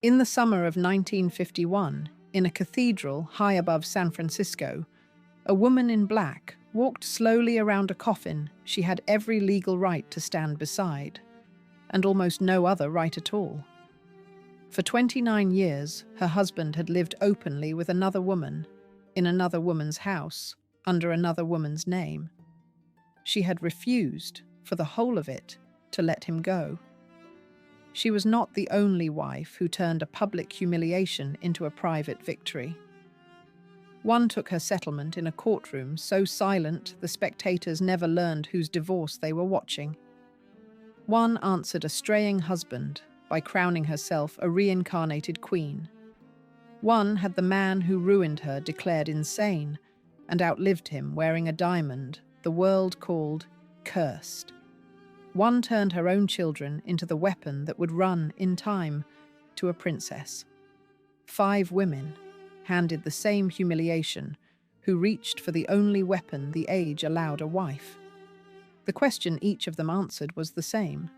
In the summer of 1951, in a cathedral high above San Francisco, a woman in black walked slowly around a coffin she had every legal right to stand beside, and almost no other right at all. For 29 years, her husband had lived openly with another woman, in another woman's house, under another woman's name. She had refused, for the whole of it, to let him go. She was not the only wife who turned a public humiliation into a private victory. One took her settlement in a courtroom so silent the spectators never learned whose divorce they were watching. One answered a straying husband by crowning herself a reincarnated queen. One had the man who ruined her declared insane and outlived him wearing a diamond the world called cursed. One turned her own children into the weapon that would run, in time, to a princess. 5 women handed the same humiliation, who reached for the only weapon the age allowed a wife. The question each of them answered was the same.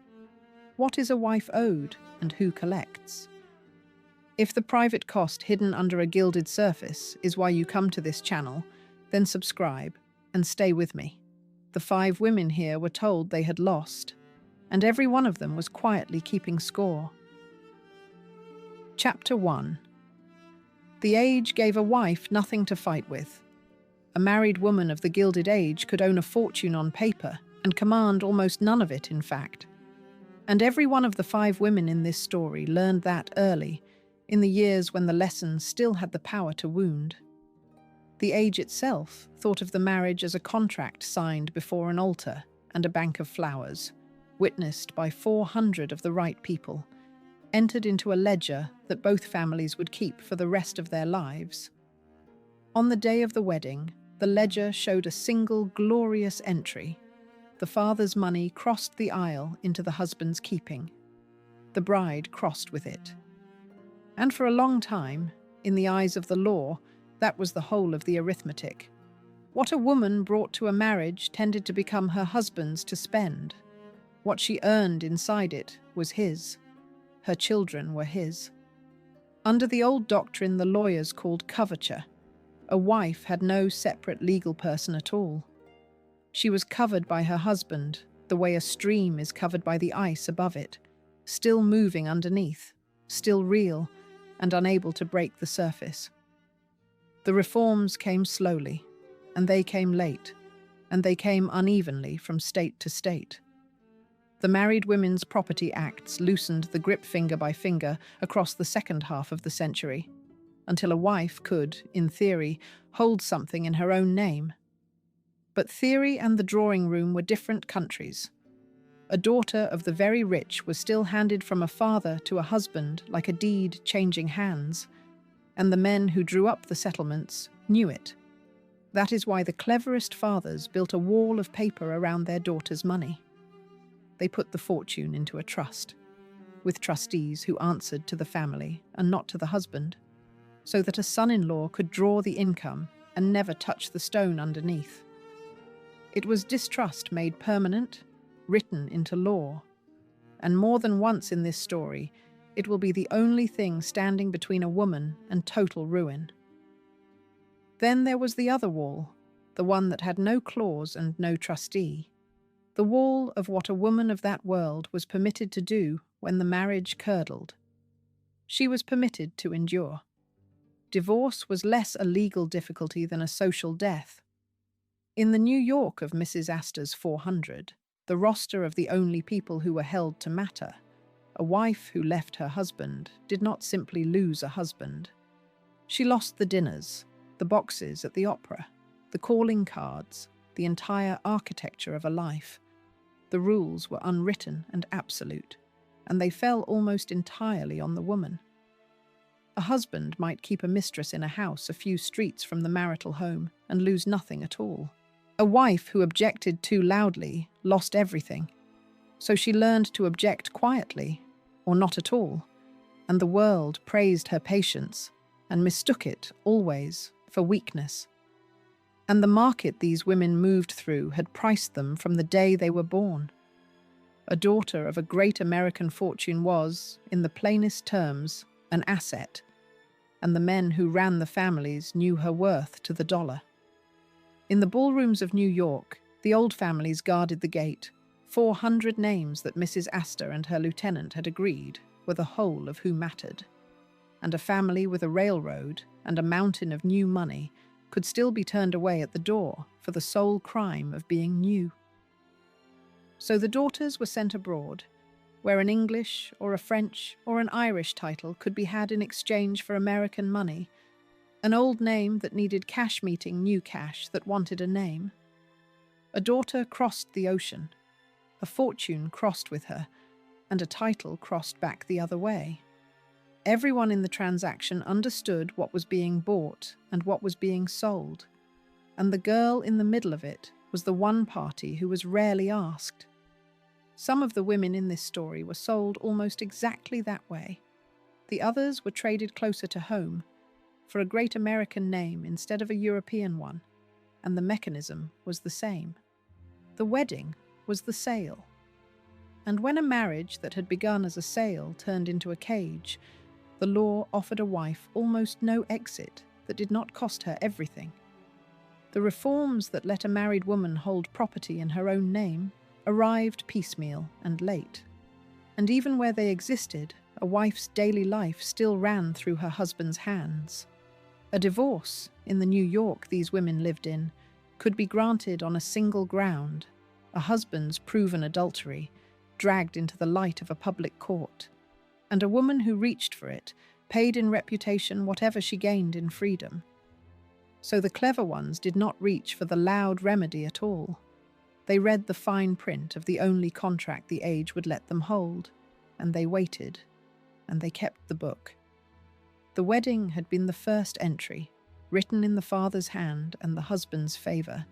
What is a wife owed, and who collects? If the private cost hidden under a gilded surface is why you come to this channel, then subscribe and stay with me. The 5 women here were told they had lost, and every one of them was quietly keeping score. Chapter 1. The age gave a wife nothing to fight with. A married woman of the Gilded Age could own a fortune on paper and command almost none of it, in fact. And every one of the 5 women in this story learned that early, in the years when the lesson still had the power to wound. The age itself thought of the marriage as a contract signed before an altar and a bank of flowers, witnessed by 400 of the right people, entered into a ledger that both families would keep for the rest of their lives. On the day of the wedding, the ledger showed a single glorious entry. The father's money crossed the aisle into the husband's keeping. The bride crossed with it. And for a long time, in the eyes of the law, that was the whole of the arithmetic. What a woman brought to a marriage tended to become her husband's to spend. What she earned inside it was his. Her children were his. Under the old doctrine the lawyers called coverture, a wife had no separate legal person at all. She was covered by her husband, the way a stream is covered by the ice above it, still moving underneath, still real, and unable to break the surface. The reforms came slowly, and they came late, and they came unevenly from state to state. The Married Women's Property Acts loosened the grip finger by finger across the second half of the century, until a wife could, in theory, hold something in her own name. But theory and the drawing room were different countries. A daughter of the very rich was still handed from a father to a husband like a deed changing hands, and the men who drew up the settlements knew it. That is why the cleverest fathers built a wall of paper around their daughter's money. They put the fortune into a trust, with trustees who answered to the family and not to the husband, so that a son-in-law could draw the income and never touch the stone underneath. It was distrust made permanent, written into law, and more than once in this story, it will be the only thing standing between a woman and total ruin. Then there was the other wall, the one that had no clause and no trustee. The wall of what a woman of that world was permitted to do when the marriage curdled. She was permitted to endure. Divorce was less a legal difficulty than a social death. In the New York of Mrs. Astor's 400, the roster of the only people who were held to matter, a wife who left her husband did not simply lose a husband. She lost the dinners, the boxes at the opera, the calling cards, the entire architecture of a life. The rules were unwritten and absolute, and they fell almost entirely on the woman. A husband might keep a mistress in a house a few streets from the marital home and lose nothing at all. A wife who objected too loudly lost everything. So she learned to object quietly, or not at all, and the world praised her patience and mistook it, always, for weakness. And the market these women moved through had priced them from the day they were born. A daughter of a great American fortune was, in the plainest terms, an asset, and the men who ran the families knew her worth to the dollar. In the ballrooms of New York, the old families guarded the gate. 400 names that Mrs. Astor and her lieutenant had agreed were the whole of who mattered. And a family with a railroad and a mountain of new money could still be turned away at the door for the sole crime of being new. So the daughters were sent abroad, where an English or a French or an Irish title could be had in exchange for American money, an old name that needed cash meeting new cash that wanted a name. A daughter crossed the ocean, a fortune crossed with her, and a title crossed back the other way. Everyone in the transaction understood what was being bought and what was being sold, and the girl in the middle of it was the one party who was rarely asked. Some of the women in this story were sold almost exactly that way. The others were traded closer to home, for a great American name instead of a European one, and the mechanism was the same. The wedding was the sale. And when a marriage that had begun as a sale turned into a cage, the law offered a wife almost no exit that did not cost her everything. The reforms that let a married woman hold property in her own name arrived piecemeal and late. And even where they existed, a wife's daily life still ran through her husband's hands. A divorce, in the New York these women lived in, could be granted on a single ground: a husband's proven adultery, dragged into the light of a public court. And a woman who reached for it paid in reputation whatever she gained in freedom. So the clever ones did not reach for the loud remedy at all. They read the fine print of the only contract the age would let them hold, and they waited, and they kept the book. The wedding had been the first entry, written in the father's hand and the husband's favor.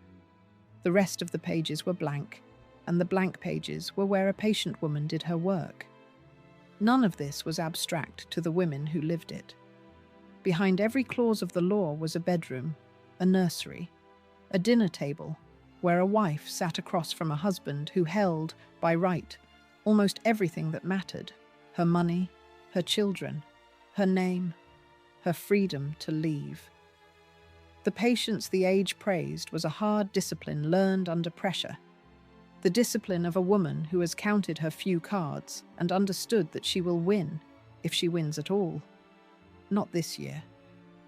The rest of the pages were blank, and the blank pages were where a patient woman did her work. None of this was abstract to the women who lived it. Behind every clause of the law was a bedroom, a nursery, a dinner table, where a wife sat across from a husband who held, by right, almost everything that mattered: her money, her children, her name, her freedom to leave. The patience the age praised was a hard discipline learned under pressure, the discipline of a woman who has counted her few cards and understood that she will win, if she wins at all. Not this year,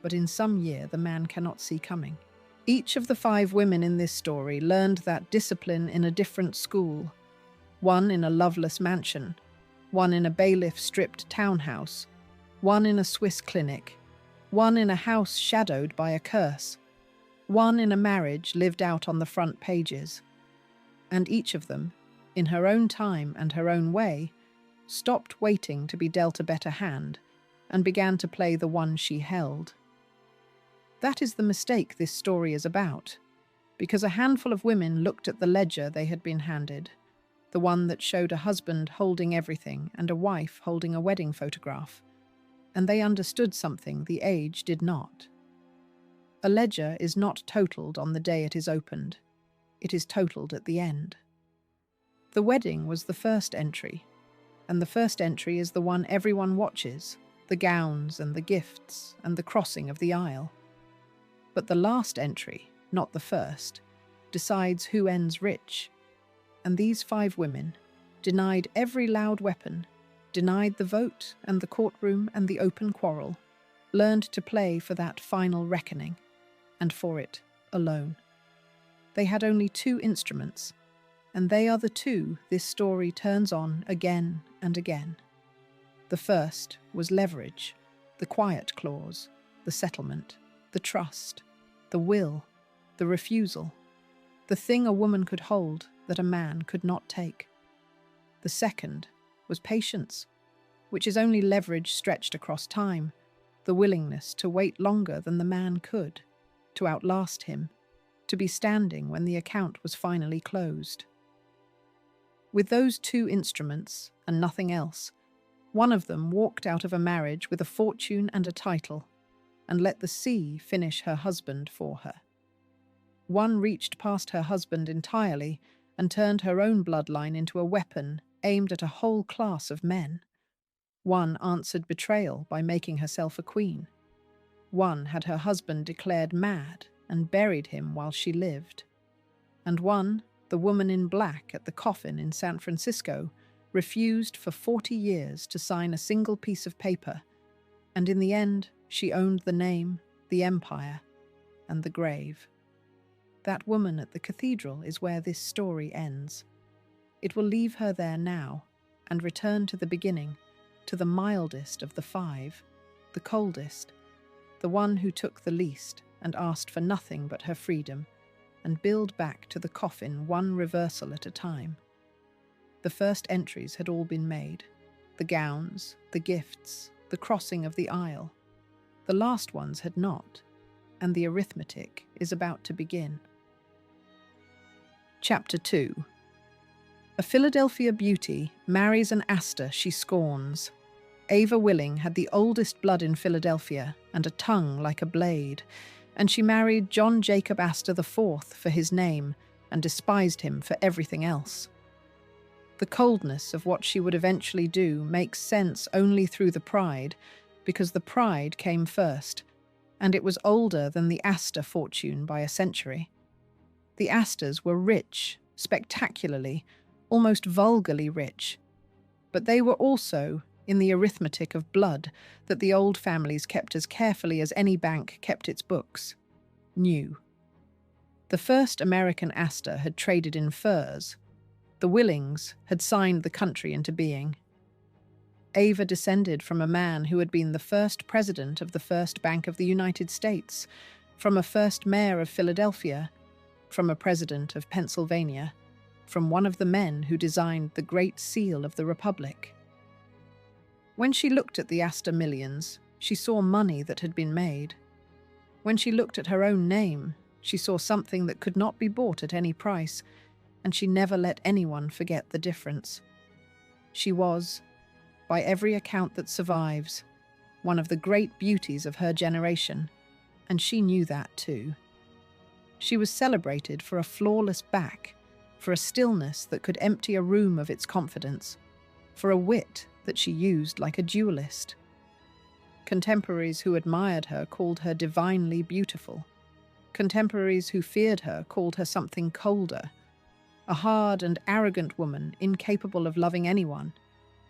but in some year the man cannot see coming. Each of the 5 women in this story learned that discipline in a different school, one in a loveless mansion, one in a bailiff-stripped townhouse, one in a Swiss clinic, one in a house shadowed by a curse, one in a marriage lived out on the front pages. And each of them, in her own time and her own way, stopped waiting to be dealt a better hand and began to play the one she held. That is the mistake this story is about, because a handful of women looked at the ledger they had been handed, the one that showed a husband holding everything and a wife holding a wedding photograph, and they understood something the age did not. A ledger is not totaled on the day it is opened. It is totaled at the end. The wedding was the first entry, and the first entry is the one everyone watches: the gowns and the gifts and the crossing of the aisle. But the last entry, not the first, decides who ends rich. And these 5 women, denied every loud weapon, denied the vote and the courtroom and the open quarrel, learned to play for that final reckoning, and for it alone. They had only 2 instruments, and they are the 2 this story turns on again and again. The first was leverage, the quiet clause, the settlement, the trust, the will, the refusal, the thing a woman could hold that a man could not take. The second was patience, which is only leverage stretched across time, the willingness to wait longer than the man could, to outlast him, to be standing when the account was finally closed. With those 2 instruments, and nothing else, one of them walked out of a marriage with a fortune and a title, and let the sea finish her husband for her. One reached past her husband entirely and turned her own bloodline into a weapon aimed at a whole class of men. One answered betrayal by making herself a queen. One had her husband declared mad and buried him while she lived. And one, the woman in black at the coffin in San Francisco, refused for 40 years to sign a single piece of paper, and in the end she owned the name, the empire, and the grave. That woman at the cathedral is where this story ends. It will leave her there now and return to the beginning, to the mildest of the five, the coldest, the one who took the least and asked for nothing but her freedom, and build back to the coffin one reversal at a time. The first entries had all been made, the gowns, the gifts, the crossing of the aisle. The last ones had not, and the arithmetic is about to begin. Chapter 2. A Philadelphia beauty marries an Astor she scorns. Ava Willing had the oldest blood in Philadelphia and a tongue like a blade, and she married John Jacob Astor IV for his name and despised him for everything else. The coldness of what she would eventually do makes sense only through the pride, because the pride came first, and it was older than the Astor fortune by a century. The Astors were rich, spectacularly, almost vulgarly rich, but they were also in the arithmetic of blood that the old families kept as carefully as any bank kept its books. New. The first American Astor had traded in furs. The Willings had signed the country into being. Ava descended from a man who had been the first president of the First Bank of the United States, from a first mayor of Philadelphia, from a president of Pennsylvania, from one of the men who designed the Great Seal of the Republic. When she looked at the Astor millions, she saw money that had been made. When she looked at her own name, she saw something that could not be bought at any price, and she never let anyone forget the difference. She was, by every account that survives, one of the great beauties of her generation, and she knew that too. She was celebrated for a flawless back, for a stillness that could empty a room of its confidence, for a wit that she used like a duelist. Contemporaries who admired her called her divinely beautiful. Contemporaries who feared her called her something colder, a hard and arrogant woman incapable of loving anyone,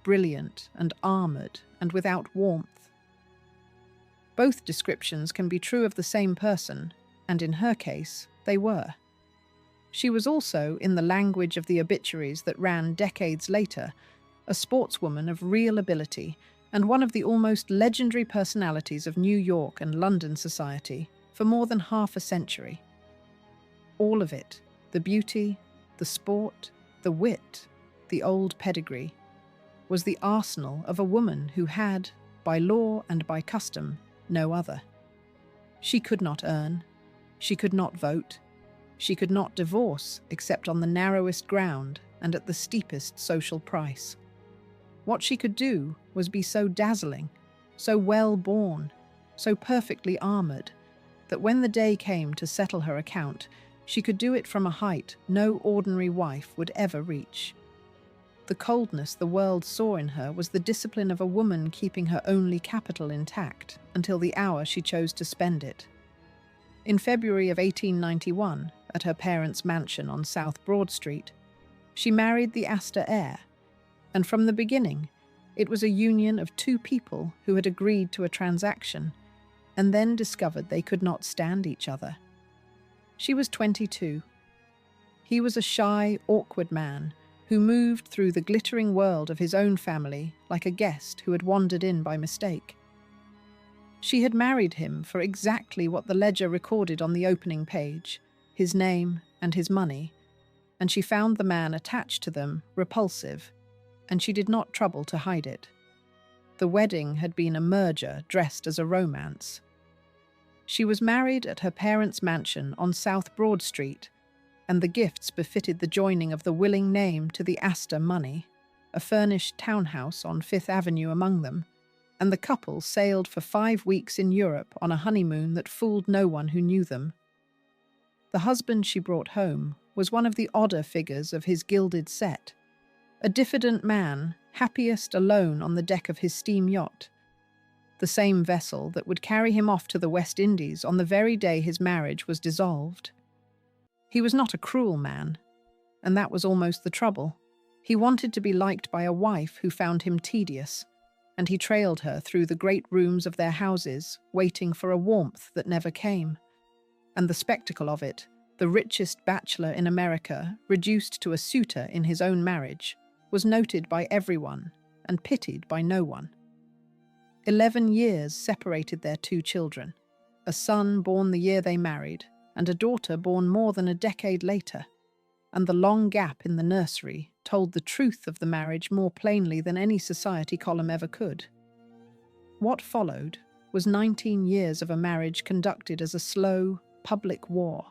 brilliant and armored and without warmth. Both descriptions can be true of the same person, and in her case, they were. She was also, in the language of the obituaries that ran decades later, a sportswoman of real ability and one of the almost legendary personalities of New York and London society for more than half a century. All of it, the beauty, the sport, the wit, the old pedigree, was the arsenal of a woman who had, by law and by custom, no other. She could not earn, she could not vote, she could not divorce except on the narrowest ground and at the steepest social price. What she could do was be so dazzling, so well-born, so perfectly armored, that when the day came to settle her account, she could do it from a height no ordinary wife would ever reach. The coldness the world saw in her was the discipline of a woman keeping her only capital intact until the hour she chose to spend it. In February of 1891, at her parents' mansion on South Broad Street, she married the Astor heir, and from the beginning, it was a union of two people who had agreed to a transaction and then discovered they could not stand each other. She was 22. He was a shy, awkward man who moved through the glittering world of his own family like a guest who had wandered in by mistake. She had married him for exactly what the ledger recorded on the opening page, his name and his money, and she found the man attached to them repulsive, and she did not trouble to hide it. The wedding had been a merger dressed as a romance. She was married at her parents' mansion on South Broad Street, and the gifts befitted the joining of the Willing name to the Astor money, a furnished townhouse on Fifth Avenue among them, and the couple sailed for 5 weeks in Europe on a honeymoon that fooled no one who knew them. The husband she brought home was one of the odder figures of his gilded set, a diffident man, happiest alone on the deck of his steam yacht, the same vessel that would carry him off to the West Indies on the very day his marriage was dissolved. He was not a cruel man, and that was almost the trouble. He wanted to be liked by a wife who found him tedious, and he trailed her through the great rooms of their houses, waiting for a warmth that never came. And the spectacle of it, the richest bachelor in America, reduced to a suitor in his own marriage, was noted by everyone and pitied by no one. 11 years separated their 2 children, a son born the year they married, and a daughter born more than a decade later, and the long gap in the nursery told the truth of the marriage more plainly than any society column ever could. What followed was 19 years of a marriage conducted as a slow, public war.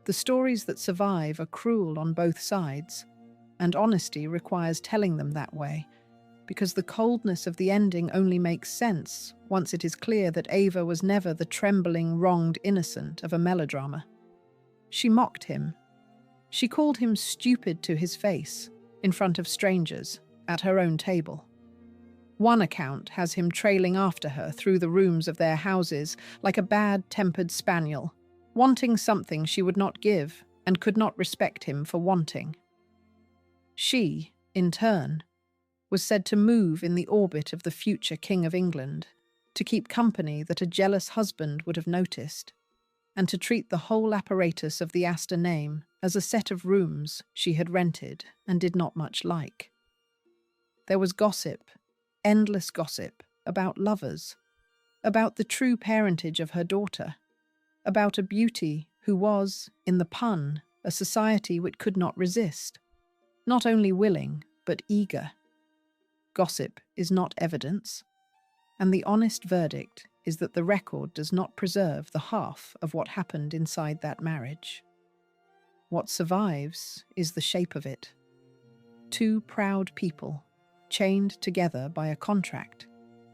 The stories that survive are cruel on both sides, and honesty requires telling them that way, because the coldness of the ending only makes sense once it is clear that Ava was never the trembling, wronged innocent of a melodrama. She mocked him. She called him stupid to his face, in front of strangers, at her own table. One account has him trailing after her through the rooms of their houses like a bad-tempered spaniel, wanting something she would not give and could not respect him for wanting. She, in turn, was said to move in the orbit of the future King of England, to keep company that a jealous husband would have noticed, and to treat the whole apparatus of the Astor name as a set of rooms she had rented and did not much like. There was gossip, endless gossip, about lovers, about the true parentage of her daughter, about a beauty who was, in the pun, a society which could not resist, not only willing, but eager. Gossip is not evidence, and the honest verdict is that the record does not preserve the half of what happened inside that marriage. What survives is the shape of it. 2 proud people, chained together by a contract,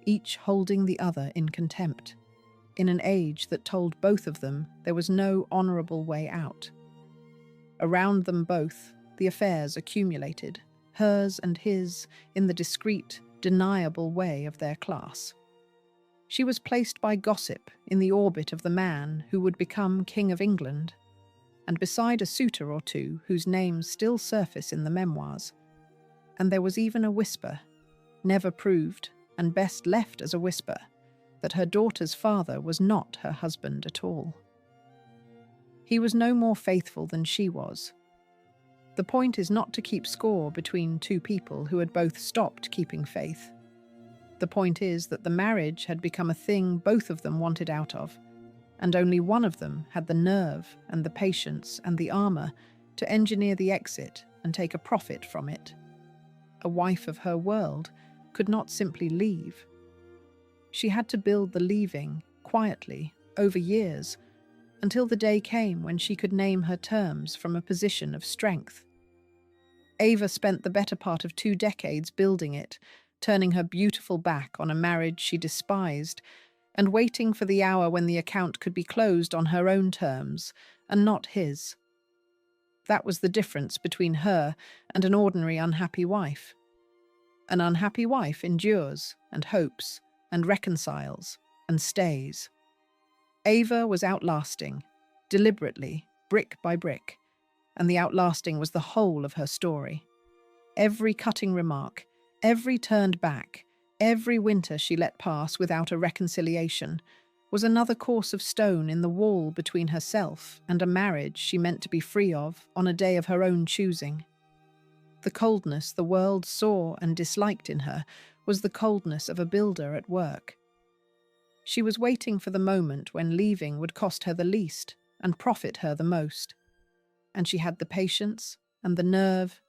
each holding the other in contempt, in an age that told both of them there was no honourable way out. Around them both, the affairs accumulated, hers and his, in the discreet, deniable way of their class. She was placed by gossip in the orbit of the man who would become King of England, and beside a suitor or 2 whose names still surface in the memoirs. And there was even a whisper, never proved and best left as a whisper, that her daughter's father was not her husband at all. He was no more faithful than she was. The point is not to keep score between 2 people who had both stopped keeping faith. The point is that the marriage had become a thing both of them wanted out of, and only one of them had the nerve and the patience and the armor to engineer the exit and take a profit from it. A wife of her world could not simply leave. She had to build the leaving, quietly, over years, until the day came when she could name her terms from a position of strength. Ava spent the better part of 2 decades building it, turning her beautiful back on a marriage she despised, and waiting for the hour when the account could be closed on her own terms, and not his. That was the difference between her and an ordinary unhappy wife. An unhappy wife endures, and hopes, and reconciles, and stays. Ava was outlasting, deliberately, brick by brick, and the outlasting was the whole of her story. Every cutting remark, every turned back, every winter she let pass without a reconciliation, was another course of stone in the wall between herself and a marriage she meant to be free of on a day of her own choosing. The coldness the world saw and disliked in her was the coldness of a builder at work. She was waiting for the moment when leaving would cost her the least and profit her the most, and she had the patience and the nerve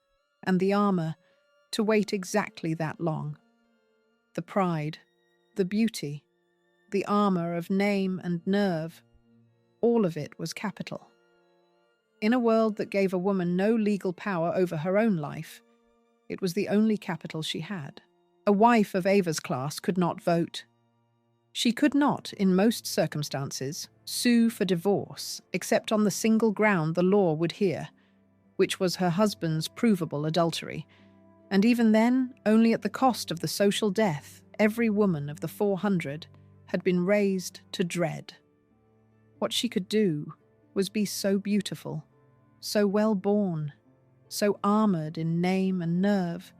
and the armor to wait exactly that long. The pride, the beauty, the armor of name and nerve, all of it was capital. In a world that gave a woman no legal power over her own life, it was the only capital she had. A wife of Ava's class could not vote. She could not, in most circumstances, sue for divorce except on the single ground the law would hear, which was her husband's provable adultery, And even then, only at the cost of the social death, every woman of the 400 had been raised to dread. What she could do was be so beautiful, so well-born, so armored in name and nerve,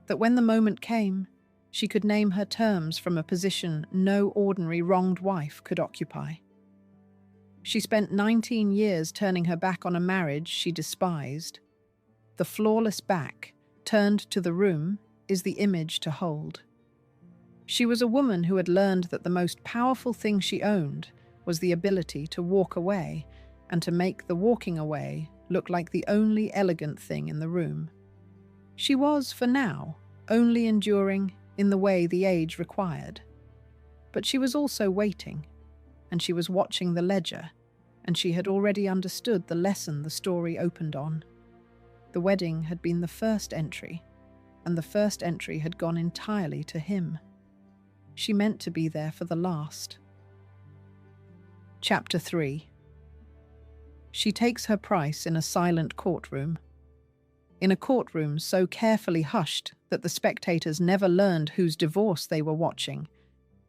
that when the moment came, she could name her terms from a position no ordinary wronged wife could occupy. She spent 19 years turning her back on a marriage she despised. The flawless back, turned to the room, is the image to hold. She was a woman who had learned that the most powerful thing she owned was the ability to walk away and to make the walking away look like the only elegant thing in the room. She was, for now, only enduring in the way the age required. But she was also waiting, and she was watching the ledger, and she had already understood the lesson the story opened on. The wedding had been the first entry, and the first entry had gone entirely to him. She meant to be there for the last. Chapter 3. She takes her price in a silent courtroom. In a courtroom so carefully hushed that the spectators never learned whose divorce they were watching,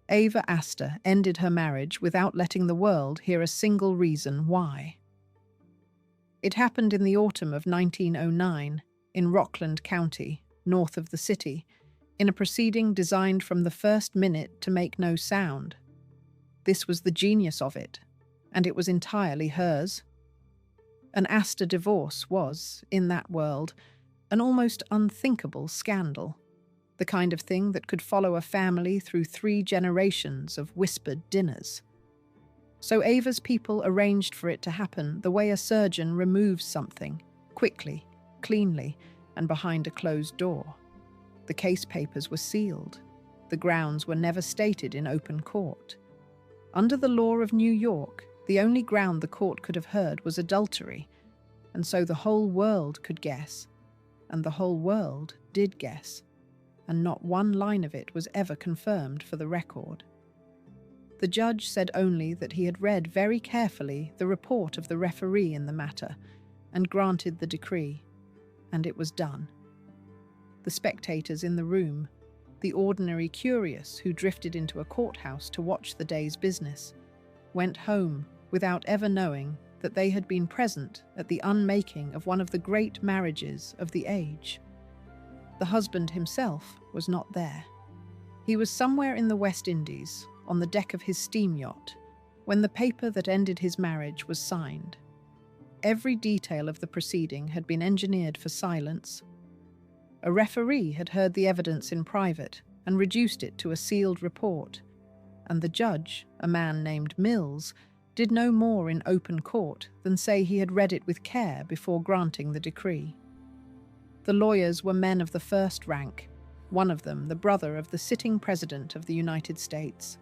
Ava Astor ended her marriage without letting the world hear a single reason why. It happened in the autumn of 1909 in Rockland County, north of the city, in a proceeding designed from the first minute to make no sound. This was the genius of it, and it was entirely hers. An Astor divorce was, in that world, an almost unthinkable scandal, the kind of thing that could follow a family through 3 generations of whispered dinners. So Ava's people arranged for it to happen the way a surgeon removes something, quickly, cleanly, and behind a closed door. The case papers were sealed. The grounds were never stated in open court. Under the law of New York, the only ground the court could have heard was adultery, and so the whole world could guess, and the whole world did guess, and not one line of it was ever confirmed for the record. The judge said only that he had read very carefully the report of the referee in the matter, and granted the decree, and it was done. The spectators in the room, the ordinary curious who drifted into a courthouse to watch the day's business, went home without ever knowing that they had been present at the unmaking of one of the great marriages of the age. The husband himself was not there. He was somewhere in the West Indies, on the deck of his steam yacht, when the paper that ended his marriage was signed. Every detail of the proceeding had been engineered for silence. A referee had heard the evidence in private and reduced it to a sealed report, and the judge, a man named Mills, did no more in open court than say he had read it with care before granting the decree. The lawyers were men of the first rank, one of them the brother of the sitting President of the United States,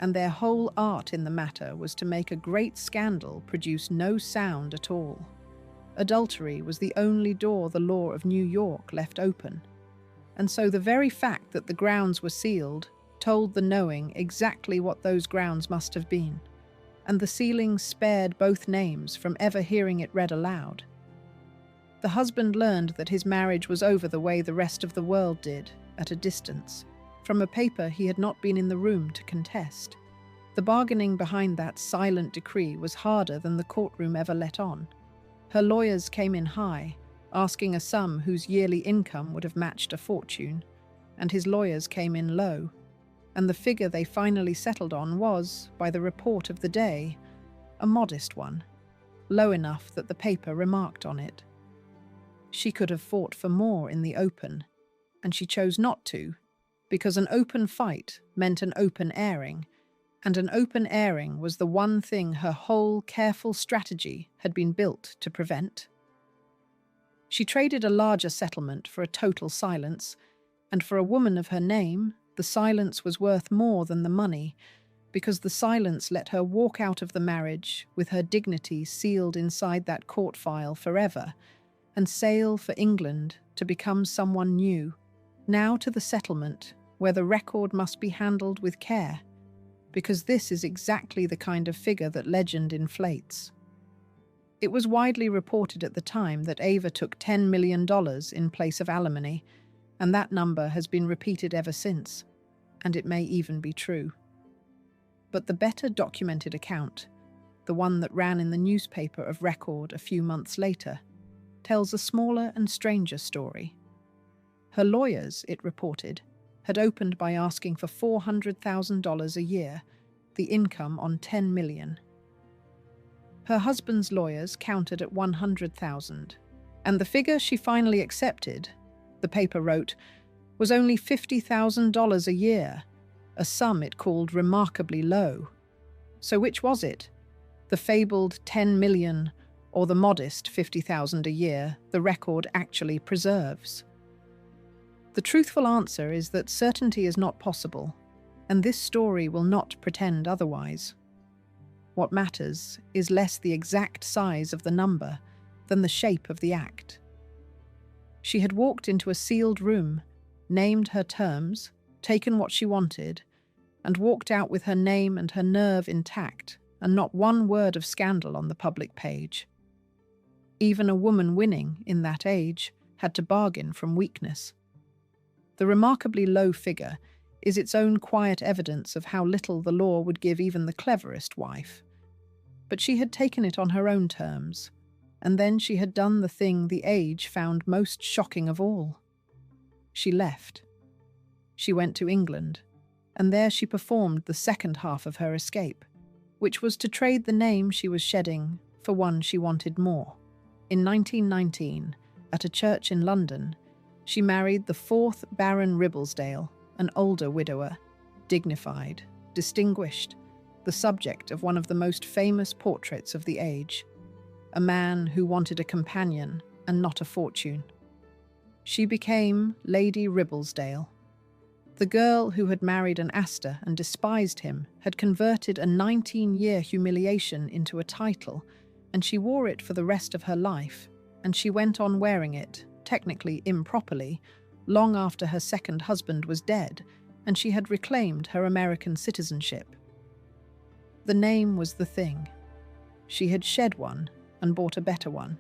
and their whole art in the matter was to make a great scandal produce no sound at all. Adultery was the only door the law of New York left open, and so the very fact that the grounds were sealed told the knowing exactly what those grounds must have been, and the sealing spared both names from ever hearing it read aloud. The husband learned that his marriage was over the way the rest of the world did, at a distance, from a paper he had not been in the room to contest. The bargaining behind that silent decree was harder than the courtroom ever let on. Her lawyers came in high, asking a sum whose yearly income would have matched a fortune, and his lawyers came in low, and the figure they finally settled on was, by the report of the day, a modest one, low enough that the paper remarked on it. She could have fought for more in the open, and she chose not to, because an open fight meant an open airing, and an open airing was the one thing her whole careful strategy had been built to prevent. She traded a larger settlement for a total silence, and for a woman of her name, the silence was worth more than the money, because the silence let her walk out of the marriage with her dignity sealed inside that court file forever, and sail for England to become someone new, now to the settlement where the record must be handled with care, because this is exactly the kind of figure that legend inflates. It was widely reported at the time that Ava took $10 million in place of alimony, and that number has been repeated ever since, and it may even be true. But the better documented account, the one that ran in the newspaper of record a few months later, tells a smaller and stranger story. Her lawyers, it reported, had opened by asking for $400,000 a year, the income on $10 million. Her husband's lawyers countered at $100,000, and the figure she finally accepted, the paper wrote, was only $50,000 a year, a sum it called remarkably low. So which was it? The fabled $10 million or the modest $50,000 a year the record actually preserves? The truthful answer is that certainty is not possible, and this story will not pretend otherwise. What matters is less the exact size of the number than the shape of the act. She had walked into a sealed room, named her terms, taken what she wanted, and walked out with her name and her nerve intact, and not one word of scandal on the public page. Even a woman winning, in that age, had to bargain from weakness. The remarkably low figure is its own quiet evidence of how little the law would give even the cleverest wife. But she had taken it on her own terms, and then she had done the thing the age found most shocking of all. She left. She went to England, and there she performed the second half of her escape, which was to trade the name she was shedding for one she wanted more. In 1919, at a church in London, she married the 4th Baron Ribblesdale, an older widower, dignified, distinguished, the subject of one of the most famous portraits of the age, a man who wanted a companion and not a fortune. She became Lady Ribblesdale. The girl who had married an Astor and despised him had converted a 19-year humiliation into a title, and she wore it for the rest of her life, and she went on wearing it, technically improperly, long after her second husband was dead, and she had reclaimed her American citizenship. The name was the thing. She had shed one and bought a better one,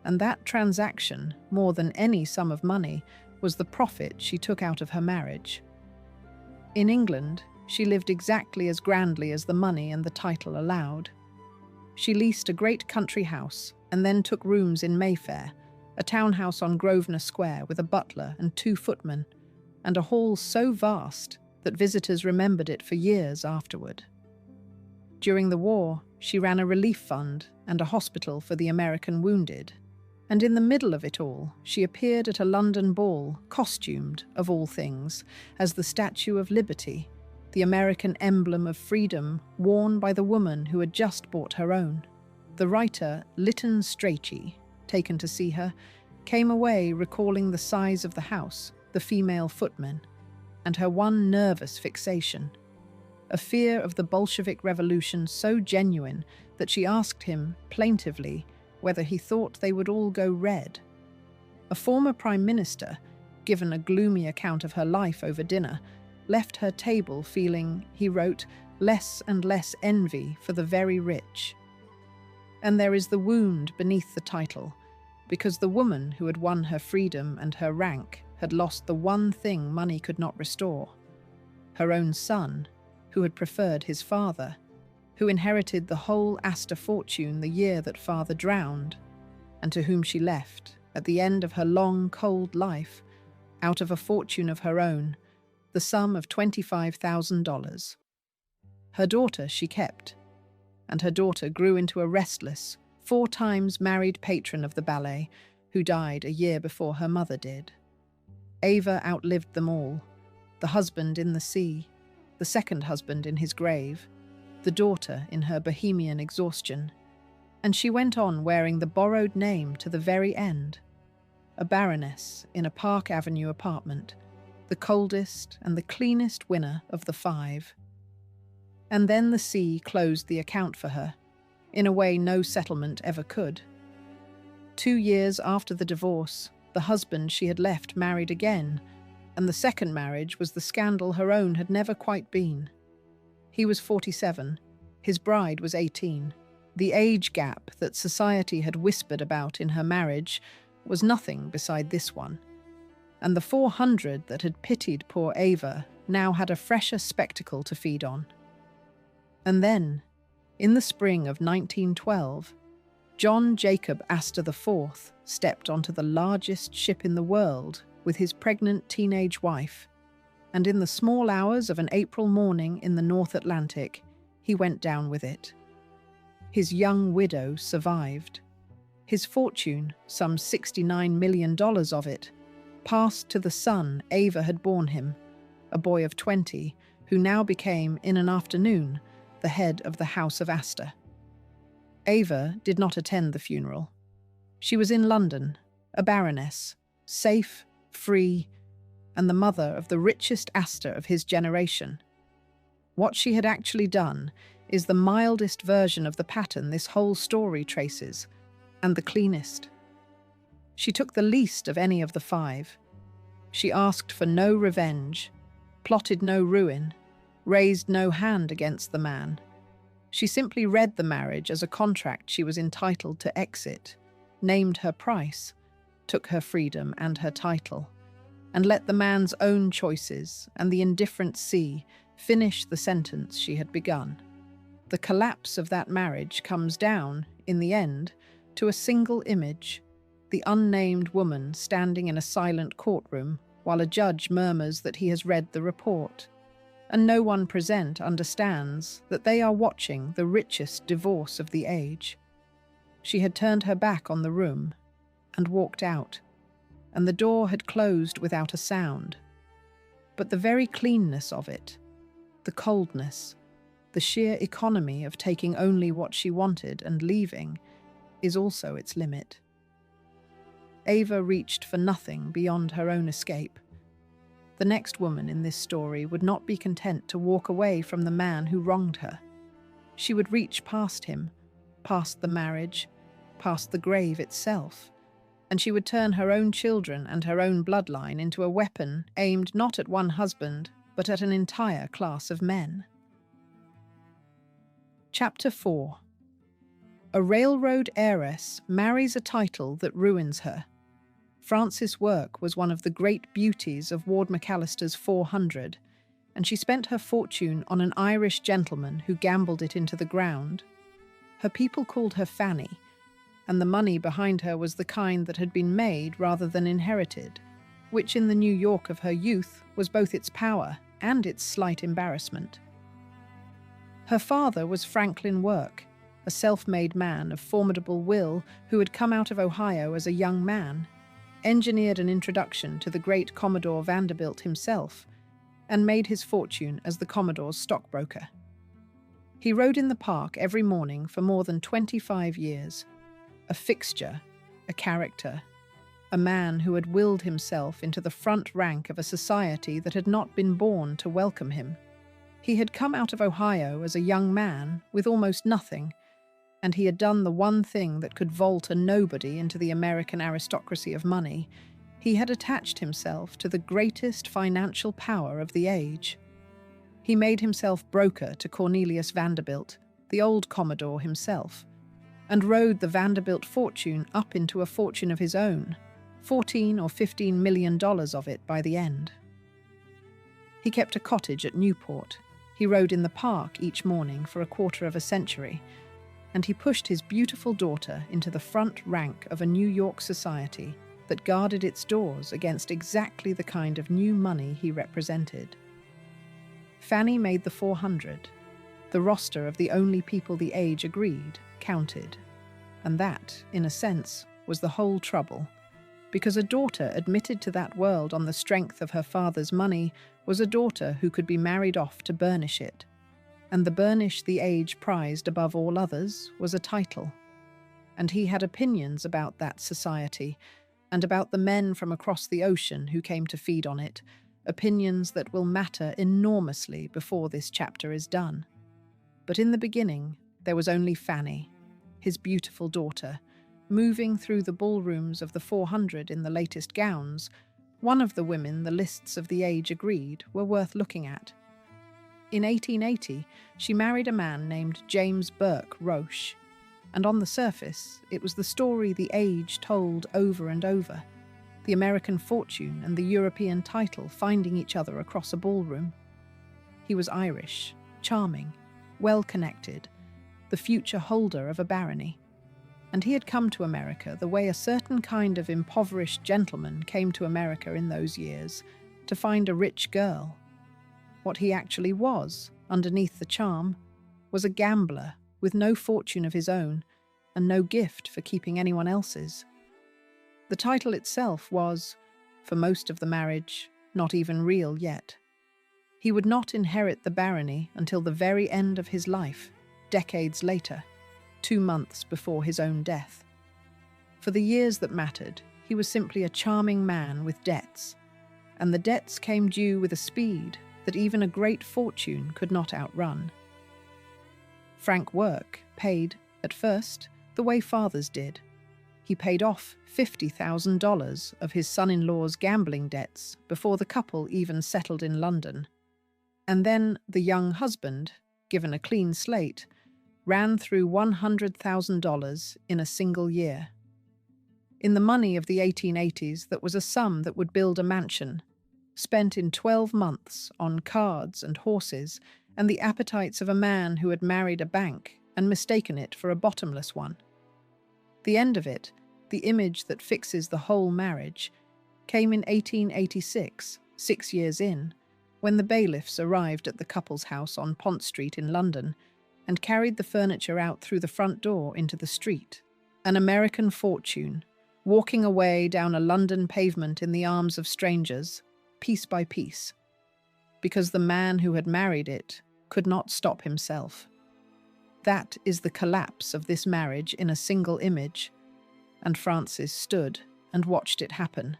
and that transaction, more than any sum of money, was the profit she took out of her marriage. In England, she lived exactly as grandly as the money and the title allowed. She leased a great country house and then took rooms in Mayfair, a townhouse on Grosvenor Square with a butler and 2 footmen, and a hall so vast that visitors remembered it for years afterward. During the war, she ran a relief fund and a hospital for the American wounded, and in the middle of it all, she appeared at a London ball, costumed, of all things, as the Statue of Liberty, the American emblem of freedom worn by the woman who had just bought her own. The writer, Lytton Strachey, taken to see her, came away recalling the size of the house, the female footmen, and her one nervous fixation, a fear of the Bolshevik Revolution so genuine that she asked him, plaintively, whether he thought they would all go red. A former Prime Minister, given a gloomy account of her life over dinner, left her table feeling, he wrote, less and less envy for the very rich. And there is the wound beneath the title, because the woman who had won her freedom and her rank had lost the one thing money could not restore: her own son, who had preferred his father, who inherited the whole Astor fortune the year that father drowned, and to whom she left, at the end of her long, cold life, out of a fortune of her own, the sum of $25,000. Her daughter she kept, and her daughter grew into a restless, 4 times married patron of the ballet, who died a year before her mother did. Ava outlived them all, the husband in the sea, the second husband in his grave, the daughter in her bohemian exhaustion, and she went on wearing the borrowed name to the very end, a baroness in a Park Avenue apartment, the coldest and the cleanest winner of the 5. And then the sea closed the account for her, in a way no settlement ever could. 2 years after the divorce, the husband she had left married again, and the second marriage was the scandal her own had never quite been. He was 47, his bride was 18. The age gap that society had whispered about in her marriage was nothing beside this one. and the 400 that had pitied poor Ava now had a fresher spectacle to feed on. And then, in the spring of 1912, John Jacob Astor IV stepped onto the largest ship in the world with his pregnant teenage wife, and in the small hours of an April morning in the North Atlantic, he went down with it. His young widow survived. His fortune, some $69 million of it, passed to the son Ava had borne him, a boy of 20, who now became, in an afternoon, the head of the House of Astor. Ava did not attend the funeral. She was in London, a baroness, safe, free, and the mother of the richest Astor of his generation. What she had actually done is the mildest version of the pattern this whole story traces, and the cleanest. She took the least of any of the five. She asked for no revenge, plotted no ruin, raised no hand against the man. She simply read the marriage as a contract she was entitled to exit, named her price, took her freedom and her title, and let the man's own choices and the indifferent sea finish the sentence she had begun. The collapse of that marriage comes down, in the end, to a single image, the unnamed woman standing in a silent courtroom while a judge murmurs that he has read the report, and no one present understands that they are watching the richest divorce of the age. She had turned her back on the room and walked out, and the door had closed without a sound. But the very cleanness of it, the coldness, the sheer economy of taking only what she wanted and leaving, is also its limit. Ava reached for nothing beyond her own escape. The next woman in this story would not be content to walk away from the man who wronged her. She would reach past him, past the marriage, past the grave itself, and she would turn her own children and her own bloodline into a weapon aimed not at one husband, but at an entire class of men. Chapter 4. A railroad heiress marries a title that ruins her. Frances' work was one of the great beauties of Ward McAllister's 400, and she spent her fortune on an Irish gentleman who gambled it into the ground. Her people called her Fanny, and the money behind her was the kind that had been made rather than inherited, which in the New York of her youth was both its power and its slight embarrassment. Her father was Franklin Work, a self-made man of formidable will who had come out of Ohio as a young man, engineered an introduction to the great Commodore Vanderbilt himself, and made his fortune as the Commodore's stockbroker. He rode in the park every morning for more than 25 years, a fixture, a character, a man who had willed himself into the front rank of a society that had not been born to welcome him. He had come out of Ohio as a young man with almost nothing, and he had done the one thing that could vault a nobody into the American aristocracy of money. He had attached himself to the greatest financial power of the age. He made himself broker to Cornelius Vanderbilt, the old Commodore himself, and rode the Vanderbilt fortune up into a fortune of his own, $14 or $15 million of it by the end. He kept a cottage at Newport. He rode in the park each morning for a quarter of a century, and he pushed his beautiful daughter into the front rank of a New York society that guarded its doors against exactly the kind of new money he represented. Fanny made the 400, the roster of the only people the age agreed counted, and that, in a sense, was the whole trouble, because a daughter admitted to that world on the strength of her father's money was a daughter who could be married off to burnish it, and the burnish the age prized above all others was a title. And he had opinions about that society, and about the men from across the ocean who came to feed on it, opinions that will matter enormously before this chapter is done. But in the beginning, there was only Fanny, his beautiful daughter, moving through the ballrooms of the 400 in the latest gowns, one of the women the lists of the age agreed were worth looking at. In 1880, she married a man named James Burke Roche, and on the surface, it was the story the age told over and over. the American fortune and the European title finding each other across a ballroom. He was Irish, charming, well-connected, the future holder of a barony. And he had come to America the way a certain kind of impoverished gentleman came to America in those years, to find a rich girl. What he actually was, underneath the charm, was a gambler with no fortune of his own and no gift for keeping anyone else's. The title itself was, for most of the marriage, not even real yet. He would not inherit the barony until the very end of his life, decades later, 2 months before his own death. For the years that mattered, he was simply a charming man with debts, and the debts came due with a speed that even a great fortune could not outrun. Frank Work paid, at first, the way fathers did. He paid off $50,000 of his son-in-law's gambling debts before the couple even settled in London. And then the young husband, given a clean slate, ran through $100,000 in a single year. In the money of the 1880s, that was a sum that would build a mansion, spent in 12 months on cards and horses and the appetites of a man who had married a bank and mistaken it for a bottomless one. The end of it, the image that fixes the whole marriage, came in 1886, 6 years in, when the bailiffs arrived at the couple's house on Pont Street in London and carried the furniture out through the front door into the street. An American fortune, walking away down a London pavement in the arms of strangers, piece by piece, because the man who had married it could not stop himself. That is the collapse of this marriage in a single image, and Francis stood and watched it happen.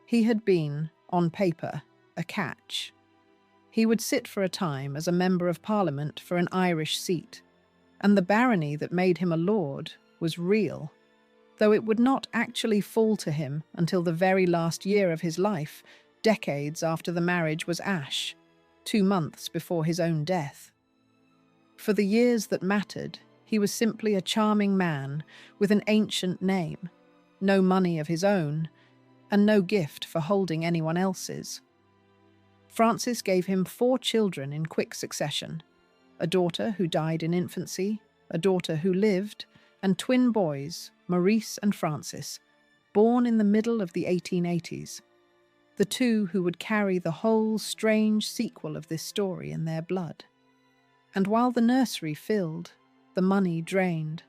He had been, on paper, a catch. He would sit for a time as a member of Parliament for an Irish seat, and the barony that made him a lord was real, though it would not actually fall to him until the very last year of his life, decades after the marriage was ash, 2 months before his own death. For the years that mattered, he was simply a charming man with an ancient name, no money of his own, and no gift for holding anyone else's. Francis gave him 4 children in quick succession, a daughter who died in infancy, a daughter who lived, and twin boys, Maurice and Francis, born in the middle of the 1880s, the 2 who would carry the whole strange sequel of this story in their blood. And while the nursery filled, the money drained,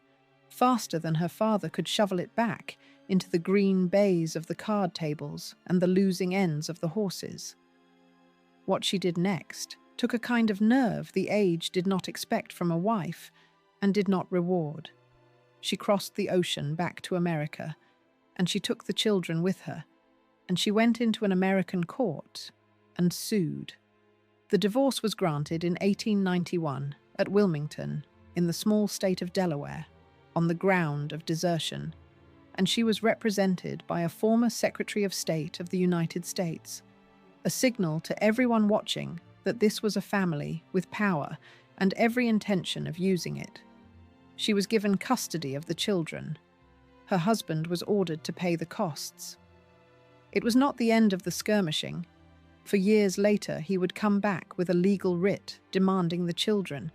faster than her father could shovel it back into the green bays of the card tables and the losing ends of the horses. What she did next took a kind of nerve the age did not expect from a wife and did not reward. She crossed the ocean back to America, and she took the children with her, and she went into an American court and sued. The divorce was granted in 1891 at Wilmington, in the small state of Delaware, on the ground of desertion, and she was represented by a former Secretary of State of the United States, a signal to everyone watching that this was a family with power and every intention of using it. She was given custody of the children. Her husband was ordered to pay the costs. It was not the end of the skirmishing. For years later, he would come back with a legal writ demanding the children,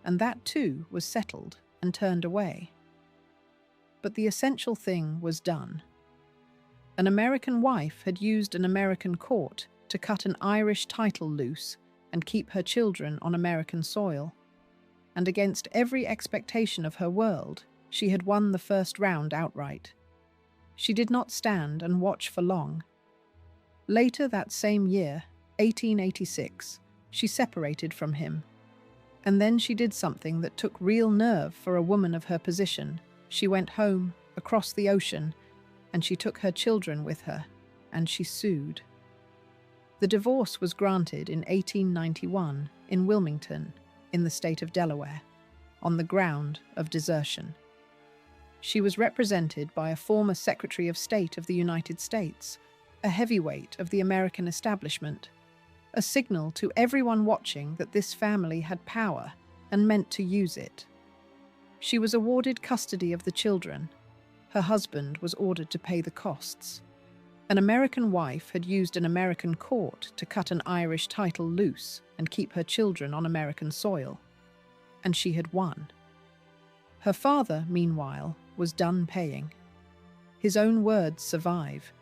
and that too was settled and turned away. But the essential thing was done. An American wife had used an American court to cut an Irish title loose and keep her children on American soil. And against every expectation of her world, she had won the first round outright. She did not stand and watch for long. Later that same year, 1886, she separated from him. And then she did something that took real nerve for a woman of her position. She went home, across the ocean, and she took her children with her, and she sued. The divorce was granted in 1891 in Wilmington, in the state of Delaware, on the ground of desertion. She was represented by a former Secretary of State of the United States, a heavyweight of the American establishment, a signal to everyone watching that this family had power and meant to use it. She was awarded custody of the children. Her husband was ordered to pay the costs. An American wife had used an American court to cut an Irish title loose and keep her children on American soil. And she had won. Her father, meanwhile, was done paying. His own words survive,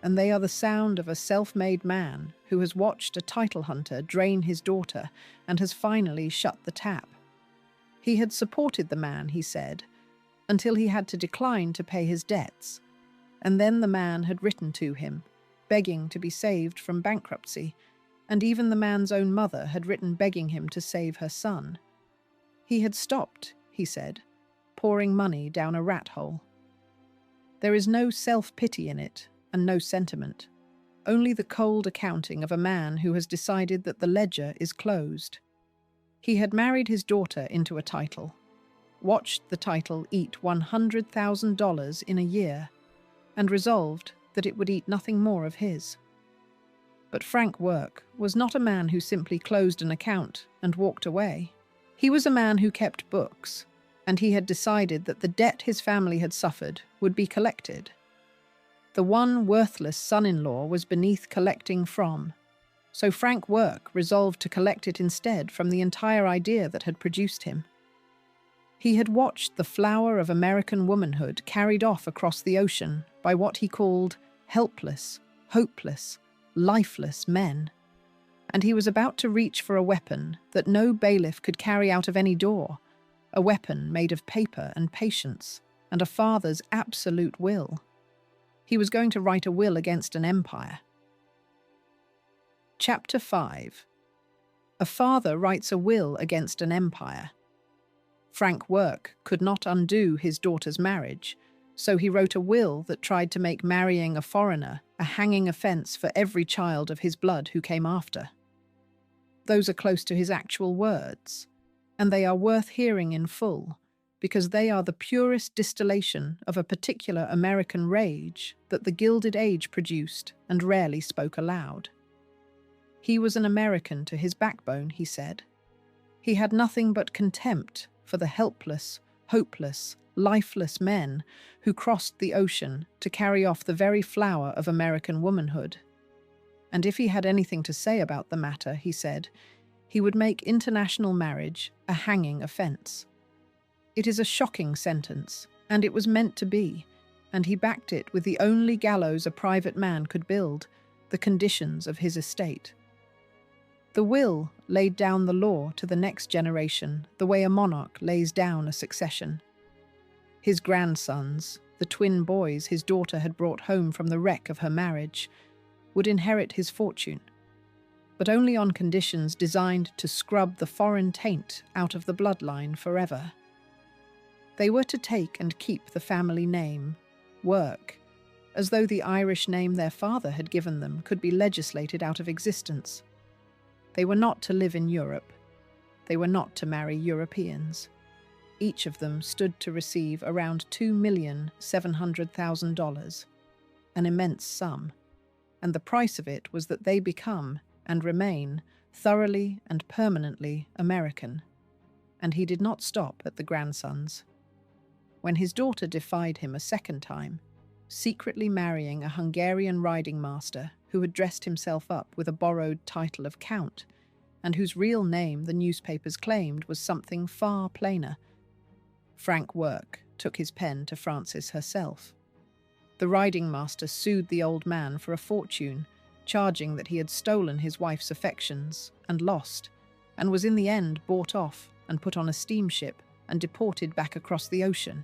and they are the sound of a self-made man who has watched a title hunter drain his daughter and has finally shut the tap. He had supported the man, he said, until he had to decline to pay his debts, and then the man had written to him, begging to be saved from bankruptcy, and even the man's own mother had written begging him to save her son. He had stopped, he said, pouring money down a rat hole. There is no self-pity in it, and no sentiment, only the cold accounting of a man who has decided that the ledger is closed. He had married his daughter into a title, watched the title eat $100,000 in a year, and resolved that it would eat nothing more of his. But Frank Work was not a man who simply closed an account and walked away. He was a man who kept books, and he had decided that the debt his family had suffered would be collected. The one worthless son-in-law was beneath collecting from, so Frank Work resolved to collect it instead from the entire idea that had produced him. He had watched the flower of American womanhood carried off across the ocean by what he called helpless, hopeless, lifeless men, and he was about to reach for a weapon that no bailiff could carry out of any door, a weapon made of paper and patience and a father's absolute will. He was going to write a will against an empire. Chapter 5. A father writes a will against an empire. Frank Work could not undo his daughter's marriage, so he wrote a will that tried to make marrying a foreigner a hanging offence for every child of his blood who came after. Those are close to his actual words, and they are worth hearing in full, because they are the purest distillation of a particular American rage that the Gilded Age produced and rarely spoke aloud. He was an American to his backbone, he said. He had nothing but contempt for the helpless, hopeless, lifeless men who crossed the ocean to carry off the very flower of American womanhood. And if he had anything to say about the matter, he said, he would make international marriage a hanging offence. It is a shocking sentence, and it was meant to be, and he backed it with the only gallows a private man could build, the conditions of his estate. The will laid down the law to the next generation the way a monarch lays down a succession. His grandsons, the twin boys his daughter had brought home from the wreck of her marriage, would inherit his fortune, but only on conditions designed to scrub the foreign taint out of the bloodline forever. They were to take and keep the family name, Work, as though the Irish name their father had given them could be legislated out of existence. They were not to live in Europe. They were not to marry Europeans. Each of them stood to receive around $2,700,000, an immense sum, and the price of it was that they become and remain thoroughly and permanently American. And he did not stop at the grandsons. When his daughter defied him a second time, secretly marrying a Hungarian riding master who had dressed himself up with a borrowed title of count, and whose real name the newspapers claimed was something far plainer, Frank Work took his pen to Frances herself. The riding master sued the old man for a fortune, charging that he had stolen his wife's affections and lost, and was in the end bought off and put on a steamship and deported back across the ocean,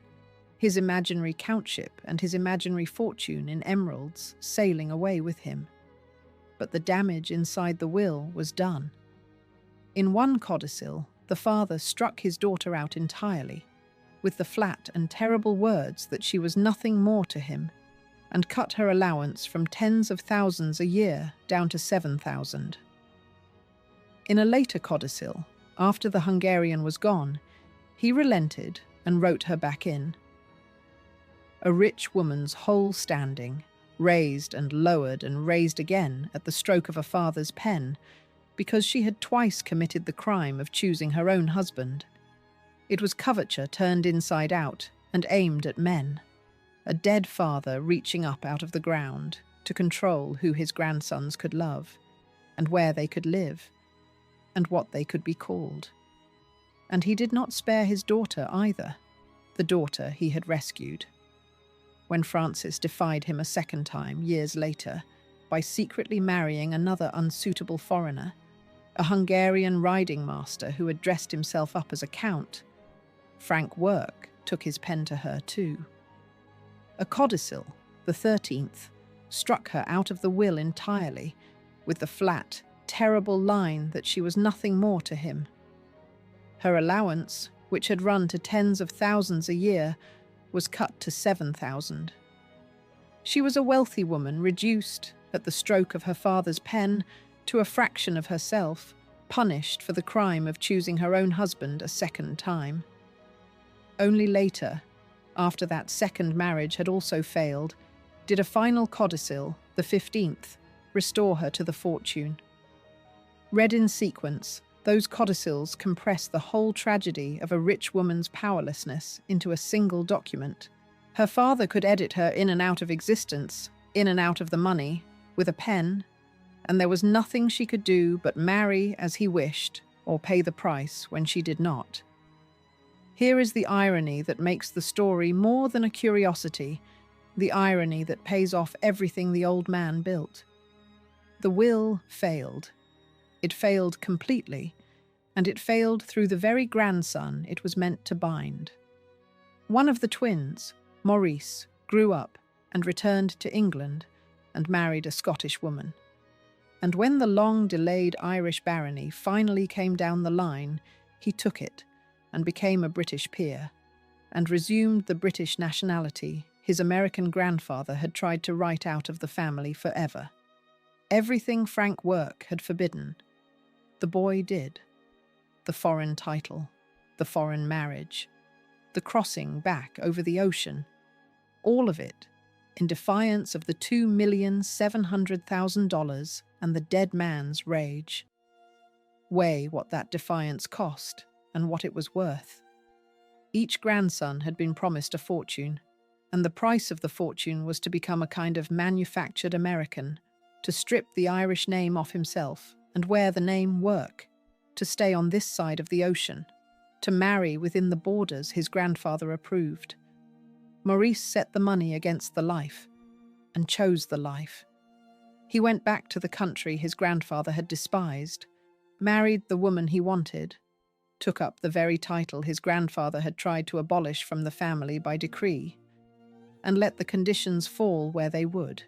his imaginary countship and his imaginary fortune in emeralds sailing away with him. But the damage inside the will was done. In one codicil, the father struck his daughter out entirely, with the flat and terrible words that she was nothing more to him, and cut her allowance from tens of thousands a year down to 7,000. In a later codicil, after the Hungarian was gone, he relented and wrote her back in. A rich woman's whole standing, raised and lowered and raised again at the stroke of a father's pen, because she had twice committed the crime of choosing her own husband. It was coverture turned inside out and aimed at men. A dead father reaching up out of the ground to control who his grandsons could love, and where they could live, and what they could be called. And he did not spare his daughter either, the daughter he had rescued. When Francis defied him a second time, years later, by secretly marrying another unsuitable foreigner, a Hungarian riding master who had dressed himself up as a count, Frank Work took his pen to her too. A codicil, the 13th, struck her out of the will entirely, with the flat, terrible line that she was nothing more to him. Her allowance, which had run to tens of thousands a year, was cut to 7,000. She was a wealthy woman, reduced, at the stroke of her father's pen, to a fraction of herself, punished for the crime of choosing her own husband a second time. Only later, after that second marriage had also failed, did a final codicil, the 15th, restore her to the fortune. Read in sequence, those codicils compress the whole tragedy of a rich woman's powerlessness into a single document. Her father could edit her in and out of existence, in and out of the money, with a pen, and there was nothing she could do but marry as he wished or pay the price when she did not. Here is the irony that makes the story more than a curiosity, the irony that pays off everything the old man built. The will failed. It failed completely, and it failed through the very grandson it was meant to bind. One of the twins, Maurice, grew up and returned to England and married a Scottish woman. And when the long-delayed Irish barony finally came down the line, he took it and became a British peer, and resumed the British nationality his American grandfather had tried to write out of the family forever. Everything Frank Work had forbidden, the boy did. The foreign title, the foreign marriage, the crossing back over the ocean, all of it in defiance of the $2,700,000 and the dead man's rage. Weigh what that defiance cost and what it was worth. Each grandson had been promised a fortune, and the price of the fortune was to become a kind of manufactured American, to strip the Irish name off himself and wear the name Work, to stay on this side of the ocean, to marry within the borders his grandfather approved. Maurice set the money against the life, and chose the life. He went back to the country his grandfather had despised, married the woman he wanted, took up the very title his grandfather had tried to abolish from the family by decree, and let the conditions fall where they would.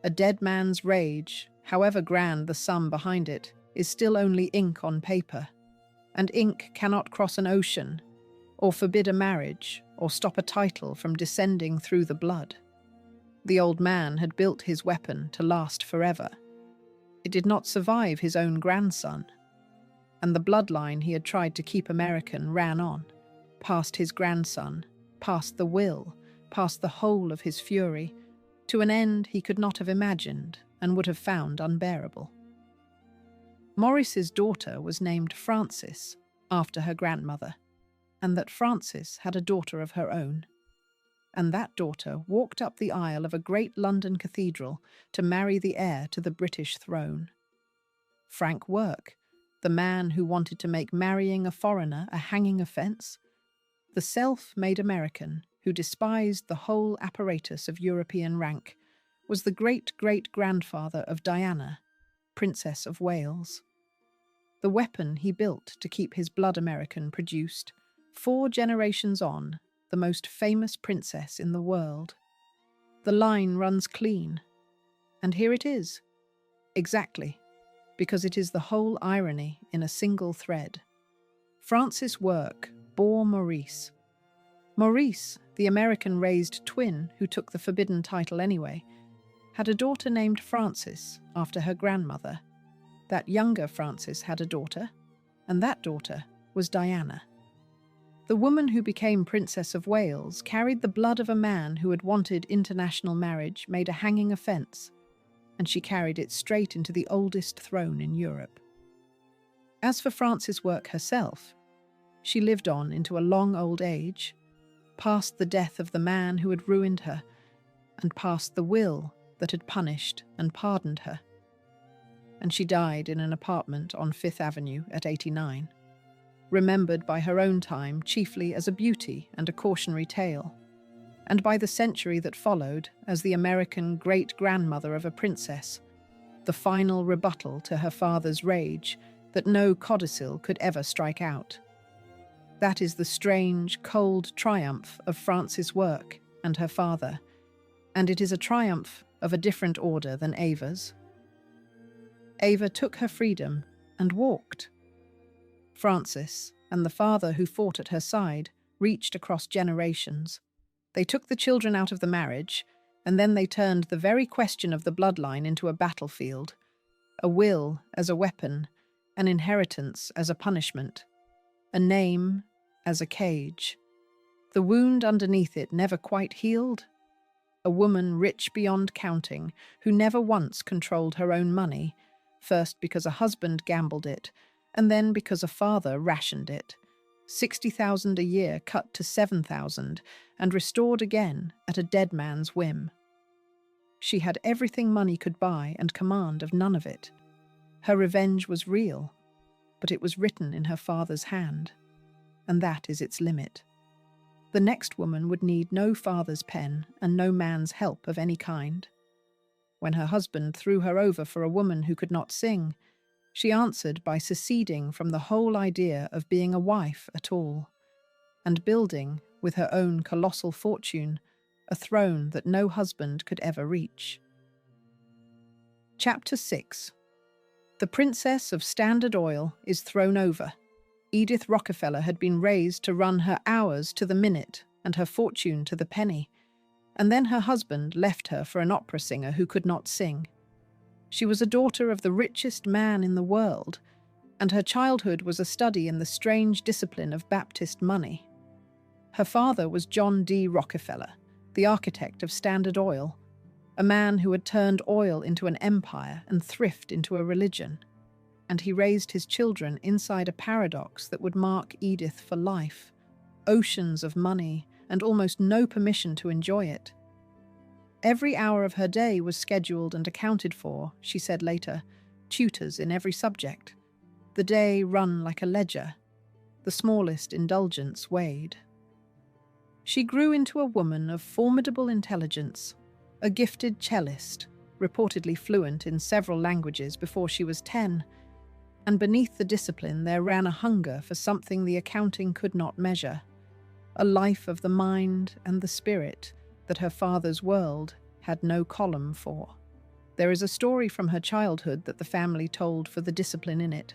A dead man's rage, however grand the sum behind it, is still only ink on paper, and ink cannot cross an ocean, or forbid a marriage, or stop a title from descending through the blood. The old man had built his weapon to last forever. It did not survive his own grandson, and the bloodline he had tried to keep American ran on, past his grandson, past the will, past the whole of his fury, to an end he could not have imagined and would have found unbearable. Maurice's daughter was named Frances, after her grandmother, and that Frances had a daughter of her own. And that daughter walked up the aisle of a great London cathedral to marry the heir to the British throne. Frank Work, the man who wanted to make marrying a foreigner a hanging offence, the self-made American who despised the whole apparatus of European rank, was the great-great-grandfather of Diana, Princess of Wales. The weapon he built to keep his blood American produced, 4 generations on, the most famous princess in the world. The line runs clean, and here it is, exactly, because it is the whole irony in a single thread. Francis Work bore Maurice. Maurice, the American-raised twin who took the forbidden title anyway, had a daughter named Frances after her grandmother. That younger Frances had a daughter, and that daughter was Diana. The woman who became Princess of Wales carried the blood of a man who had wanted international marriage made a hanging offence, and she carried it straight into the oldest throne in Europe. As for Frances Work herself, she lived on into a long old age, past the death of the man who had ruined her, and past the will that had punished and pardoned her. And she died in an apartment on Fifth Avenue at 89, remembered by her own time chiefly as a beauty and a cautionary tale, and by the century that followed as the American great-grandmother of a princess, the final rebuttal to her father's rage that no codicil could ever strike out. That is the strange, cold triumph of Frances' work and her father, and it is a triumph of a different order than Ava's. Ava took her freedom and walked. Frances, and the father who fought at her side, reached across generations. They took the children out of the marriage, and then they turned the very question of the bloodline into a battlefield, a will as a weapon, an inheritance as a punishment, a name as a cage. The wound underneath it never quite healed. A woman rich beyond counting, who never once controlled her own money, first because a husband gambled it, and then because a father rationed it. 60,000 a year cut to 7,000 and restored again at a dead man's whim. She had everything money could buy and command of none of it. Her revenge was real, but it was written in her father's hand, and that is its limit. The next woman would need no father's pen and no man's help of any kind. When her husband threw her over for a woman who could not sing, she answered by seceding from the whole idea of being a wife at all, and building, with her own colossal fortune, a throne that no husband could ever reach. Chapter 6. The Princess of Standard Oil is thrown over. Edith Rockefeller had been raised to run her hours to the minute and her fortune to the penny, and then her husband left her for an opera singer who could not sing. She was a daughter of the richest man in the world, and her childhood was a study in the strange discipline of Baptist money. Her father was John D. Rockefeller, the architect of Standard Oil, a man who had turned oil into an empire and thrift into a religion, and he raised his children inside a paradox that would mark Edith for life: oceans of money and almost no permission to enjoy it. Every hour of her day was scheduled and accounted for, she said later, tutors in every subject. The day run like a ledger. The smallest indulgence weighed. She grew into a woman of formidable intelligence, a gifted cellist, reportedly fluent in several languages before she was 10, and beneath the discipline there ran a hunger for something the accounting could not measure, a life of the mind and the spirit that her father's world had no column for. There is a story from her childhood that the family told for the discipline in it.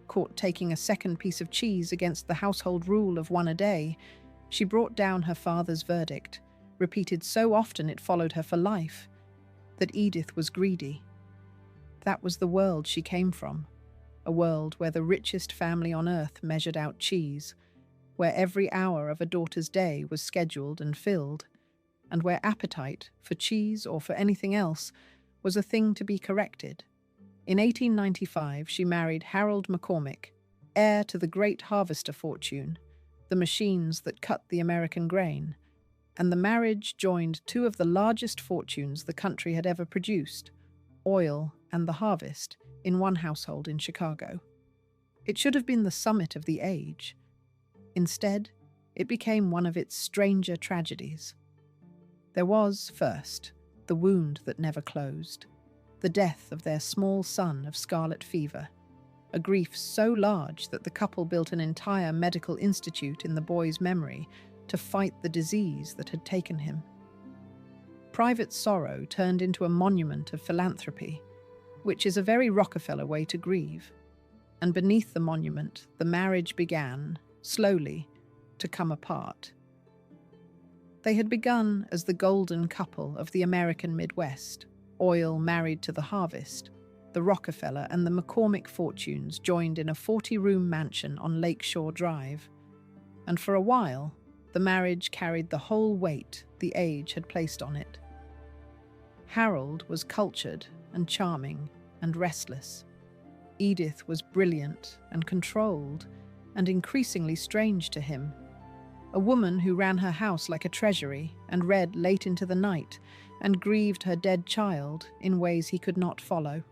Caught taking a second piece of cheese against the household rule of one a day, she brought down her father's verdict, repeated so often it followed her for life, that Edith was greedy. That was the world she came from, a world where the richest family on earth measured out cheese, where every hour of a daughter's day was scheduled and filled, and where appetite for cheese or for anything else was a thing to be corrected. In 1895, she married Harold McCormick, heir to the great harvester fortune, the machines that cut the American grain, and the marriage joined two of the largest fortunes the country had ever produced, oil and the harvest, in one household in Chicago. It should have been the summit of the age. Instead, it became one of its stranger tragedies. There was, first, the wound that never closed, the death of their small son of scarlet fever, a grief so large that the couple built an entire medical institute in the boy's memory to fight the disease that had taken him. Private sorrow turned into a monument of philanthropy, which is a very Rockefeller way to grieve, and beneath the monument, the marriage began, slowly, to come apart. They had begun as the golden couple of the American Midwest, oil married to the harvest. The Rockefeller and the McCormick fortunes joined in a 40-room mansion on Lakeshore Drive, and for a while, the marriage carried the whole weight the age had placed on it. Harold was cultured and charming and restless. Edith was brilliant and controlled and increasingly strange to him. A woman who ran her house like a treasury and read late into the night and grieved her dead child in ways he could not follow.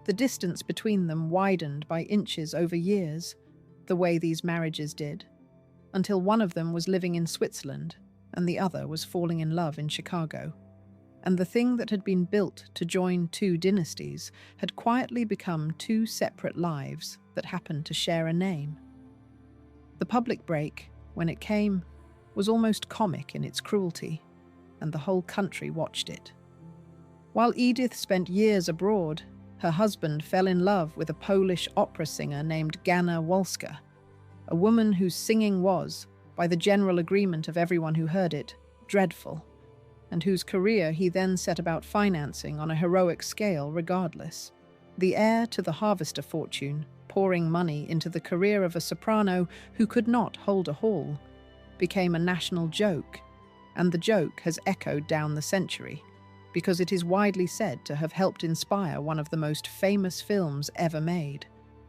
The distance between them widened by inches over years, the way these marriages did, until one of them was living in Switzerland and the other was falling in love in Chicago. And the thing that had been built to join two dynasties had quietly become two separate lives that happened to share a name. The public break, when it came, was almost comic in its cruelty, and the whole country watched it. While Edith spent years abroad, her husband fell in love with a Polish opera singer named Ganna Wolska, a woman whose singing was, by the general agreement of everyone who heard it, dreadful, and whose career he then set about financing on a heroic scale regardless. The heir to the harvester fortune, pouring money into the career of a soprano who could not hold a hall, became a national joke, and the joke has echoed down the century, because it is widely said to have helped inspire one of the most famous films ever made,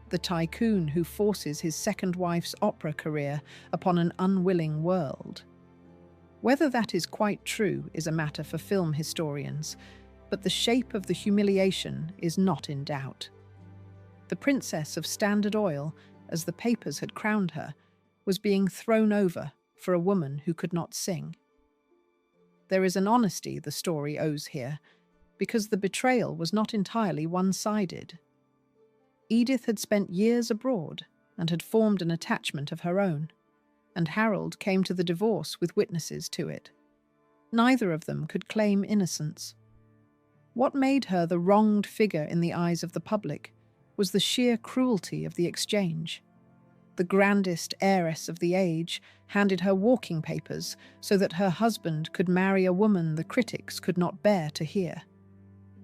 the tycoon who forces his second wife's opera career upon an unwilling world. Whether that is quite true is a matter for film historians, but the shape of the humiliation is not in doubt. The Princess of Standard Oil, as the papers had crowned her, was being thrown over for a woman who could not sing. There is an honesty the story owes here, because the betrayal was not entirely one-sided. Edith had spent years abroad and had formed an attachment of her own, and Harold came to the divorce with witnesses to it. Neither of them could claim innocence. What made her the wronged figure in the eyes of the public was the sheer cruelty of the exchange. The grandest heiress of the age handed her walking papers so that her husband could marry a woman the critics could not bear to hear.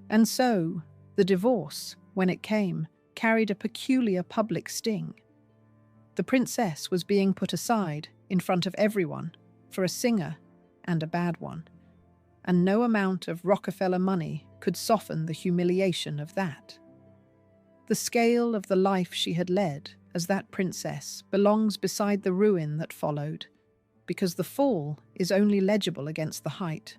And so, the divorce, when it came, carried a peculiar public sting. The princess was being put aside in front of everyone for a singer, and a bad one, and no amount of Rockefeller money could soften the humiliation of that. The scale of the life she had led as that princess belongs beside the ruin that followed, because the fall is only legible against the height.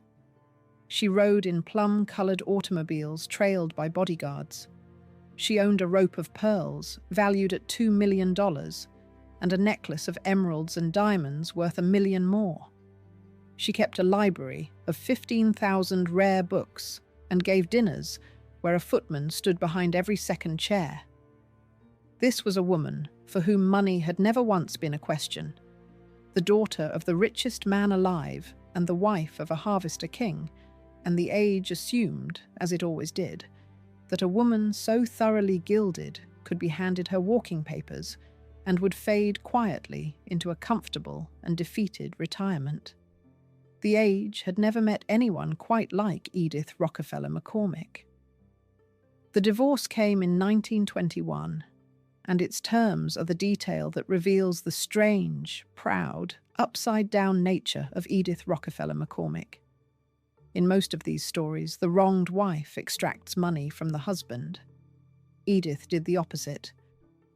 She rode in plum-coloured automobiles trailed by bodyguards. She owned a rope of pearls valued at $2 million, and a necklace of emeralds and diamonds worth $1 million more. She kept a library of 15,000 rare books and gave dinners where a footman stood behind every second chair. This was a woman for whom money had never once been a question, the daughter of the richest man alive and the wife of a harvester king, and the age assumed, as it always did, that a woman so thoroughly gilded could be handed her walking papers and would fade quietly into a comfortable and defeated retirement. The age had never met anyone quite like Edith Rockefeller McCormick. The divorce came in 1921, and its terms are the detail that reveals the strange, proud, upside-down nature of Edith Rockefeller McCormick. In most of these stories, the wronged wife extracts money from the husband. Edith did the opposite.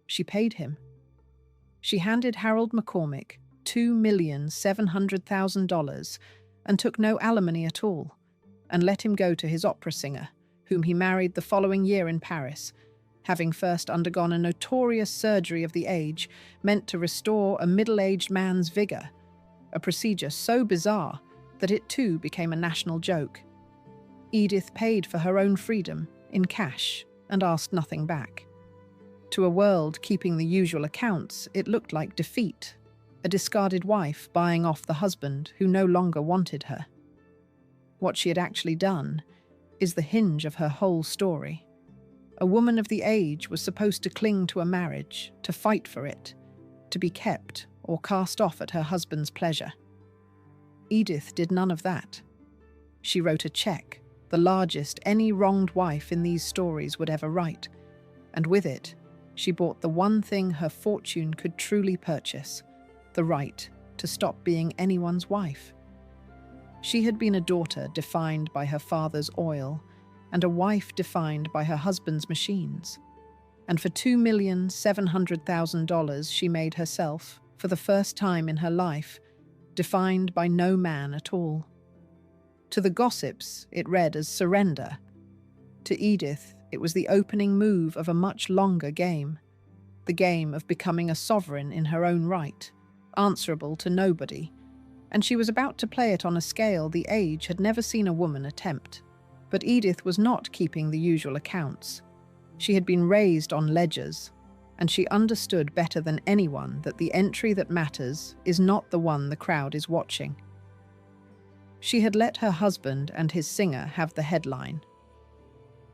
She paid him. She handed Harold McCormick $2,700,000 and took no alimony at all, and let him go to his opera singer, whom he married the following year in Paris, having first undergone a notorious surgery of the age meant to restore a middle-aged man's vigour, a procedure so bizarre that it too became a national joke. Edith paid for her own freedom in cash and asked nothing back. To a world keeping the usual accounts, it looked like defeat, a discarded wife buying off the husband who no longer wanted her. What she had actually done is the hinge of her whole story. A woman of the age was supposed to cling to a marriage, to fight for it, to be kept or cast off at her husband's pleasure. Edith did none of that. She wrote a check, the largest any wronged wife in these stories would ever write, and with it, she bought the one thing her fortune could truly purchase, the right to stop being anyone's wife. She had been a daughter defined by her father's oil, and a wife defined by her husband's machines. And for $2,700,000 she made herself, for the first time in her life, defined by no man at all. To the gossips, it read as surrender. To Edith, it was the opening move of a much longer game, the game of becoming a sovereign in her own right, answerable to nobody, and she was about to play it on a scale the age had never seen a woman attempt. But Edith was not keeping the usual accounts. She had been raised on ledgers, and she understood better than anyone that the entry that matters is not the one the crowd is watching. She had let her husband and his singer have the headline.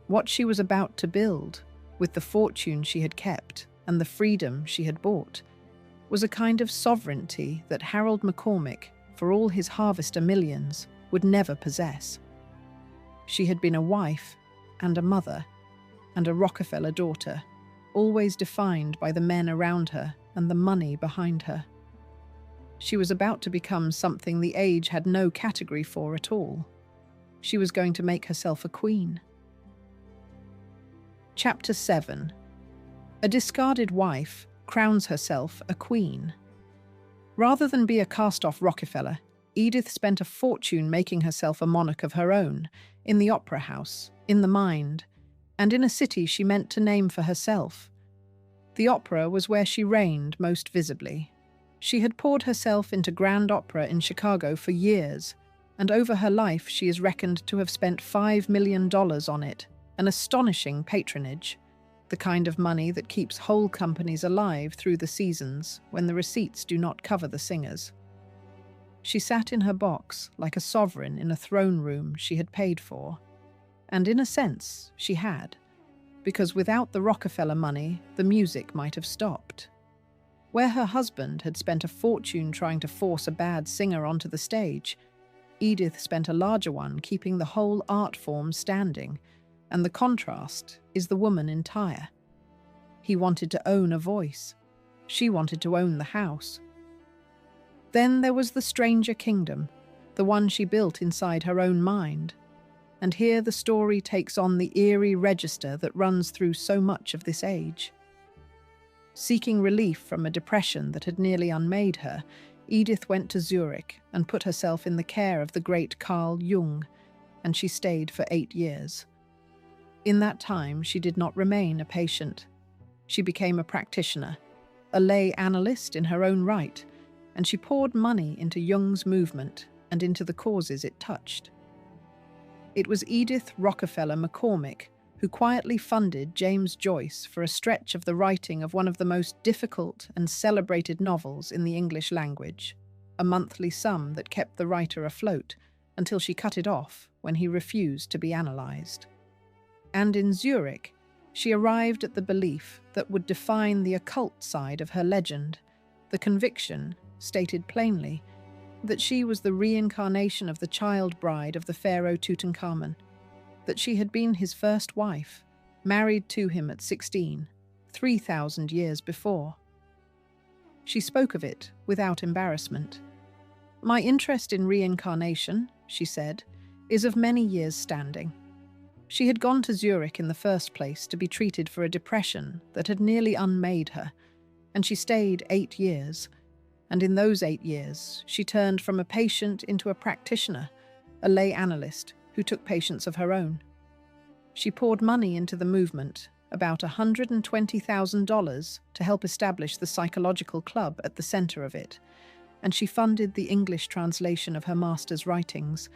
What she was about to build, with the fortune she had kept and the freedom she had bought, was a kind of sovereignty that Harold McCormick, for all his harvester millions, would never possess. She had been a wife and a mother and a Rockefeller daughter, always defined by the men around her and the money behind her. She was about to become something the age had no category for at all. She was going to make herself a queen. Chapter 7. A discarded wife crowns herself a queen. Rather than be a cast-off Rockefeller, Edith spent a fortune making herself a monarch of her own, in the opera house, in the mind, and in a city she meant to name for herself. The opera was where she reigned most visibly. She had poured herself into grand opera in Chicago for years, and over her life she is reckoned to have spent $5 million on it, an astonishing patronage, the kind of money that keeps whole companies alive through the seasons when the receipts do not cover the singers. She sat in her box like a sovereign in a throne room she had paid for, and in a sense she had, because without the Rockefeller money the music might have stopped. Where her husband had spent a fortune trying to force a bad singer onto the stage, Edith spent a larger one keeping the whole art form standing, and the contrast is the woman entire. He wanted to own a voice. She wanted to own the house. Then there was the stranger kingdom, the one she built inside her own mind. And here the story takes on the eerie register that runs through so much of this age. Seeking relief from a depression that had nearly unmade her, Edith went to Zurich and put herself in the care of the great Carl Jung, and she stayed for 8 years. In that time, she did not remain a patient. She became a practitioner, a lay analyst in her own right, and she poured money into Jung's movement and into the causes it touched. It was Edith Rockefeller McCormick who quietly funded James Joyce for a stretch of the writing of one of the most difficult and celebrated novels in the English language, a monthly sum that kept the writer afloat until she cut it off when he refused to be analysed. And in Zurich, she arrived at the belief that would define the occult side of her legend, the conviction, stated plainly, that she was the reincarnation of the child bride of the pharaoh Tutankhamun, that she had been his first wife, married to him at 16, 3,000 years before. She spoke of it without embarrassment. "My interest in reincarnation," she said, "is of many years' standing." She had gone to Zurich in the first place to be treated for a depression that had nearly unmade her, and she stayed 8 years, and in those 8 years she turned from a patient into a practitioner, a lay analyst who took patients of her own. She poured money into the movement, about $120,000 to help establish the psychological club at the center of it, and she funded the English translation of her master's writings,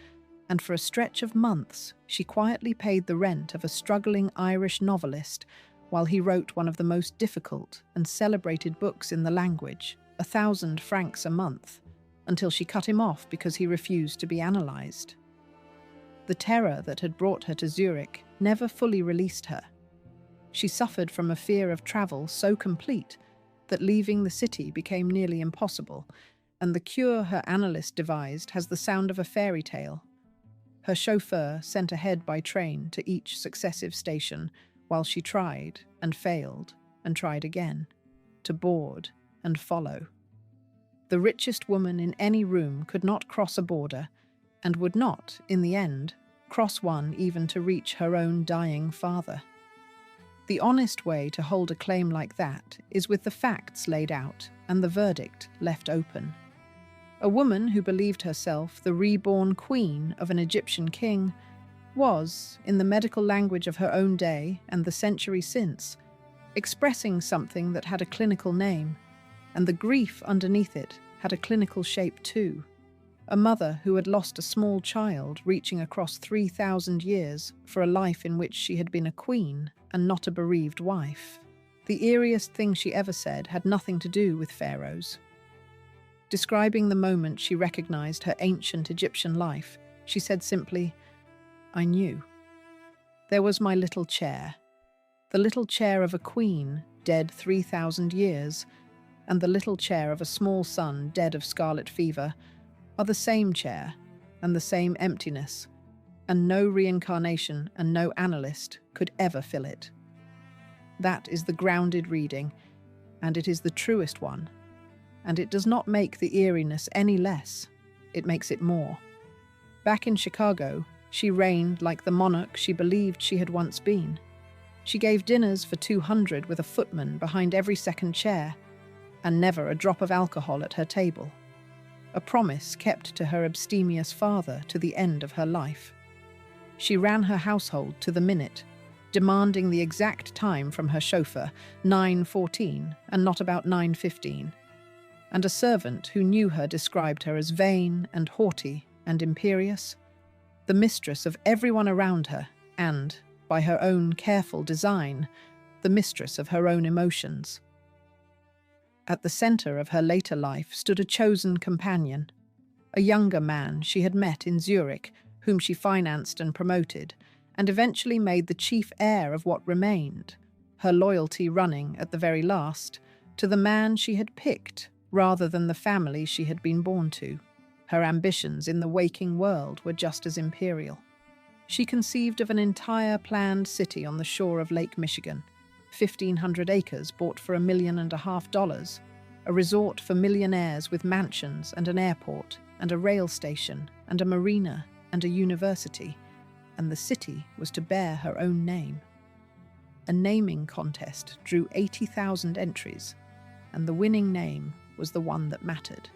and for a stretch of months she quietly paid the rent of a struggling Irish novelist while he wrote one of the most difficult and celebrated books in the language, 1,000 francs a month, until she cut him off because he refused to be analysed. The terror that had brought her to Zurich never fully released her. She suffered from a fear of travel so complete that leaving the city became nearly impossible, and the cure her analyst devised has the sound of a fairy tale. Her chauffeur sent ahead by train to each successive station while she tried and failed and tried again, to board and follow. The richest woman in any room could not cross a border, and would not, in the end, cross one even to reach her own dying father. The honest way to hold a claim like that is with the facts laid out and the verdict left open. A woman who believed herself the reborn queen of an Egyptian king was, in the medical language of her own day and the century since, expressing something that had a clinical name, and the grief underneath it had a clinical shape too. A mother who had lost a small child reaching across 3,000 years for a life in which she had been a queen and not a bereaved wife. The eeriest thing she ever said had nothing to do with pharaohs. Describing the moment she recognized her ancient Egyptian life, she said simply, "I knew. There was my little chair, the little chair of a queen dead 3,000 years, and the little chair of a small son dead of scarlet fever, are the same chair and the same emptiness, and no reincarnation and no analyst could ever fill it." That is the grounded reading, and it is the truest one, and it does not make the eeriness any less, it makes it more. Back in Chicago, she reigned like the monarch she believed she had once been. She gave dinners for 200 with a footman behind every second chair, and never a drop of alcohol at her table. A promise kept to her abstemious father to the end of her life. She ran her household to the minute, demanding the exact time from her chauffeur, 9:14 and not about 9:15. And a servant who knew her described her as vain and haughty and imperious, the mistress of everyone around her and, by her own careful design, the mistress of her own emotions. At the center of her later life stood a chosen companion, a younger man she had met in Zurich, whom she financed and promoted, and eventually made the chief heir of what remained, her loyalty running, at the very last, to the man she had picked rather than the family she had been born to. Her ambitions in the waking world were just as imperial. She conceived of an entire planned city on the shore of Lake Michigan, 1,500 acres bought for $1.5 million, a resort for millionaires with mansions and an airport and a rail station and a marina and a university, and the city was to bear her own name. A naming contest drew 80,000 entries, and the winning name was the one that mattered.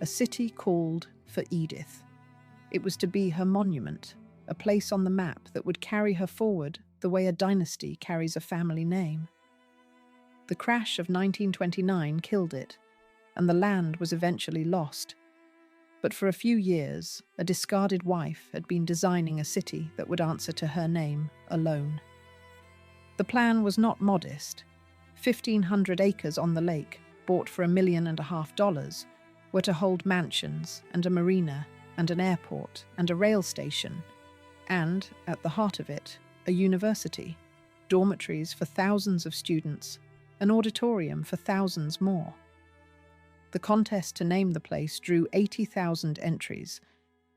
A city called for Edith. It was to be her monument, a place on the map that would carry her forward the way a dynasty carries a family name. The crash of 1929 killed it, and the land was eventually lost. But for a few years, a discarded wife had been designing a city that would answer to her name alone. The plan was not modest. 1,500 acres on the lake, bought for $1.5 million, were to hold mansions and a marina and an airport and a rail station, and, at the heart of it, a university, dormitories for thousands of students, an auditorium for thousands more. The contest to name the place drew 80,000 entries,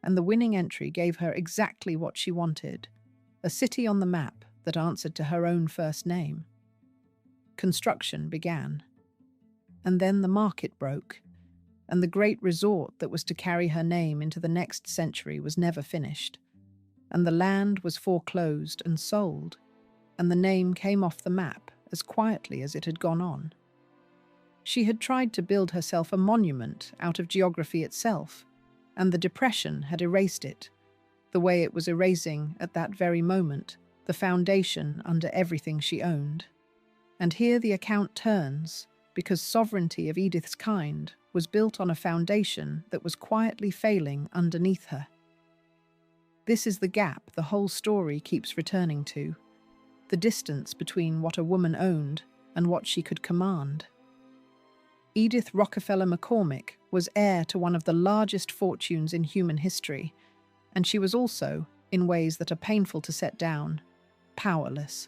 and the winning entry gave her exactly what she wanted, a city on the map that answered to her own first name. Construction began. And then the market broke, and the great resort that was to carry her name into the next century was never finished, and the land was foreclosed and sold, and the name came off the map as quietly as it had gone on. She had tried to build herself a monument out of geography itself, and the Depression had erased it, the way it was erasing, at that very moment, the foundation under everything she owned. And here the account turns, because sovereignty of Edith's kind was built on a foundation that was quietly failing underneath her. This is the gap the whole story keeps returning to, the distance between what a woman owned and what she could command. Edith Rockefeller McCormick was heir to one of the largest fortunes in human history, and she was also, in ways that are painful to set down, powerless.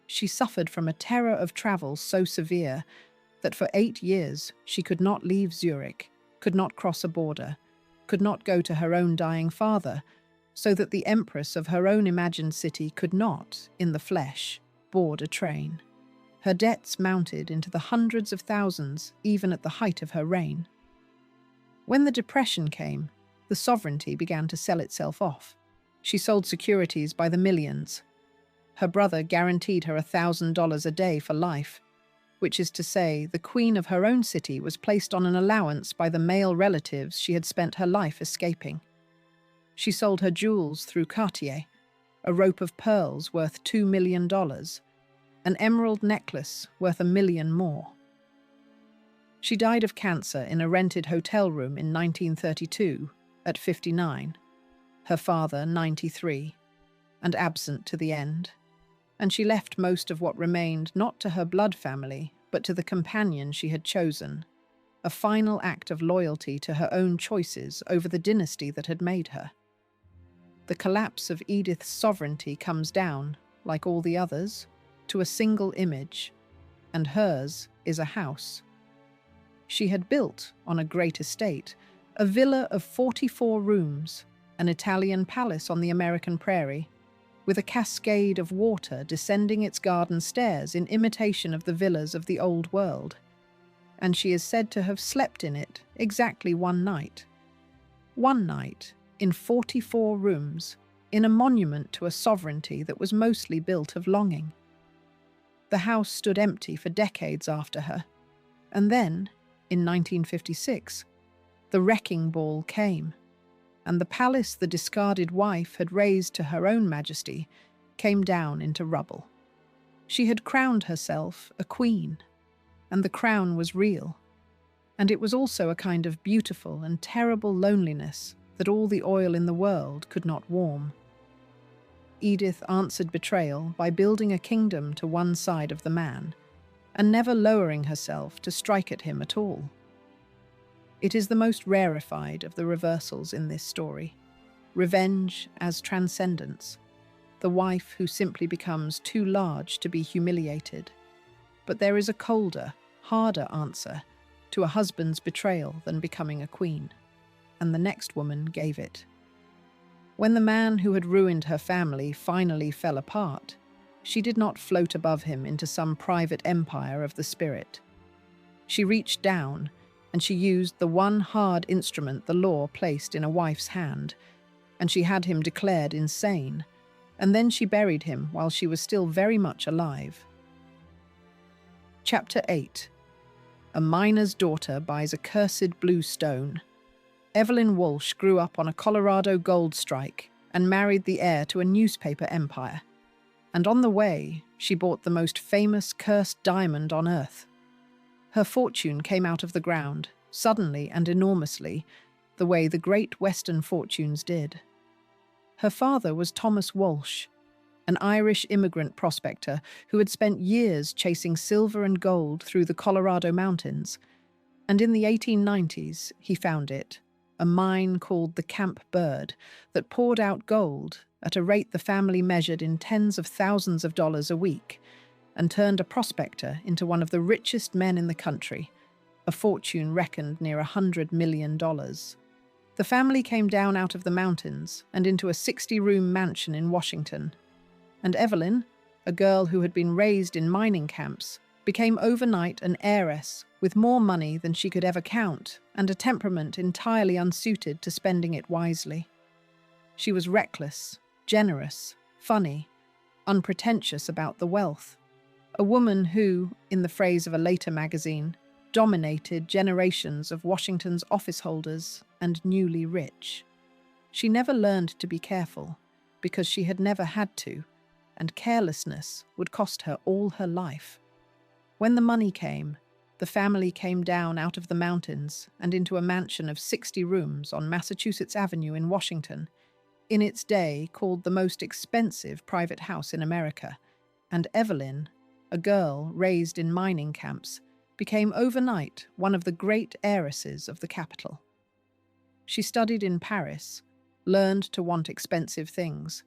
She suffered from a terror of travel so severe that for 8 years she could not leave Zurich, could not cross a border, could not go to her own dying father, so that the empress of her own imagined city could not, in the flesh, board a train. Her debts mounted into the hundreds of thousands even at the height of her reign. When the Depression came, the sovereignty began to sell itself off. She sold securities by the millions. Her brother guaranteed her $1,000 a day for life, which is to say, the queen of her own city was placed on an allowance by the male relatives she had spent her life escaping. She sold her jewels through Cartier, a rope of pearls worth $2 million, an emerald necklace worth $1 million more. She died of cancer in a rented hotel room in 1932, at 59, her father 93, and absent to the end. And she left most of what remained not to her blood family, but to the companion she had chosen, a final act of loyalty to her own choices over the dynasty that had made her. The collapse of Edith's sovereignty comes down, like all the others, to a single image, and hers is a house. She had built, on a great estate, a villa of 44 rooms, an Italian palace on the American prairie, with a cascade of water descending its garden stairs in imitation of the villas of the old world, and she is said to have slept in it exactly one night. One night, in 44 rooms, in a monument to a sovereignty that was mostly built of longing. The house stood empty for decades after her, and then, in 1956, the wrecking ball came, and the palace the discarded wife had raised to her own majesty came down into rubble. She had crowned herself a queen, and the crown was real, and it was also a kind of beautiful and terrible loneliness that all the oil in the world could not warm. Edith answered betrayal by building a kingdom to one side of the man, and never lowering herself to strike at him at all. It is the most rarefied of the reversals in this story. Revenge as transcendence, the wife who simply becomes too large to be humiliated. But there is a colder, harder answer to a husband's betrayal than becoming a queen, and the next woman gave it. When the man who had ruined her family finally fell apart, she did not float above him into some private empire of the spirit. She reached down, and she used the one hard instrument the law placed in a wife's hand, and she had him declared insane, and then she buried him while she was still very much alive. Chapter 8. A miner's daughter buys a cursed blue stone. Evelyn Walsh grew up on a Colorado gold strike and married the heir to a newspaper empire. And on the way, she bought the most famous cursed diamond on earth. Her fortune came out of the ground, suddenly and enormously, the way the great Western fortunes did. Her father was Thomas Walsh, an Irish immigrant prospector who had spent years chasing silver and gold through the Colorado mountains, and in the 1890s he found it, a mine called the Camp Bird that poured out gold at a rate the family measured in tens of thousands of dollars a week, and turned a prospector into one of the richest men in the country, a fortune reckoned near $100 million. The family came down out of the mountains and into a 60-room mansion in Washington, and Evelyn, a girl who had been raised in mining camps, became overnight an heiress with more money than she could ever count and a temperament entirely unsuited to spending it wisely. She was reckless, generous, funny, unpretentious about the wealth. A woman who, in the phrase of a later magazine, dominated generations of Washington's office holders and newly rich. She never learned to be careful because she had never had to, and carelessness would cost her all her life. When the money came, the family came down out of the mountains and into a mansion of 60 rooms on Massachusetts Avenue in Washington, in its day called the most expensive private house in America, and Evelyn, a girl raised in mining camps, became overnight one of the great heiresses of the capital. She studied in Paris, learned to want expensive things,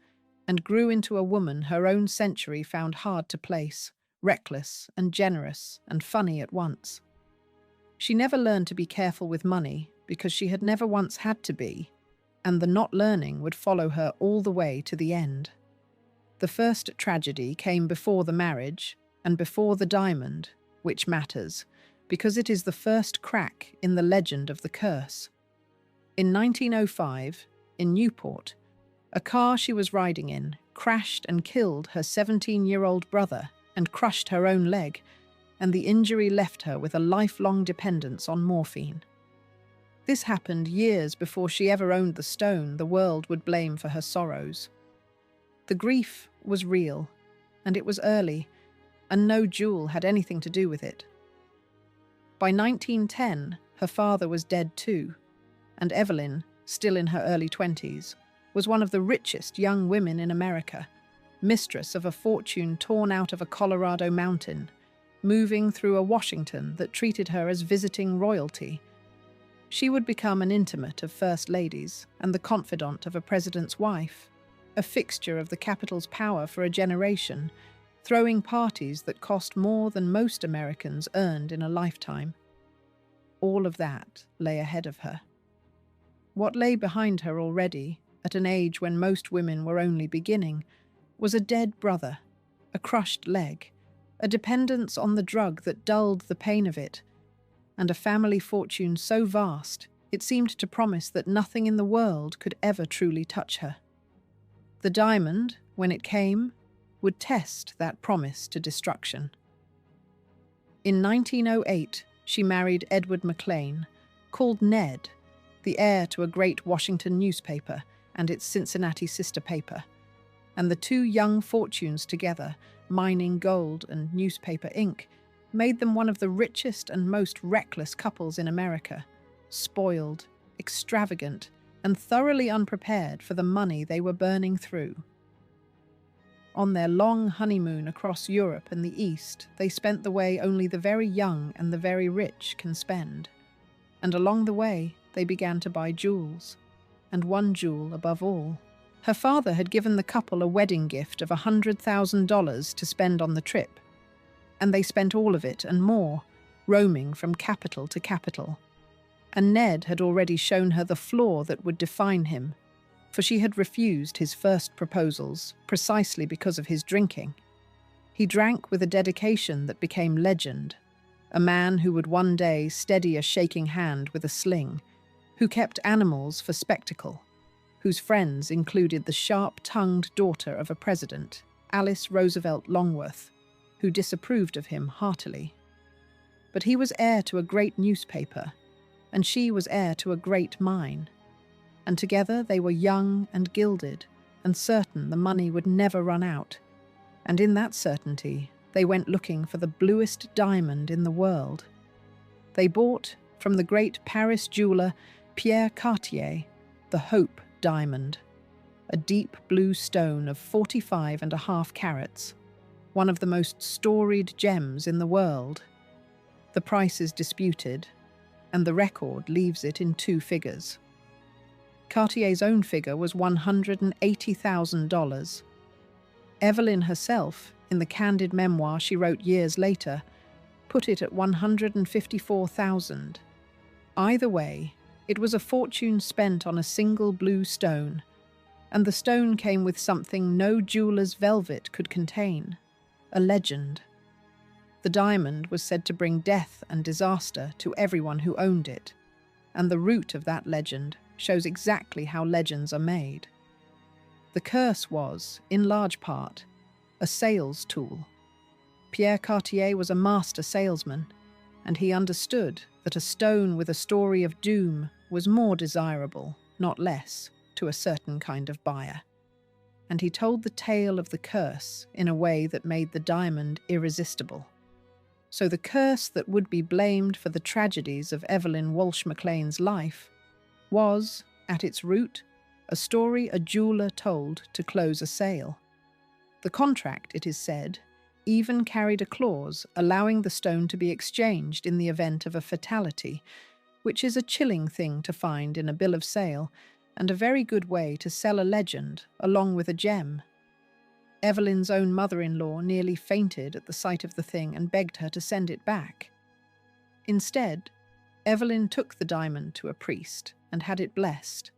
and grew into a woman her own century found hard to place, reckless and generous and funny at once. She never learned to be careful with money because she had never once had to be, and the not learning would follow her all the way to the end. The first tragedy came before the marriage and before the diamond, which matters, because it is the first crack in the legend of the curse. In 1905, in Newport, a car she was riding in crashed and killed her 17-year-old brother and crushed her own leg, and the injury left her with a lifelong dependence on morphine. This happened years before she ever owned the stone the world would blame for her sorrows. The grief was real, and it was early, and no jewel had anything to do with it. By 1910, her father was dead too, and Evelyn, still in her early 20s, was one of the richest young women in America, mistress of a fortune torn out of a Colorado mountain, moving through a Washington that treated her as visiting royalty. She would become an intimate of first ladies and the confidant of a president's wife, a fixture of the capital's power for a generation, throwing parties that cost more than most Americans earned in a lifetime. All of that lay ahead of her. What lay behind her already, at an age when most women were only beginning, was a dead brother, a crushed leg, a dependence on the drug that dulled the pain of it, and a family fortune so vast it seemed to promise that nothing in the world could ever truly touch her. The diamond, when it came, would test that promise to destruction. In 1908, she married Edward McLean, called Ned, the heir to a great Washington newspaper and its Cincinnati sister paper, and the two young fortunes together, mining gold and newspaper ink, made them one of the richest and most reckless couples in America, spoiled, extravagant, and thoroughly unprepared for the money they were burning through. On their long honeymoon across Europe and the East, they spent the way only the very young and the very rich can spend. And along the way, they began to buy jewels, and one jewel above all. Her father had given the couple a wedding gift of $100,000 to spend on the trip, and they spent all of it and more, roaming from capital to capital. And Ned had already shown her the flaw that would define him, for she had refused his first proposals precisely because of his drinking. He drank with a dedication that became legend, a man who would one day steady a shaking hand with a sling, who kept animals for spectacle, whose friends included the sharp-tongued daughter of a president, Alice Roosevelt Longworth, who disapproved of him heartily. But he was heir to a great newspaper, and she was heir to a great mine, and together they were young and gilded, and certain the money would never run out, and in that certainty they went looking for the bluest diamond in the world. They bought, from the great Paris jeweller Pierre Cartier, the Hope diamond, a deep blue stone of 45.5 carats, one of the most storied gems in the world. The price is disputed, and the record leaves it in 2 figures. Cartier's own figure was $180,000. Evelyn herself, in the candid memoir she wrote years later, put it at $154,000. Either way, it was a fortune spent on a single blue stone, and the stone came with something no jeweller's velvet could contain, a legend. The diamond was said to bring death and disaster to everyone who owned it, and the root of that legend shows exactly how legends are made. The curse was, in large part, a sales tool. Pierre Cartier was a master salesman, and he understood that a stone with a story of doom was more desirable, not less, to a certain kind of buyer. And he told the tale of the curse in a way that made the diamond irresistible. So the curse that would be blamed for the tragedies of Evelyn Walsh McLean's life was, at its root, a story a jeweller told to close a sale. The contract, it is said, even carried a clause allowing the stone to be exchanged in the event of a fatality, which is a chilling thing to find in a bill of sale and a very good way to sell a legend along with a gem. Evelyn's own mother-in-law nearly fainted at the sight of the thing and begged her to send it back. Instead, Evelyn took the diamond to a priest and had it blessed.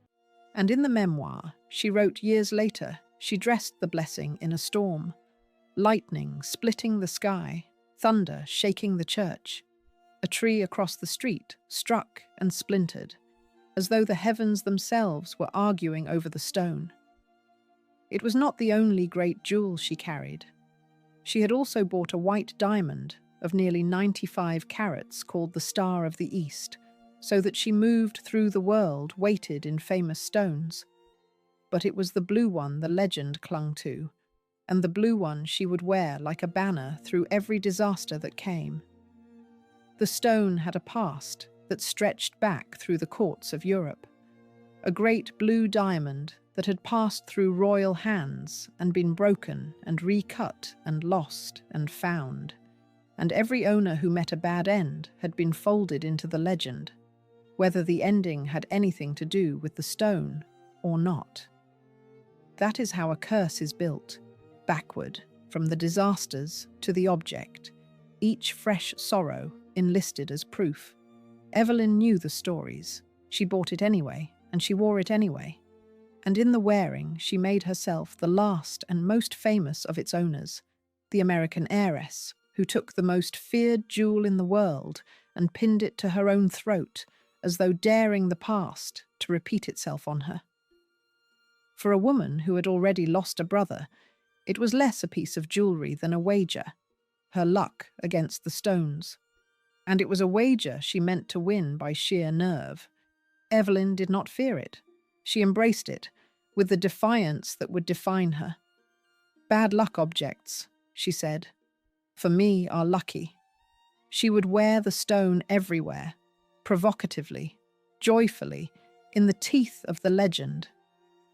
And in the memoir she wrote years later, she dressed the blessing in a storm, lightning splitting the sky, thunder shaking the church. A tree across the street struck and splintered, as though the heavens themselves were arguing over the stone. It was not the only great jewel she carried. She had also bought a white diamond, of nearly 95 carats called the Star of the East, so that she moved through the world weighted in famous stones. But it was the blue one the legend clung to, and the blue one she would wear like a banner through every disaster that came. The stone had a past that stretched back through the courts of Europe, a great blue diamond that had passed through royal hands and been broken and recut and lost and found, and every owner who met a bad end had been folded into the legend, whether the ending had anything to do with the stone or not. That is how a curse is built, backward, from the disasters to the object, each fresh sorrow enlisted as proof. Evelyn knew the stories. She bought it anyway, and she wore it anyway. And in the wearing, she made herself the last and most famous of its owners, the American heiress, who took the most feared jewel in the world and pinned it to her own throat, as though daring the past to repeat itself on her. For a woman who had already lost a brother, it was less a piece of jewellery than a wager, her luck against the stones. And it was a wager she meant to win by sheer nerve. Evelyn did not fear it. She embraced it, with the defiance that would define her. "Bad luck objects," she said, "for me are lucky." She would wear the stone everywhere, provocatively, joyfully, in the teeth of the legend.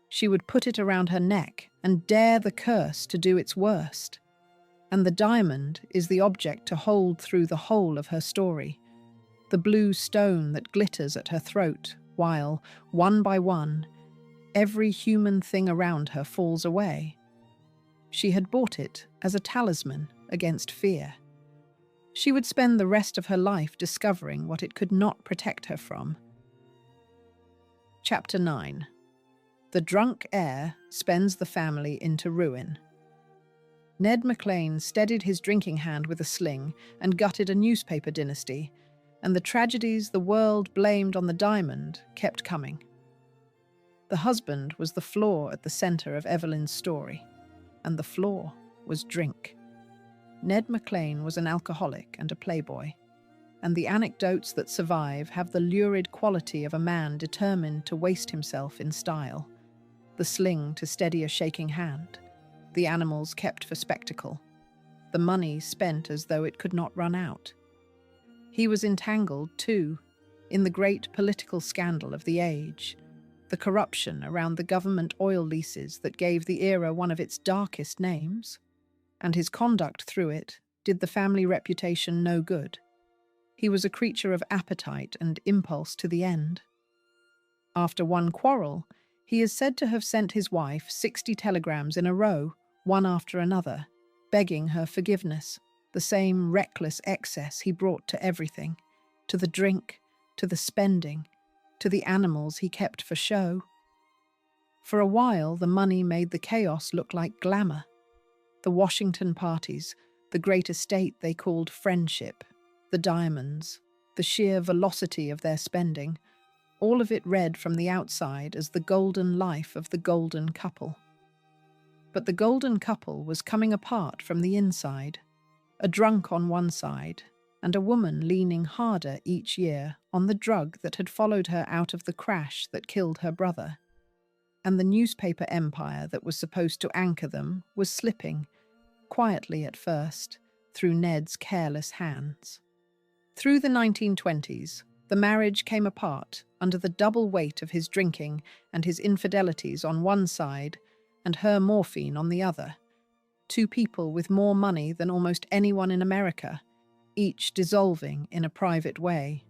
She would put it around her neck and dare the curse to do its worst. And the diamond is the object to hold through the whole of her story, the blue stone that glitters at her throat, while, one by one, every human thing around her falls away. She had bought it as a talisman against fear. She would spend the rest of her life discovering what it could not protect her from. Chapter 9. The drunk heir spends the family into ruin. Ned McLean steadied his drinking hand with a sling and gutted a newspaper dynasty, and the tragedies the world blamed on the diamond kept coming. The husband was the flaw at the center of Evelyn's story, and the flaw was drink. Ned McLean was an alcoholic and a playboy, and the anecdotes that survive have the lurid quality of a man determined to waste himself in style. The sling to steady a shaking hand, the animals kept for spectacle, the money spent as though it could not run out. He was entangled, too, in the great political scandal of the age, the corruption around the government oil leases that gave the era one of its darkest names, and his conduct through it did the family reputation no good. He was a creature of appetite and impulse to the end. After one quarrel, he is said to have sent his wife 60 telegrams in a row, one after another, begging her forgiveness, the same reckless excess he brought to everything, to the drink, to the spending, to the animals he kept for show. For a while, the money made the chaos look like glamour. The Washington parties, the great estate they called friendship, the diamonds, the sheer velocity of their spending, all of it read from the outside as the golden life of the golden couple. But the golden couple was coming apart from the inside, a drunk on one side, and a woman leaning harder each year on the drug that had followed her out of the crash that killed her brother. And the newspaper empire that was supposed to anchor them was slipping, quietly at first, through Ned's careless hands. Through the 1920s, the marriage came apart under the double weight of his drinking and his infidelities on one side and her morphine on the other. Two people with more money than almost anyone in America, each dissolving in a private way.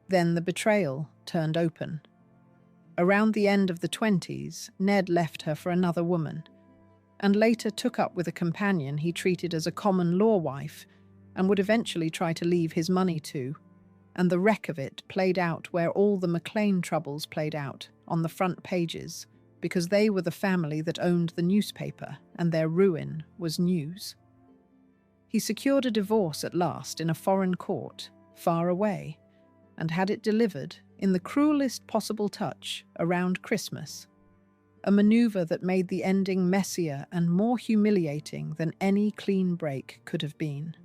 Then the betrayal turned open. Around the end of the 20s, Ned left her for another woman, and later took up with a companion he treated as a common law wife, and would eventually try to leave his money to, and the wreck of it played out where all the McLean troubles played out, on the front pages, because they were the family that owned the newspaper, and their ruin was news. He secured a divorce at last in a foreign court, far away, and had it delivered, in the cruelest possible touch, around Christmas, a maneuver that made the ending messier and more humiliating than any clean break could have been.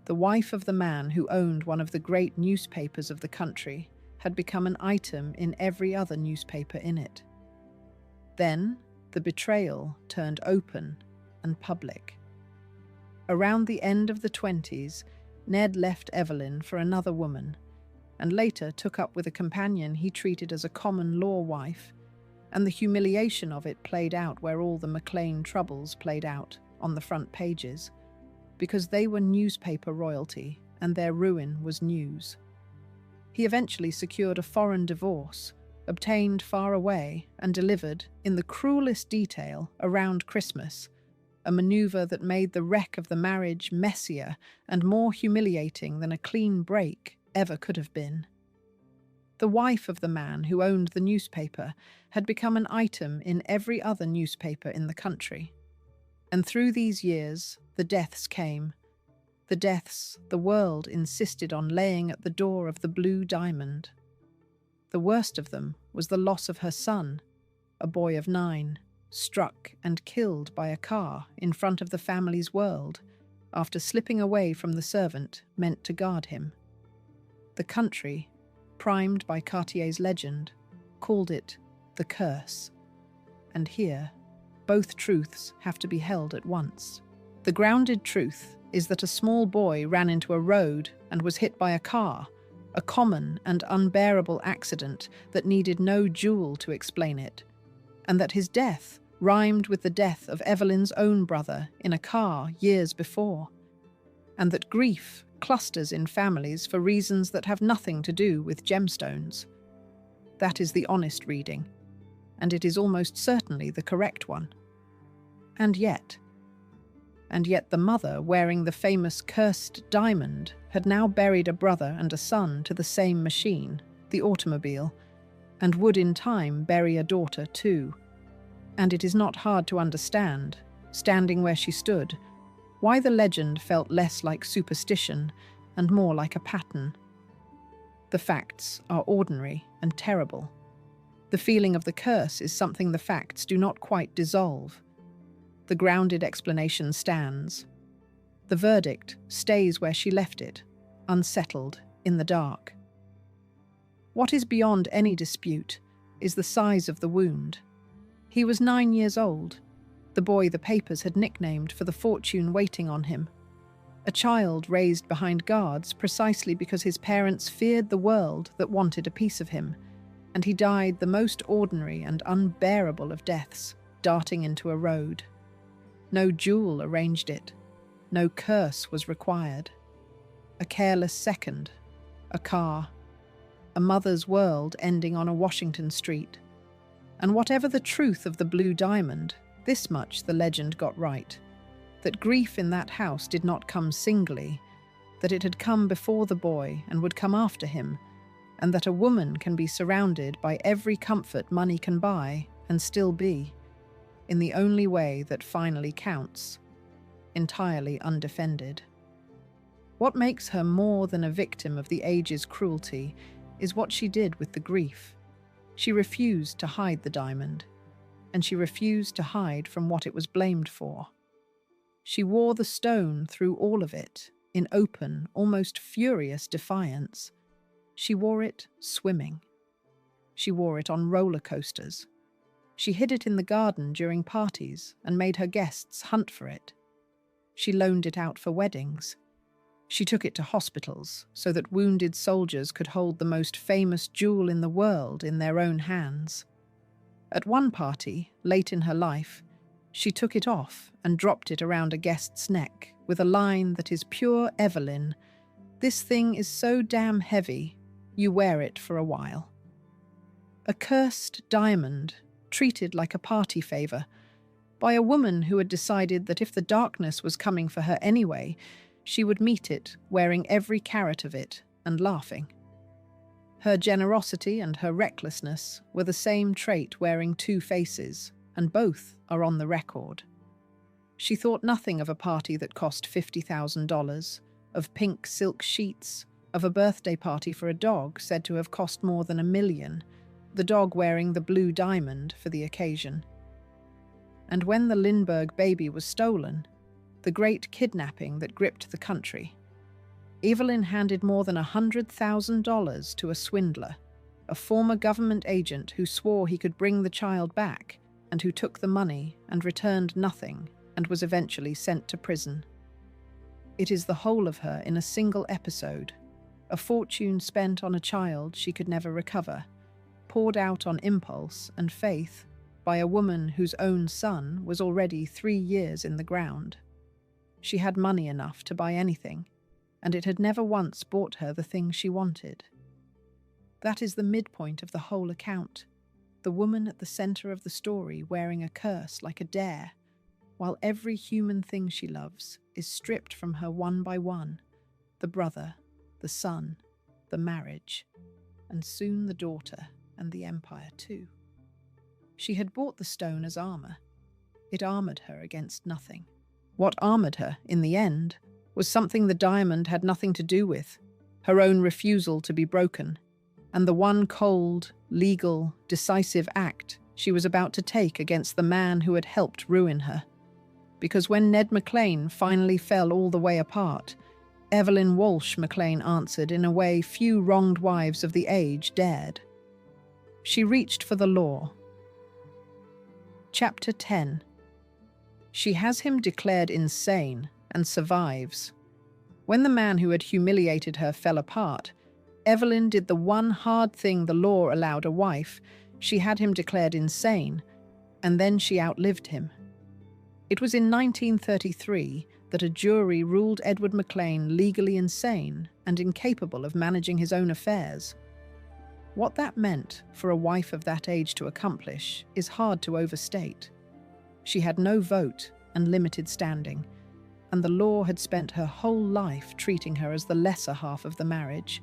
The wife of the man who owned one of the great newspapers of the country had become an item in every other newspaper in it. Then, the betrayal turned open and public. Around the end of the 20s, Ned left Evelyn for another woman, and later took up with a companion he treated as a common law wife, and the humiliation of it played out where all the McLean troubles played out, on the front pages, because they were newspaper royalty and their ruin was news. He eventually secured a foreign divorce, obtained far away and delivered, in the cruelest detail, around Christmas, a maneuver that made the wreck of the marriage messier and more humiliating than a clean break ever could have been. The wife of the man who owned the newspaper had become an item in every other newspaper in the country. And through these years, the deaths came. The deaths the world insisted on laying at the door of the Blue Diamond. The worst of them was the loss of her son, a boy of 9, struck and killed by a car in front of the family's world after slipping away from the servant meant to guard him. The country, primed by Cartier's legend, called it the curse. And here, both truths have to be held at once. The grounded truth is that a small boy ran into a road and was hit by a car, a common and unbearable accident that needed no jewel to explain it, and that his death rhymed with the death of Evelyn's own brother in a car years before, and that grief clusters in families for reasons that have nothing to do with gemstones. That is the honest reading, and it is almost certainly the correct one. And yet the mother wearing the famous cursed diamond had now buried a brother and a son to the same machine, the automobile, and would in time bury a daughter too. And it is not hard to understand, standing where she stood, why the legend felt less like superstition and more like a pattern. The facts are ordinary and terrible. The feeling of the curse is something the facts do not quite dissolve. The grounded explanation stands. The verdict stays where she left it, unsettled, in the dark. What is beyond any dispute is the size of the wound. He was 9 years old, the boy the papers had nicknamed for the fortune waiting on him. A child raised behind guards precisely because his parents feared the world that wanted a piece of him, and he died the most ordinary and unbearable of deaths, darting into a road. No jewel arranged it. No curse was required. A careless second, a car, a mother's world ending on a Washington street. And whatever the truth of the Blue Diamond, this much the legend got right, that grief in that house did not come singly, that it had come before the boy and would come after him, and that a woman can be surrounded by every comfort money can buy and still be, in the only way that finally counts, entirely undefended. What makes her more than a victim of the age's cruelty is what she did with the grief. She refused to hide the diamond, and she refused to hide from what it was blamed for. She wore the stone through all of it, in open, almost furious defiance. She wore it swimming. She wore it on roller coasters. She hid it in the garden during parties and made her guests hunt for it. She loaned it out for weddings. She took it to hospitals so that wounded soldiers could hold the most famous jewel in the world in their own hands. At one party, late in her life, she took it off and dropped it around a guest's neck with a line that is pure Evelyn. "This thing is so damn heavy, you wear it for a while." A cursed diamond, treated like a party favor, by a woman who had decided that if the darkness was coming for her anyway, she would meet it wearing every carat of it and laughing. Her generosity and her recklessness were the same trait wearing two faces, and both are on the record. She thought nothing of a party that cost $50,000, of pink silk sheets, of a birthday party for a dog said to have cost more than $1 million, the dog wearing the blue diamond for the occasion. And when the Lindbergh baby was stolen, the great kidnapping that gripped the country, Evelyn handed more than $100,000 to a swindler, a former government agent who swore he could bring the child back and who took the money and returned nothing and was eventually sent to prison. It is the whole of her in a single episode, a fortune spent on a child she could never recover, poured out on impulse and faith by a woman whose own son was already 3 years in the ground. She had money enough to buy anything, and it had never once bought her the thing she wanted. That is the midpoint of the whole account, the woman at the center of the story wearing a curse like a dare, while every human thing she loves is stripped from her one by one, the brother, the son, the marriage, and soon the daughter and the empire too. She had bought the stone as armor. It armored her against nothing. What armored her, in the end, was something the diamond had nothing to do with, her own refusal to be broken, and the one cold, legal, decisive act she was about to take against the man who had helped ruin her. Because when Ned McLean finally fell all the way apart, Evelyn Walsh McLean answered in a way few wronged wives of the age dared. She reached for the law. Chapter 10. She has him declared insane and survives. When the man who had humiliated her fell apart, Evelyn did the one hard thing the law allowed a wife. She had him declared insane, and then she outlived him. It was in 1933 that a jury ruled Edward McLean legally insane and incapable of managing his own affairs. What that meant for a wife of that age to accomplish is hard to overstate. She had no vote and limited standing, and the law had spent her whole life treating her as the lesser half of the marriage.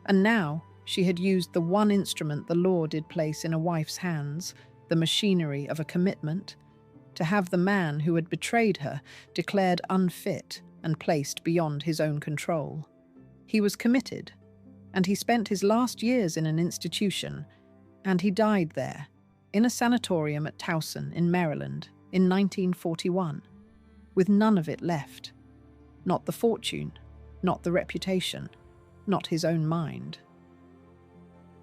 And now she had used the one instrument the law did place in a wife's hands, the machinery of a commitment, to have the man who had betrayed her declared unfit and placed beyond his own control. He was committed, and he spent his last years in an institution, and he died there, in a sanatorium at Towson in Maryland in 1941, with none of it left. Not the fortune, not the reputation, not his own mind.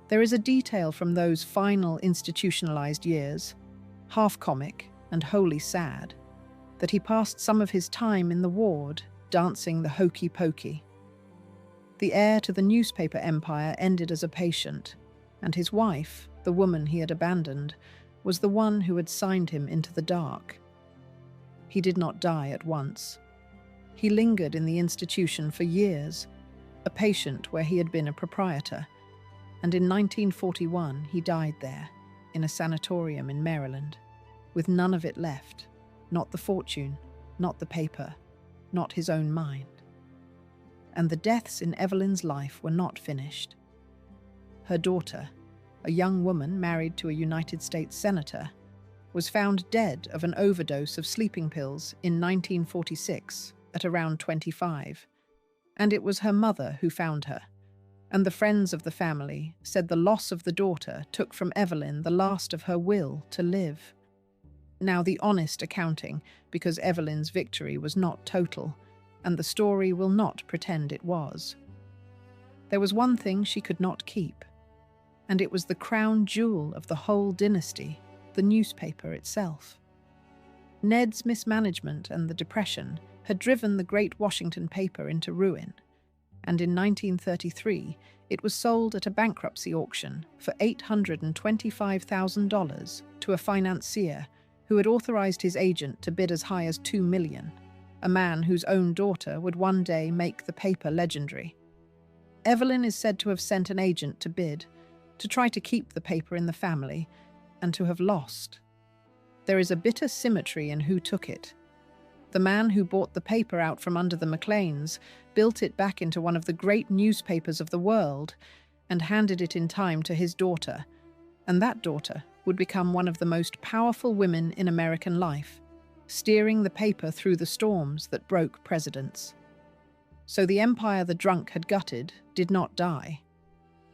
There is a detail from those final institutionalized years, half comic and wholly sad, that he passed some of his time in the ward dancing the hokey pokey. The heir to the newspaper empire ended as a patient, and his wife, the woman he had abandoned, was the one who had signed him into the dark. He did not die at once. He lingered in the institution for years, a patient where he had been a proprietor, and in 1941 he died there, in a sanatorium in Maryland, with none of it left, not the fortune, not the paper, not his own mind. And the deaths in Evelyn's life were not finished. Her daughter, a young woman married to a United States senator, was found dead of an overdose of sleeping pills in 1946 at around 25, and it was her mother who found her, and the friends of the family said the loss of the daughter took from Evelyn the last of her will to live. Now the honest accounting, because Evelyn's victory was not total, and the story will not pretend it was. There was one thing she could not keep, and it was the crown jewel of the whole dynasty, the newspaper itself. Ned's mismanagement and the Depression had driven the great Washington paper into ruin, and in 1933 it was sold at a bankruptcy auction for $825,000 to a financier who had authorized his agent to bid as high as $2 million, a man whose own daughter would one day make the paper legendary. Evelyn is said to have sent an agent to bid, to try to keep the paper in the family, and to have lost. There is a bitter symmetry in who took it. The man who bought the paper out from under the McLeans built it back into one of the great newspapers of the world and handed it in time to his daughter, and that daughter would become one of the most powerful women in American life, steering the paper through the storms that broke presidents. So the empire the drunk had gutted did not die.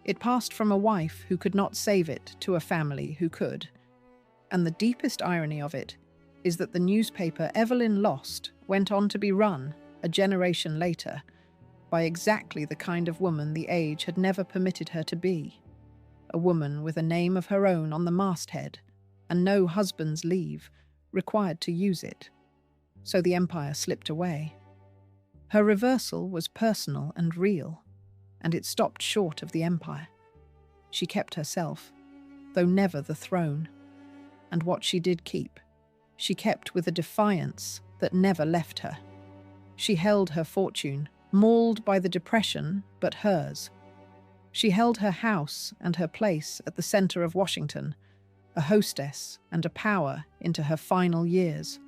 It passed from a wife who could not save it to a family who could. And the deepest irony of it is that the newspaper Evelyn lost went on to be run, a generation later, by exactly the kind of woman the age had never permitted her to be. A woman with a name of her own on the masthead, and no husband's leave, required to use it. So the empire slipped away. Her reversal was personal and real, and it stopped short of the empire. She kept herself, though never the throne. And what she did keep, she kept with a defiance that never left her. She held her fortune, mauled by the depression, but hers. She held her house and her place at the center of Washington, a hostess and a power into her final years.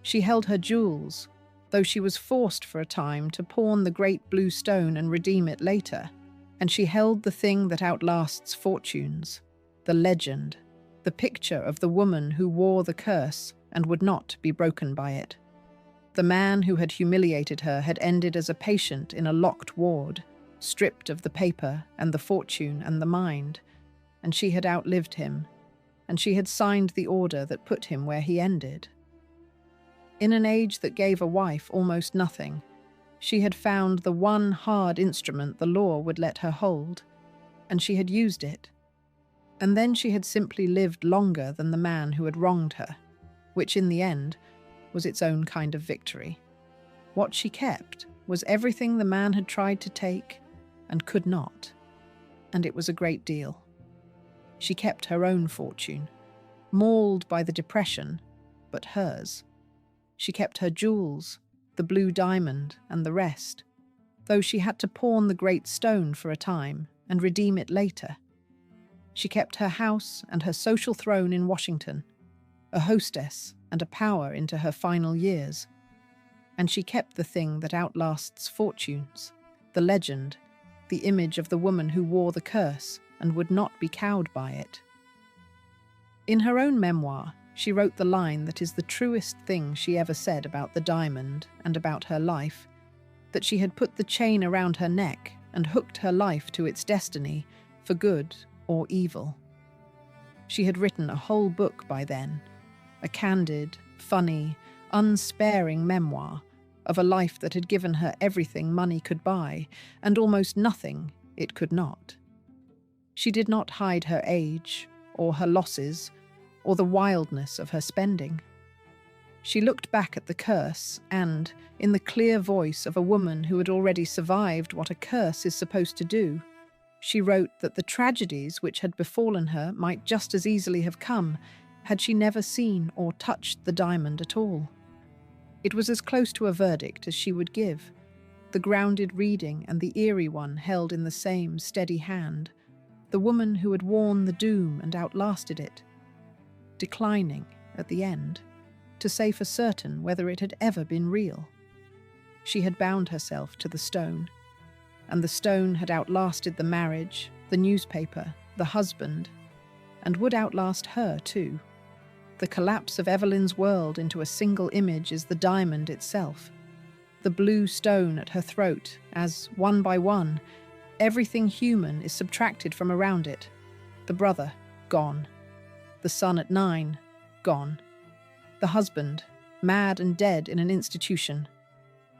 She held her jewels, though she was forced for a time to pawn the great blue stone and redeem it later, and she held the thing that outlasts fortunes, the legend, the picture of the woman who wore the curse and would not be broken by it. The man who had humiliated her had ended as a patient in a locked ward, stripped of the paper and the fortune and the mind, and she had outlived him, and she had signed the order that put him where he ended. In an age that gave a wife almost nothing, she had found the one hard instrument the law would let her hold, and she had used it. And then she had simply lived longer than the man who had wronged her, which in the end was its own kind of victory. What she kept was everything the man had tried to take and could not, and it was a great deal. She kept her own fortune, mauled by the depression, but hers. She kept her jewels, the blue diamond and the rest, though she had to pawn the great stone for a time and redeem it later. She kept her house and her social throne in Washington, a hostess and a power into her final years. And she kept the thing that outlasts fortunes, the legend, the image of the woman who wore the curse and would not be cowed by it. In her own memoir, she wrote the line that is the truest thing she ever said about the diamond and about her life, that she had put the chain around her neck and hooked her life to its destiny for good or evil. She had written a whole book by then, a candid, funny, unsparing memoir of a life that had given her everything money could buy and almost nothing it could not. She did not hide her age or her losses or the wildness of her spending. She looked back at the curse and, in the clear voice of a woman who had already survived what a curse is supposed to do, she wrote that the tragedies which had befallen her might just as easily have come had she never seen or touched the diamond at all. It was as close to a verdict as she would give, the grounded reading and the eerie one held in the same steady hand, the woman who had worn the doom and outlasted it, declining at the end, to say for certain whether it had ever been real. She had bound herself to the stone, and the stone had outlasted the marriage, the newspaper, the husband, and would outlast her too. The collapse of Evelyn's world into a single image is the diamond itself, the blue stone at her throat as, one by one, everything human is subtracted from around it. The brother, gone. The son at 9, gone. The husband, mad and dead in an institution.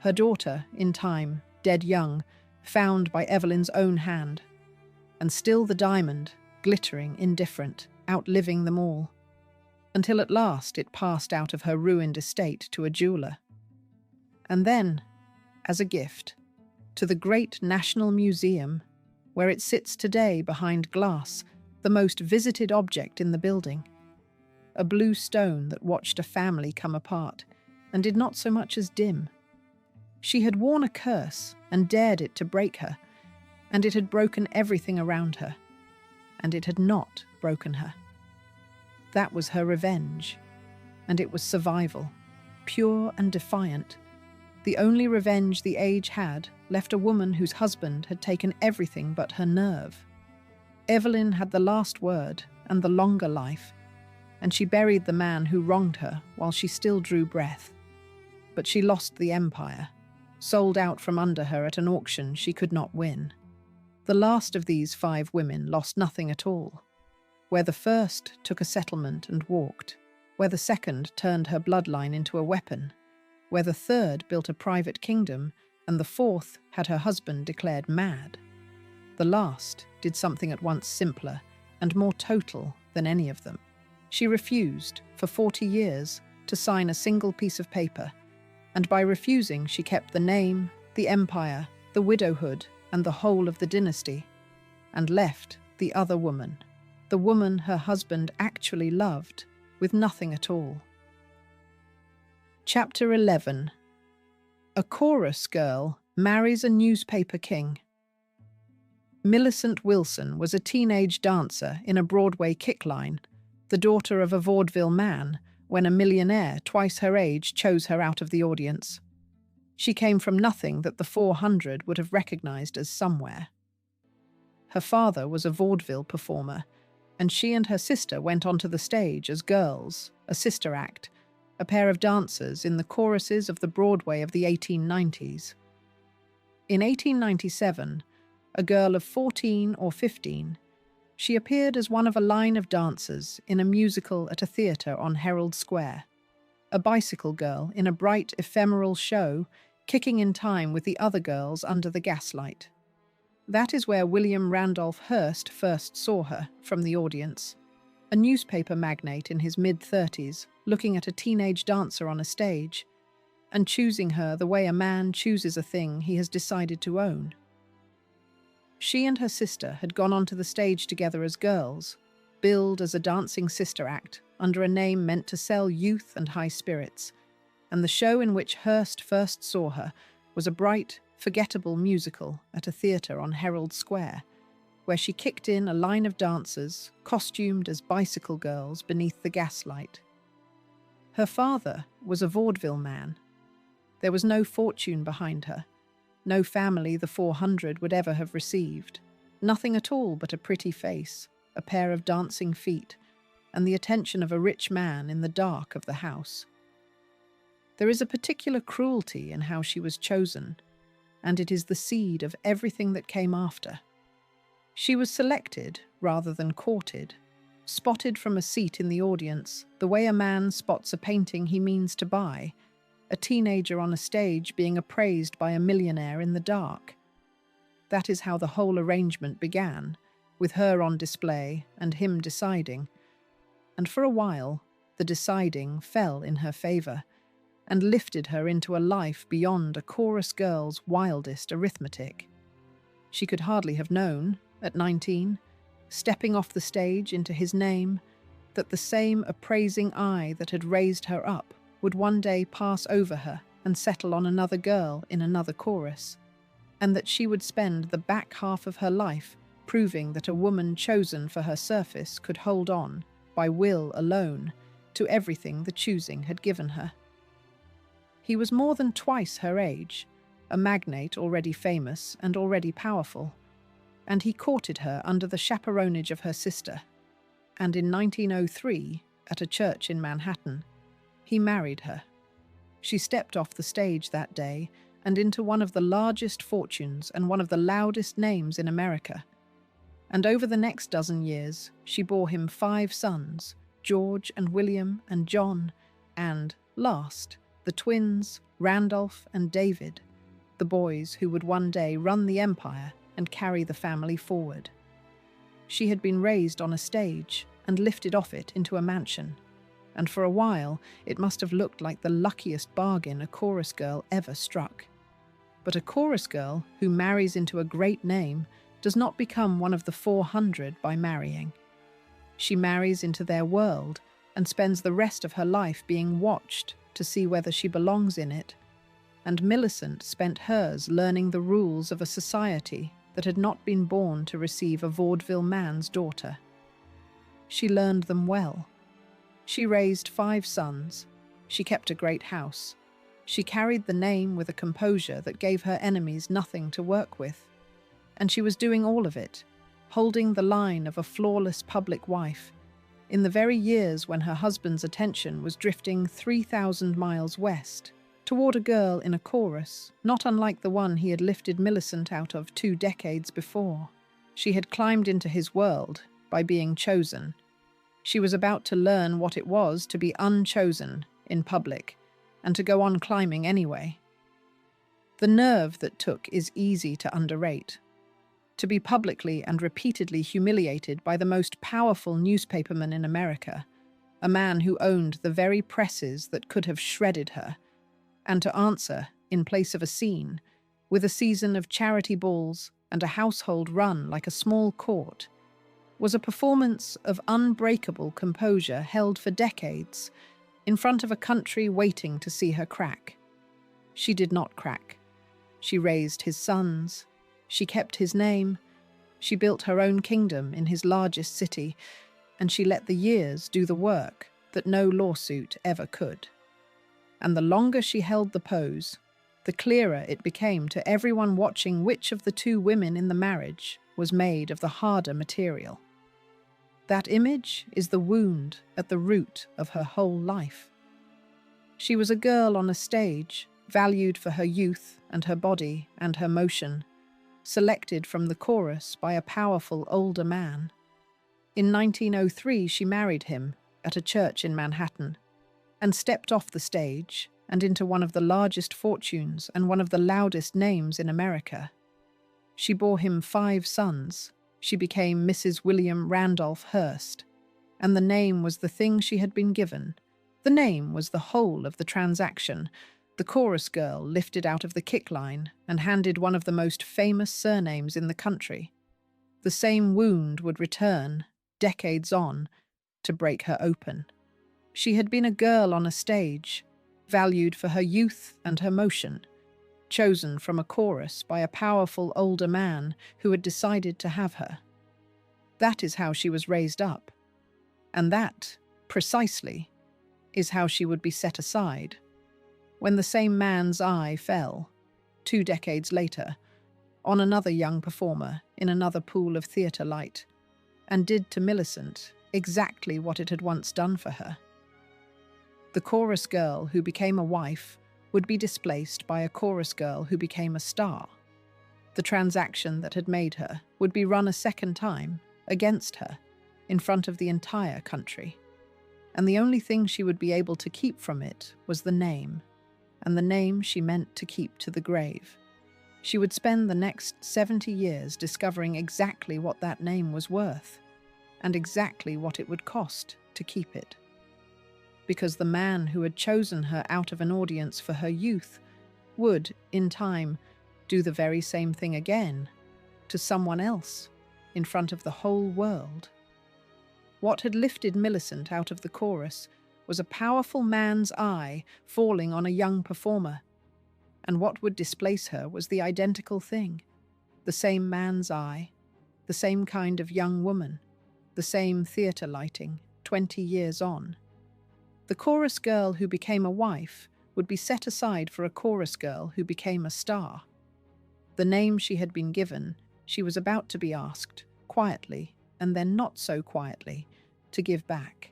Her daughter, in time, dead young, found by Evelyn's own hand. And still the diamond, glittering, indifferent, outliving them all. Until at last it passed out of her ruined estate to a jeweller. And then, as a gift, to the great National Museum, where it sits today behind glass, the most visited object in the building. A blue stone that watched a family come apart and did not so much as dim. She had worn a curse and dared it to break her, and it had broken everything around her, and it had not broken her. That was her revenge, and it was survival, pure and defiant. The only revenge the age had left a woman whose husband had taken everything but her nerve. Evelyn had the last word and the longer life, and she buried the man who wronged her while she still drew breath. But she lost the empire, sold out from under her at an auction she could not win. The last of these 5 women lost nothing at all. Where the first took a settlement and walked, where the second turned her bloodline into a weapon, where the third built a private kingdom, and the fourth had her husband declared mad. The last did something at once simpler and more total than any of them. She refused, for 40 years, to sign a single piece of paper, and by refusing she kept the name, the empire, the widowhood, and the whole of the dynasty, and left the other woman, the woman her husband actually loved, with nothing at all. Chapter 11. A chorus girl marries a newspaper king. Millicent Wilson was a teenage dancer in a Broadway kickline, the daughter of a vaudeville man, when a millionaire twice her age chose her out of the audience. She came from nothing that the 400 would have recognized as somewhere. Her father was a vaudeville performer, and she and her sister went onto the stage as girls, a sister act, a pair of dancers in the choruses of the Broadway of the 1890s. In 1897, a girl of 14 or 15, she appeared as one of a line of dancers in a musical at a theatre on Herald Square, a bicycle girl in a bright, ephemeral show, kicking in time with the other girls under the gaslight. That is where William Randolph Hearst first saw her, from the audience, a newspaper magnate in his mid-30s, looking at a teenage dancer on a stage, and choosing her the way a man chooses a thing he has decided to own. She and her sister had gone onto the stage together as girls, billed as a dancing sister act under a name meant to sell youth and high spirits, and the show in which Hearst first saw her was a bright, forgettable musical at a theatre on Herald Square, where she kicked in a line of dancers costumed as bicycle girls beneath the gaslight. Her father was a vaudeville man. There was no fortune behind her, no family the 400 would ever have received, nothing at all but a pretty face, a pair of dancing feet, and the attention of a rich man in the dark of the house. There is a particular cruelty in how she was chosen, and it is the seed of everything that came after. She was selected rather than courted, spotted from a seat in the audience, the way a man spots a painting he means to buy, a teenager on a stage being appraised by a millionaire in the dark. That is how the whole arrangement began, with her on display and him deciding. And for a while, the deciding fell in her favor and lifted her into a life beyond a chorus girl's wildest arithmetic. She could hardly have known, at 19, stepping off the stage into his name, that the same appraising eye that had raised her up would one day pass over her and settle on another girl in another chorus, and that she would spend the back half of her life proving that a woman chosen for her surface could hold on, by will alone, to everything the choosing had given her. He was more than twice her age, a magnate already famous and already powerful, and he courted her under the chaperonage of her sister, and in 1903, at a church in Manhattan, he married her. She stepped off the stage that day and into one of the largest fortunes and one of the loudest names in America. And over the next dozen years, she bore him 5 sons, George and William and John, and, last, the twins, Randolph and David, the boys who would one day run the empire and carry the family forward. She had been raised on a stage and lifted off it into a mansion, and for a while it must have looked like the luckiest bargain a chorus girl ever struck. But a chorus girl who marries into a great name does not become one of the 400 by marrying. She marries into their world and spends the rest of her life being watched to see whether she belongs in it, and Millicent spent hers learning the rules of a society that had not been born to receive a vaudeville man's daughter. She learned them well. She raised 5 sons. She kept a great house. She carried the name with a composure that gave her enemies nothing to work with. And she was doing all of it, holding the line of a flawless public wife, in the very years when her husband's attention was drifting 3,000 miles west, toward a girl in a chorus, not unlike the one he had lifted Millicent out of 2 decades before. She had climbed into his world by being chosen. She was about to learn what it was to be unchosen in public, and to go on climbing anyway. The nerve that took is easy to underrate. To be publicly and repeatedly humiliated by the most powerful newspaperman in America, a man who owned the very presses that could have shredded her, and to answer, in place of a scene, with a season of charity balls and a household run like a small court, was a performance of unbreakable composure held for decades in front of a country waiting to see her crack. She did not crack. She raised his sons. She kept his name. She built her own kingdom in his largest city, and she let the years do the work that no lawsuit ever could. And the longer she held the pose, the clearer it became to everyone watching which of the two women in the marriage was made of the harder material. That image is the wound at the root of her whole life. She was a girl on a stage, valued for her youth and her body and her motion, selected from the chorus by a powerful older man. In 1903, she married him at a church in Manhattan and stepped off the stage and into one of the largest fortunes and one of the loudest names in America. She bore him 5 sons. She became Mrs. William Randolph Hearst, and the name was the thing she had been given. The name was the whole of the transaction. The chorus girl lifted out of the kick line and handed one of the most famous surnames in the country. The same wound would return, decades on, to break her open. She had been a girl on a stage, valued for her youth and her motion, chosen from a chorus by a powerful older man who had decided to have her. That is how she was raised up. And that, precisely, is how she would be set aside when the same man's eye fell, 2 decades later, on another young performer in another pool of theatre light, and did to Millicent exactly what it had once done for her. The chorus girl who became a wife would be displaced by a chorus girl who became a star. The transaction that had made her would be run a second time, against her, in front of the entire country. And the only thing she would be able to keep from it was the name, and the name she meant to keep to the grave. She would spend the next 70 years discovering exactly what that name was worth, and exactly what it would cost to keep it. Because the man who had chosen her out of an audience for her youth would, in time, do the very same thing again, to someone else, in front of the whole world. What had lifted Millicent out of the chorus was a powerful man's eye falling on a young performer, and what would displace her was the identical thing, the same man's eye, the same kind of young woman, the same theatre lighting, 20 years on. The chorus girl who became a wife would be set aside for a chorus girl who became a star. The name she had been given, she was about to be asked, quietly, and then not so quietly, to give back.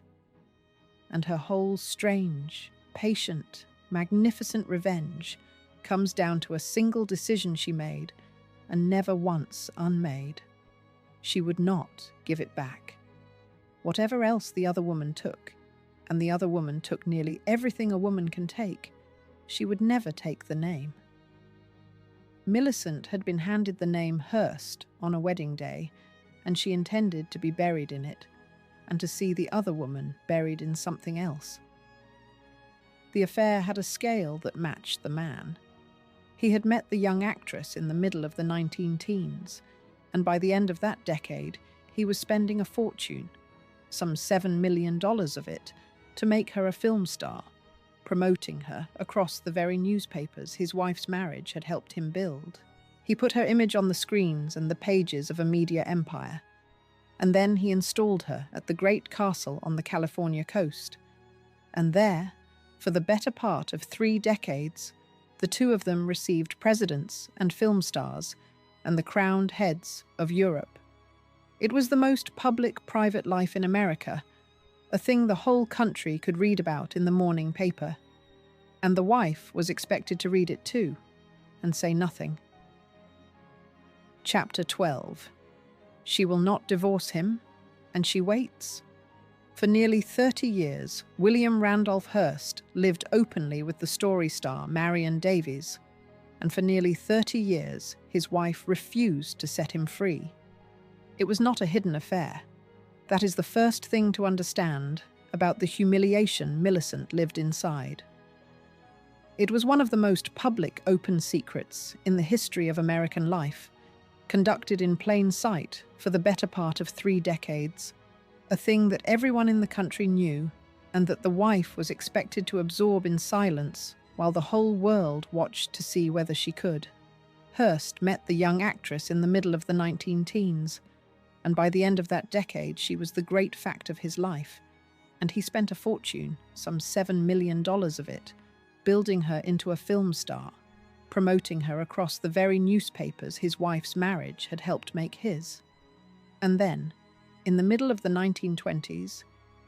And her whole strange, patient, magnificent revenge comes down to a single decision she made, and never once unmade. She would not give it back. Whatever else the other woman took, and the other woman took nearly everything a woman can take, she would never take the name. Millicent had been handed the name Hearst on a wedding day, and she intended to be buried in it, and to see the other woman buried in something else. The affair had a scale that matched the man. He had met the young actress in the middle of the 19-teens, and by the end of that decade, he was spending a fortune, some $7 million of it, to make her a film star, promoting her across the very newspapers his wife's marriage had helped him build. He put her image on the screens and the pages of a media empire, and then he installed her at the great castle on the California coast. And there, for the better part of 3 decades, the two of them received presidents and film stars and the crowned heads of Europe. It was the most public private life in America, a thing the whole country could read about in the morning paper. And the wife was expected to read it too, and say nothing. Chapter 12. She will not divorce him, and she waits. For nearly 30 years, William Randolph Hearst lived openly with the story star Marion Davies. and for nearly 30 years his wife refused to set him free. It was not a hidden affair. That is the first thing to understand about the humiliation Millicent lived inside. It was one of the most public open secrets in the history of American life, conducted in plain sight for the better part of 3 decades, a thing that everyone in the country knew and that the wife was expected to absorb in silence while the whole world watched to see whether she could. Hearst met the young actress in the middle of the 19-teens, and by the end of that decade she was the great fact of his life, and he spent a fortune, some $7 million of it, building her into a film star, promoting her across the very newspapers his wife's marriage had helped make his. And then, in the middle of the 1920s,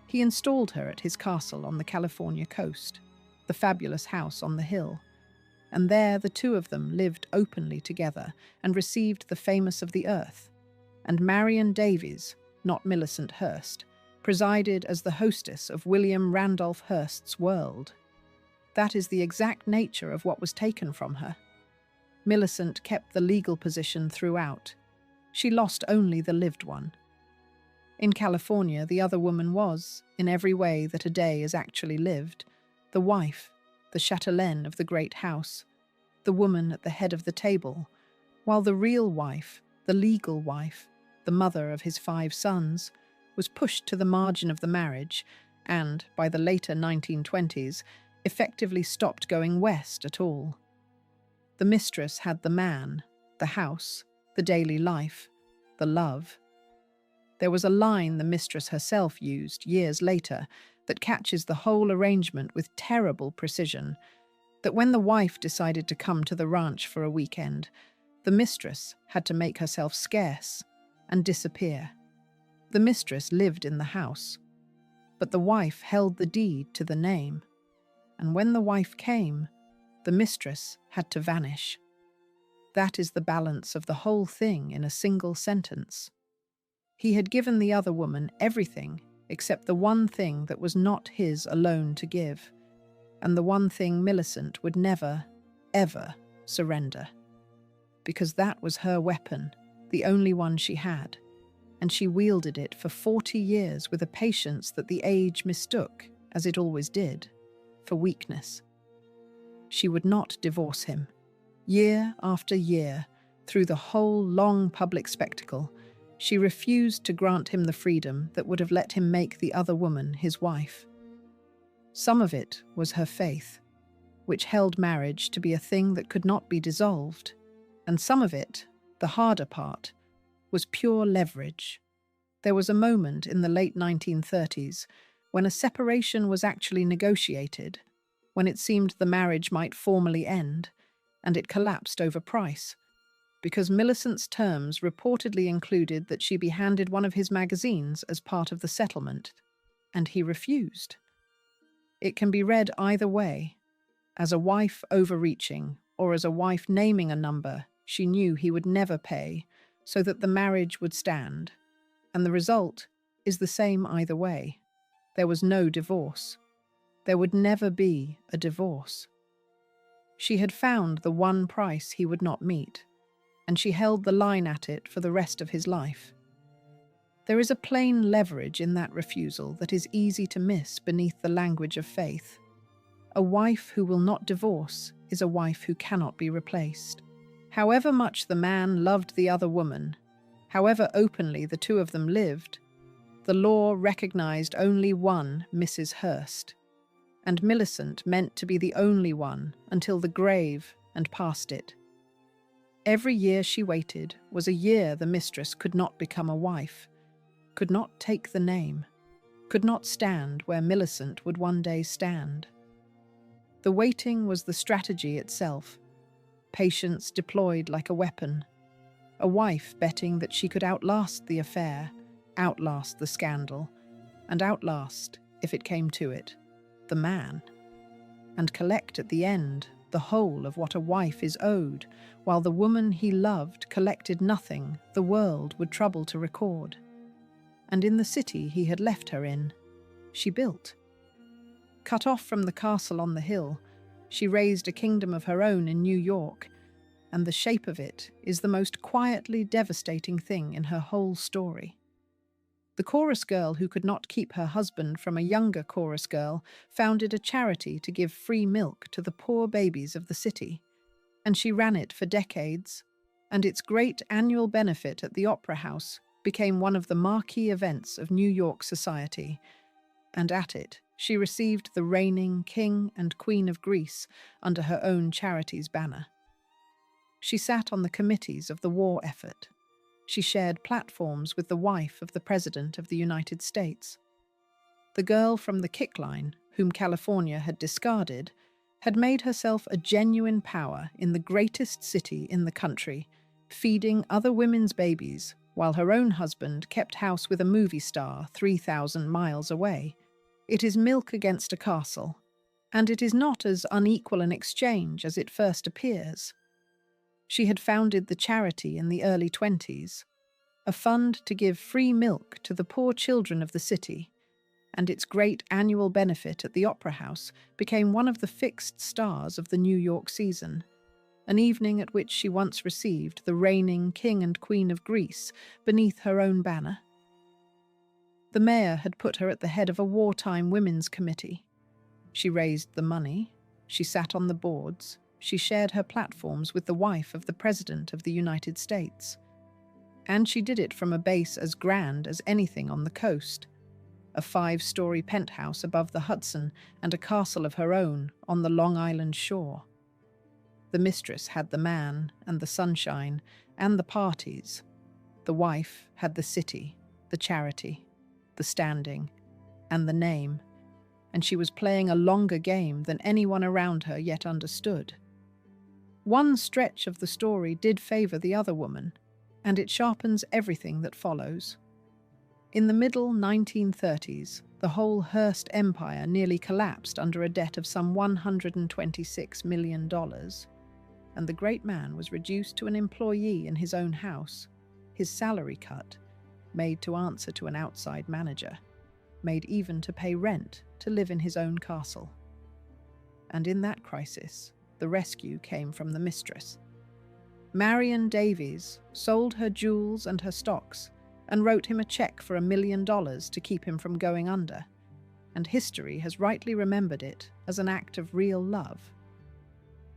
he installed her at his castle on the California coast, the fabulous house on the hill, and there the two of them lived openly together and received the famous of the earth. And Marion Davies, not Millicent Hearst, presided as the hostess of William Randolph Hearst's world. That is the exact nature of what was taken from her. Millicent kept the legal position throughout. She lost only the lived one. In California, the other woman was, in every way that a day is actually lived, the wife, the chatelaine of the great house, the woman at the head of the table, while the real wife, the legal wife, the mother of his 5 sons, was pushed to the margin of the marriage and, by the later 1920s, effectively stopped going west at all. The mistress had the man, the house, the daily life, the love. There was a line the mistress herself used years later that catches the whole arrangement with terrible precision, that when the wife decided to come to the ranch for a weekend, the mistress had to make herself scarce and disappear. The mistress lived in the house, but the wife held the deed to the name, and when the wife came, the mistress had to vanish. That is the balance of the whole thing in a single sentence. He had given the other woman everything except the one thing that was not his alone to give, and the one thing Millicent would never, ever surrender. Because that was her weapon, the only one she had, and she wielded it for 40 years with a patience that the age mistook, as it always did, for weakness. She would not divorce him. Year after year, through the whole long public spectacle, she refused to grant him the freedom that would have let him make the other woman his wife. Some of it was her faith, which held marriage to be a thing that could not be dissolved, and some of it, the harder part, was pure leverage. There was a moment in the late 1930s when a separation was actually negotiated, when it seemed the marriage might formally end, and it collapsed over price, because Millicent's terms reportedly included that she be handed one of his magazines as part of the settlement, and he refused. It can be read either way, as a wife overreaching or as a wife naming a number she knew he would never pay so that the marriage would stand, and the result is the same either way. There was no divorce. There would never be a divorce. She had found the one price he would not meet, and she held the line at it for the rest of his life. There is a plain leverage in that refusal that is easy to miss beneath the language of faith. A wife who will not divorce is a wife who cannot be replaced. However much the man loved the other woman, however openly the two of them lived, the law recognized only one Mrs. Hearst, and Millicent meant to be the only one until the grave and past it. Every year she waited was a year the mistress could not become a wife, could not take the name, could not stand where Millicent would one day stand. The waiting was the strategy itself, patience deployed like a weapon, a wife betting that she could outlast the affair, outlast the scandal, and outlast, if it came to it, the man, and collect at the end the whole of what a wife is owed, while the woman he loved collected nothing the world would trouble to record. And in the city he had left her in, she built. Cut off from the castle on the hill, she raised a kingdom of her own in New York, and the shape of it is the most quietly devastating thing in her whole story. The chorus girl who could not keep her husband from a younger chorus girl founded a charity to give free milk to the poor babies of the city, and she ran it for decades, and its great annual benefit at the Opera House became one of the marquee events of New York society, and at it she received the reigning King and Queen of Greece under her own charity's banner. She sat on the committees of the war effort. She shared platforms with the wife of the President of the United States. The girl from the kickline, whom California had discarded, had made herself a genuine power in the greatest city in the country, feeding other women's babies while her own husband kept house with a movie star 3,000 miles away. It is milk against a castle, and it is not as unequal an exchange as it first appears. She had founded the charity in the early 20s, a fund to give free milk to the poor children of the city, and its great annual benefit at the Opera House became one of the fixed stars of the New York season, an evening at which she once received the reigning King and Queen of Greece beneath her own banner. The mayor had put her at the head of a wartime women's committee. She raised the money, she sat on the boards, she shared her platforms with the wife of the President of the United States. And she did it from a base as grand as anything on the coast, a 5-story penthouse above the Hudson and a castle of her own on the Long Island shore. The mistress had the man and the sunshine and the parties. The wife had the city, the charity, the standing, and the name, and she was playing a longer game than anyone around her yet understood. One stretch of the story did favor the other woman, and it sharpens everything that follows. In the middle 1930s, the whole Hearst empire nearly collapsed under a debt of some $126 million, and the great man was reduced to an employee in his own house, his salary cut, made to answer to an outside manager, made even to pay rent to live in his own castle. And in that crisis, the rescue came from the mistress. Marion Davies sold her jewels and her stocks and wrote him a check for $1 million to keep him from going under, and history has rightly remembered it as an act of real love.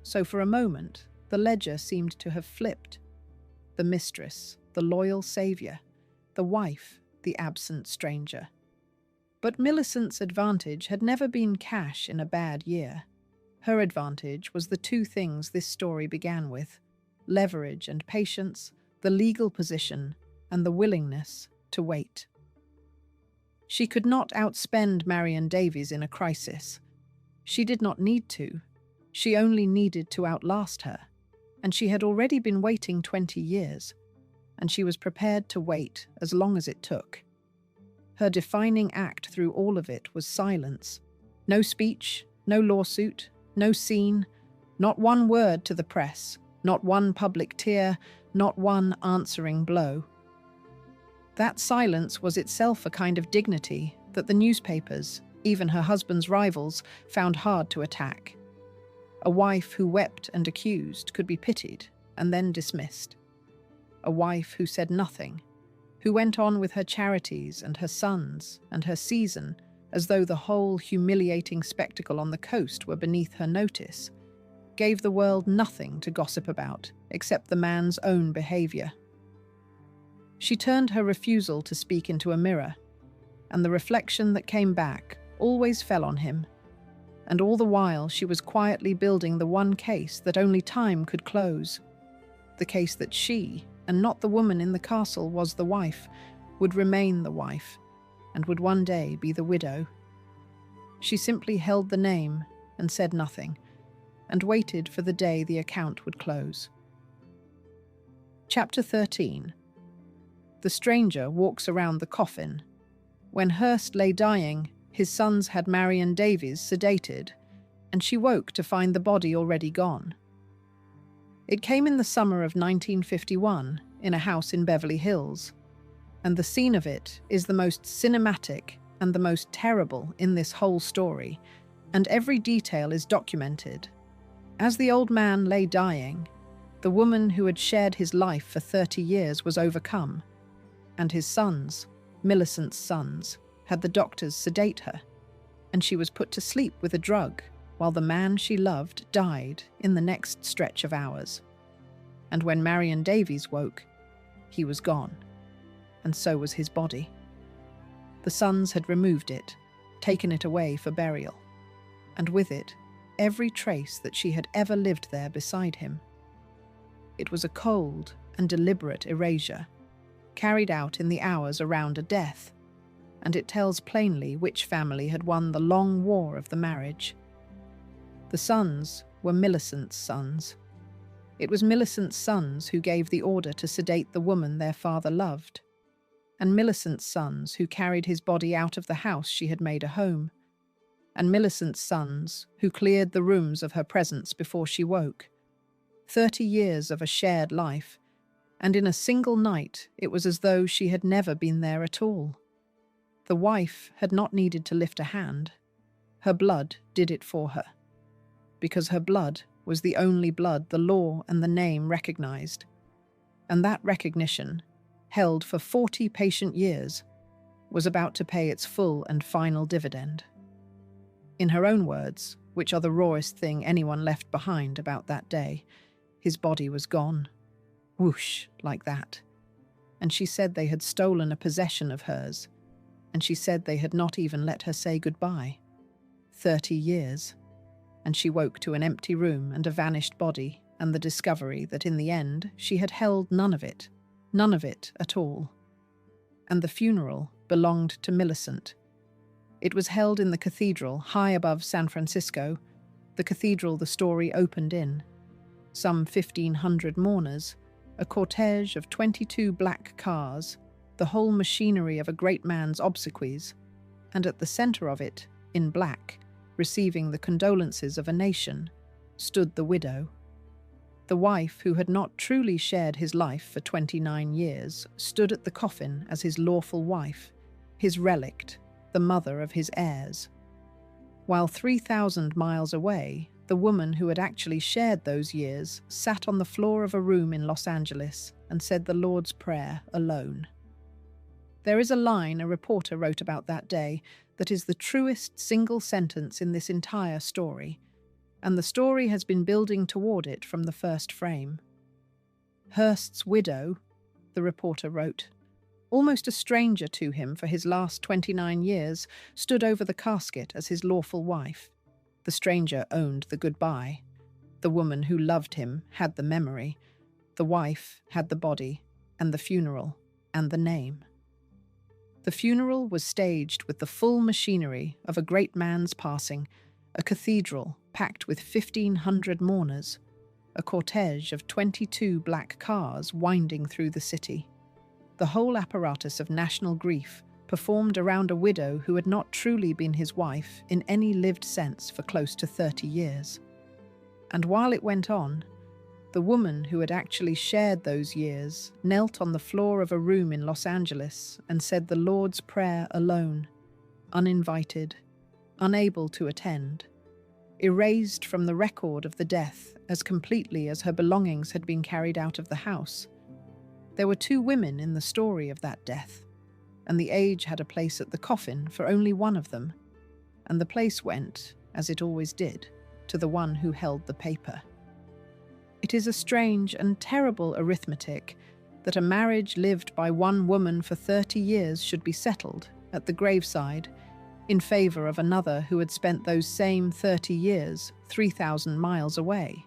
So for a moment, the ledger seemed to have flipped. The mistress, the loyal savior, the wife, the absent stranger. But Millicent's advantage had never been cash in a bad year. Her advantage was the two things this story began with: leverage and patience, the legal position, and the willingness to wait. She could not outspend Marion Davies in a crisis. She did not need to. She only needed to outlast her. And she had already been waiting 20 years, and she was prepared to wait as long as it took. Her defining act through all of it was silence. No speech, no lawsuit, no scene, not one word to the press, not one public tear, not one answering blow. That silence was itself a kind of dignity that the newspapers, even her husband's rivals, found hard to attack. A wife who wept and accused could be pitied and then dismissed. A wife who said nothing, who went on with her charities and her sons and her season as though the whole humiliating spectacle on the coast were beneath her notice, gave the world nothing to gossip about except the man's own behavior. She turned her refusal to speak into a mirror, and the reflection that came back always fell on him. And all the while she was quietly building the one case that only time could close. The case that she, and not the woman in the castle, was the wife, would remain the wife, and would one day be the widow. She simply held the name and said nothing, and waited for the day the account would close. Chapter 13. The stranger walks around the coffin. When Hearst lay dying, his sons had Marion Davies sedated, and she woke to find the body already gone. It came in the summer of 1951 in a house in Beverly Hills, and the scene of it is the most cinematic and the most terrible in this whole story, and every detail is documented. As the old man lay dying, The woman who had shared his life for 30 years was overcome, and his sons, Millicent's sons, had the doctors sedate her, and she was put to sleep with a drug while the man she loved died in the next stretch of hours. And when Marion Davies woke, he was gone, and so was his body. The sons had removed it, taken it away for burial, and with it, every trace that she had ever lived there beside him. It was a cold and deliberate erasure, carried out in the hours around a death, and it tells plainly which family had won the long war of the marriage. The sons were Millicent's sons. It was Millicent's sons who gave the order to sedate the woman their father loved, and Millicent's sons who carried his body out of the house she had made a home, and Millicent's sons who cleared the rooms of her presence before she woke. 30 years of a shared life, and in a single night it was as though she had never been there at all. The wife had not needed to lift a hand. Her blood did it for her, because her blood was the only blood the law and the name recognized, and that recognition, held for 40 patient years, was about to pay its full and final dividend. In her own words, which are the rawest thing anyone left behind about that day, his body was gone. Whoosh, like that. And she said they had stolen a possession of hers, and she said they had not even let her say goodbye. 30 years. And she woke to an empty room and a vanished body, and the discovery that in the end she had held none of it at all. And the funeral belonged to Millicent. It was held in the cathedral high above San Francisco, the cathedral the story opened in. Some 1,500 mourners, a cortege of 22 black cars, the whole machinery of a great man's obsequies, and at the center of it, in black, receiving the condolences of a nation, stood the widow. The wife, who had not truly shared his life for 29 years, stood at the coffin as his lawful wife, his relict, the mother of his heirs. While 3,000 miles away, the woman who had actually shared those years sat on the floor of a room in Los Angeles and said the Lord's Prayer alone. There is a line a reporter wrote about that day that is the truest single sentence in this entire story, and the story has been building toward it from the first frame. Hearst's widow, the reporter wrote, almost a stranger to him for his last 29 years, stood over the casket as his lawful wife. The stranger owned the goodbye. The woman who loved him had the memory. The wife had the body, and the funeral, and the name. The funeral was staged with the full machinery of a great man's passing, a cathedral packed with 1,500 mourners, a cortege of 22 black cars winding through the city. The whole apparatus of national grief performed around a widow who had not truly been his wife in any lived sense for close to 30 years. And while it went on, the woman who had actually shared those years knelt on the floor of a room in Los Angeles and said the Lord's Prayer alone, uninvited, unable to attend, erased from the record of the death as completely as her belongings had been carried out of the house. There were 2 women in the story of that death, and the age had a place at the coffin for only one of them, and the place went, as it always did, to the one who held the paper. It is a strange and terrible arithmetic that a marriage lived by one woman for 30 years should be settled at the graveside in favor of another who had spent those same 30 years 3,000 miles away.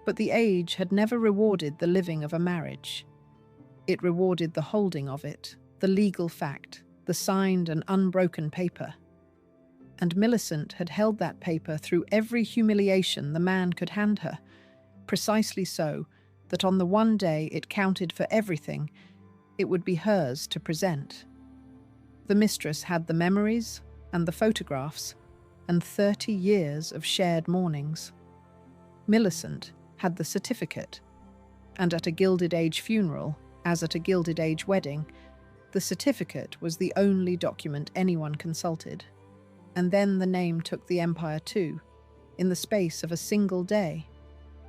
But the age had never rewarded the living of a marriage. It rewarded the holding of it, the legal fact, the signed and unbroken paper. And Millicent had held that paper through every humiliation the man could hand her, precisely so that on the one day it counted for everything, it would be hers to present. The mistress had the memories and the photographs and 30 years of shared mornings. Millicent had the certificate, and at a Gilded Age funeral, as at a Gilded Age wedding, the certificate was the only document anyone consulted. And then the name took the empire too, in the space of a single day.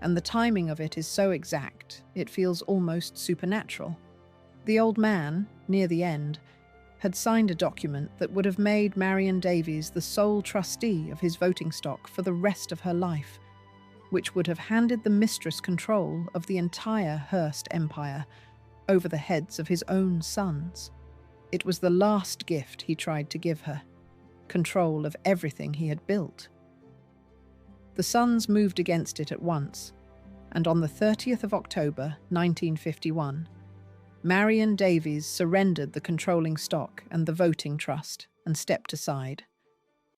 and the timing of it is so exact, it feels almost supernatural. The old man, near the end, had signed a document that would have made Marion Davies the sole trustee of his voting stock for the rest of her life, which would have handed the mistress control of the entire Hearst empire over the heads of his own sons. It was the last gift he tried to give her, control of everything he had built. The sons moved against it at once, and on the 30th of October, 1951, Marion Davies surrendered the controlling stock and the voting trust and stepped aside,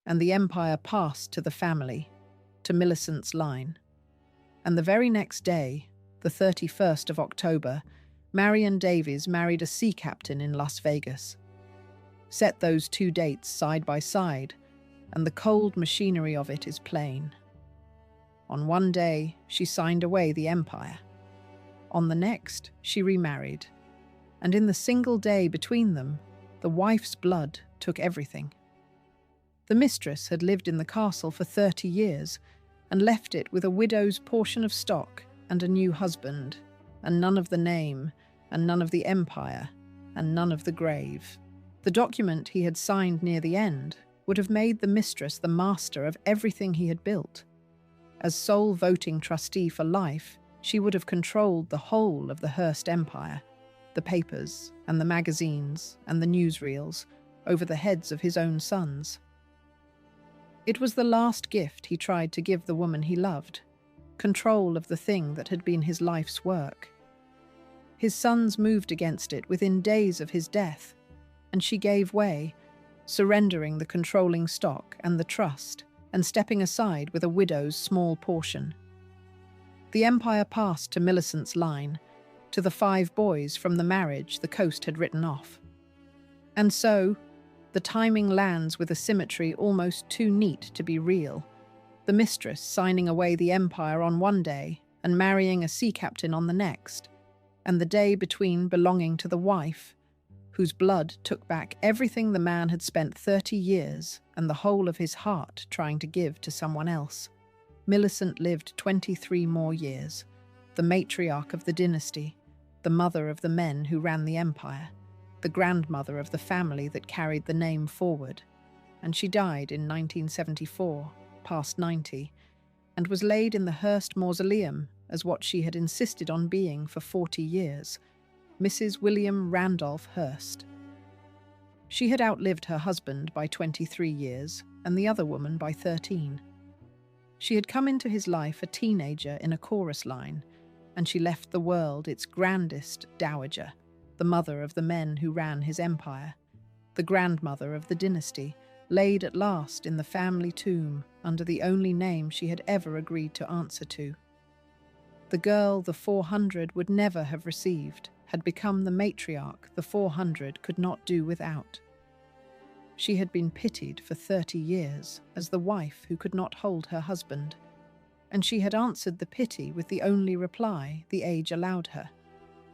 and the empire passed to the family, to Millicent's line. And the very next day, the 31st of October, Marion Davies married a sea captain in Las Vegas. Set those two dates side by side, and the cold machinery of it is plain. On one day, she signed away the empire. On the next, she remarried. And in the single day between them, the wife's blood took everything. The mistress had lived in the castle for 30 years and left it with a widow's portion of stock and a new husband, and none of the name, and none of the empire, and none of the grave. The document he had signed near the end would have made the mistress the master of everything he had built. As sole voting trustee for life, she would have controlled the whole of the Hearst empire, the papers and the magazines and the newsreels, over the heads of his own sons. It was the last gift he tried to give the woman he loved, control of the thing that had been his life's work. His sons moved against it within days of his death, and she gave way, surrendering the controlling stock and the trust, and stepping aside with a widow's small portion. The empire passed to Millicent's line, to the 5 boys from the marriage the coast had written off. And so, the timing lands with a symmetry almost too neat to be real, the mistress signing away the empire on one day and marrying a sea captain on the next, and the day between belonging to the wife, whose blood took back everything the man had spent 30 years and the whole of his heart trying to give to someone else. Millicent lived 23 more years, the matriarch of the dynasty, the mother of the men who ran the empire, the grandmother of the family that carried the name forward, and she died in 1974, past 90, and was laid in the Hearst Mausoleum as what she had insisted on being for 40 years, Mrs. William Randolph Hearst. She had outlived her husband by 23 years and the other woman by 13. She had come into his life a teenager in a chorus line, and she left the world its grandest dowager, the mother of the men who ran his empire, the grandmother of the dynasty, laid at last in the family tomb under the only name she had ever agreed to answer to. The girl the 400 would never have received had become the matriarch the 400 could not do without. She had been pitied for 30 years as the wife who could not hold her husband, and she had answered the pity with the only reply the age allowed her: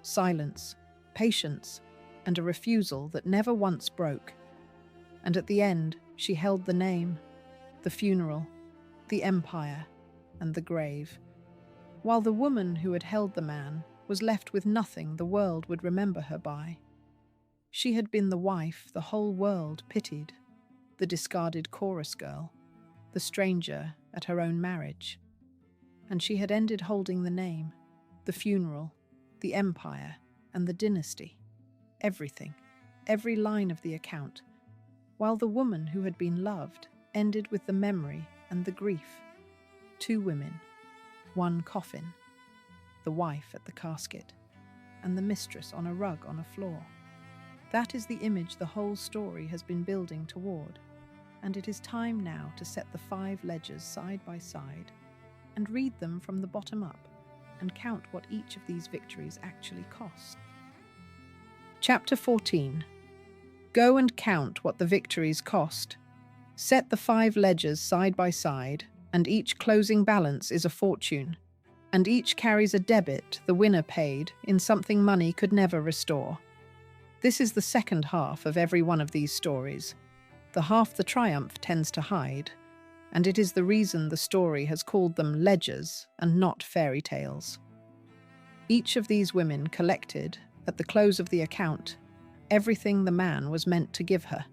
silence, patience, and a refusal that never once broke. And at the end, she held the name, the funeral, the empire, and the grave, while the woman who had held the man was left with nothing the world would remember her by. She had been the wife the whole world pitied, the discarded chorus girl, the stranger at her own marriage. And she had ended holding the name, the funeral, the empire, and the dynasty, everything, every line of the account, while the woman who had been loved ended with the memory and the grief. 2 women, 1 coffin, the wife at the casket, and the mistress on a rug on a floor. That is the image the whole story has been building toward, and it is time now to set the 5 ledgers side by side and read them from the bottom up and count what each of these victories actually cost. Chapter 14. Go and count what the victories cost. Set the 5 ledgers side by side, and each closing balance is a fortune, and each carries a debit the winner paid in something money could never restore. This is the second half of every one of these stories, the half the triumph tends to hide, and it is the reason the story has called them ledgers and not fairy tales. Each of these women collected, at the close of the account, everything the man was meant to give her,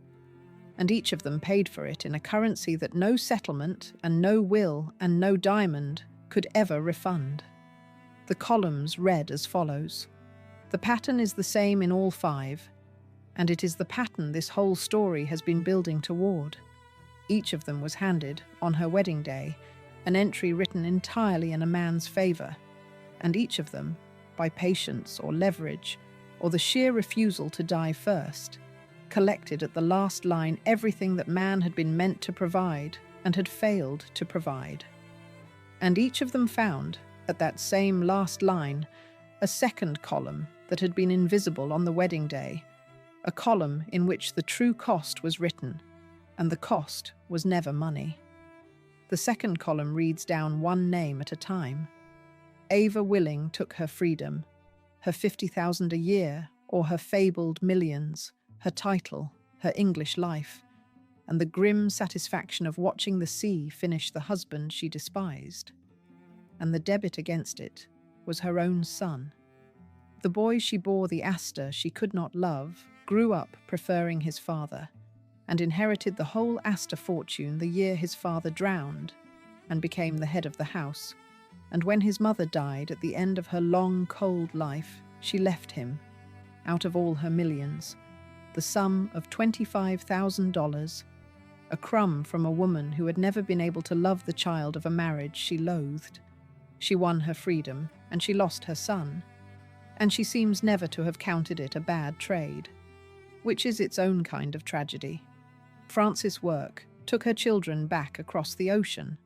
and each of them paid for it in a currency that no settlement and no will and no diamond could ever refund. The columns read as follows. The pattern is the same in all 5, and it is the pattern this whole story has been building toward. Each of them was handed, on her wedding day, an entry written entirely in a man's favour, and each of them, by patience or leverage, or the sheer refusal to die first, collected at the last line everything that man had been meant to provide and had failed to provide. And each of them found, at that same last line, a second column that had been invisible on the wedding day, a column in which the true cost was written, and the cost was never money. The second column reads down one name at a time. Ava Willing took her freedom, her 50,000 a year, or her fabled millions, her title, her English life, and the grim satisfaction of watching the sea finish the husband she despised. And the debit against it was her own son. The boy she bore the Astor she could not love grew up preferring his father, and inherited the whole Astor fortune the year his father drowned, and became the head of the house. And when his mother died at the end of her long, cold life, she left him, out of all her millions, the sum of $25,000, a crumb from a woman who had never been able to love the child of a marriage she loathed. She won her freedom, and she lost her son, and she seems never to have counted it a bad trade, which is its own kind of tragedy. Frances Work took her children back across the ocean,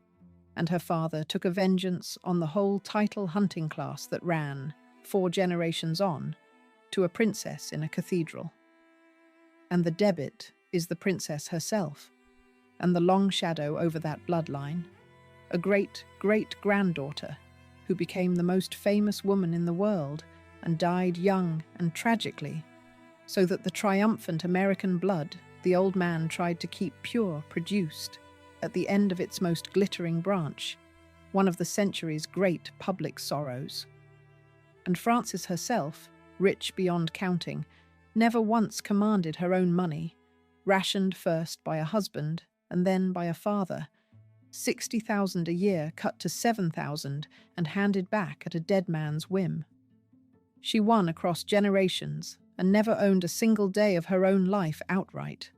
and her father took a vengeance on the whole title hunting class that ran, 4 generations on, to a princess in a cathedral. And the debit is the princess herself, and the long shadow over that bloodline, a great-great-granddaughter who became the most famous woman in the world and died young and tragically, so that the triumphant American blood the old man tried to keep pure produced, at the end of its most glittering branch, one of the century's great public sorrows. And Frances herself, rich beyond counting, never once commanded her own money, rationed first by a husband and then by a father, 60,000 a year cut to 7,000 and handed back at a dead man's whim. She won across generations and never owned a single day of her own life outright.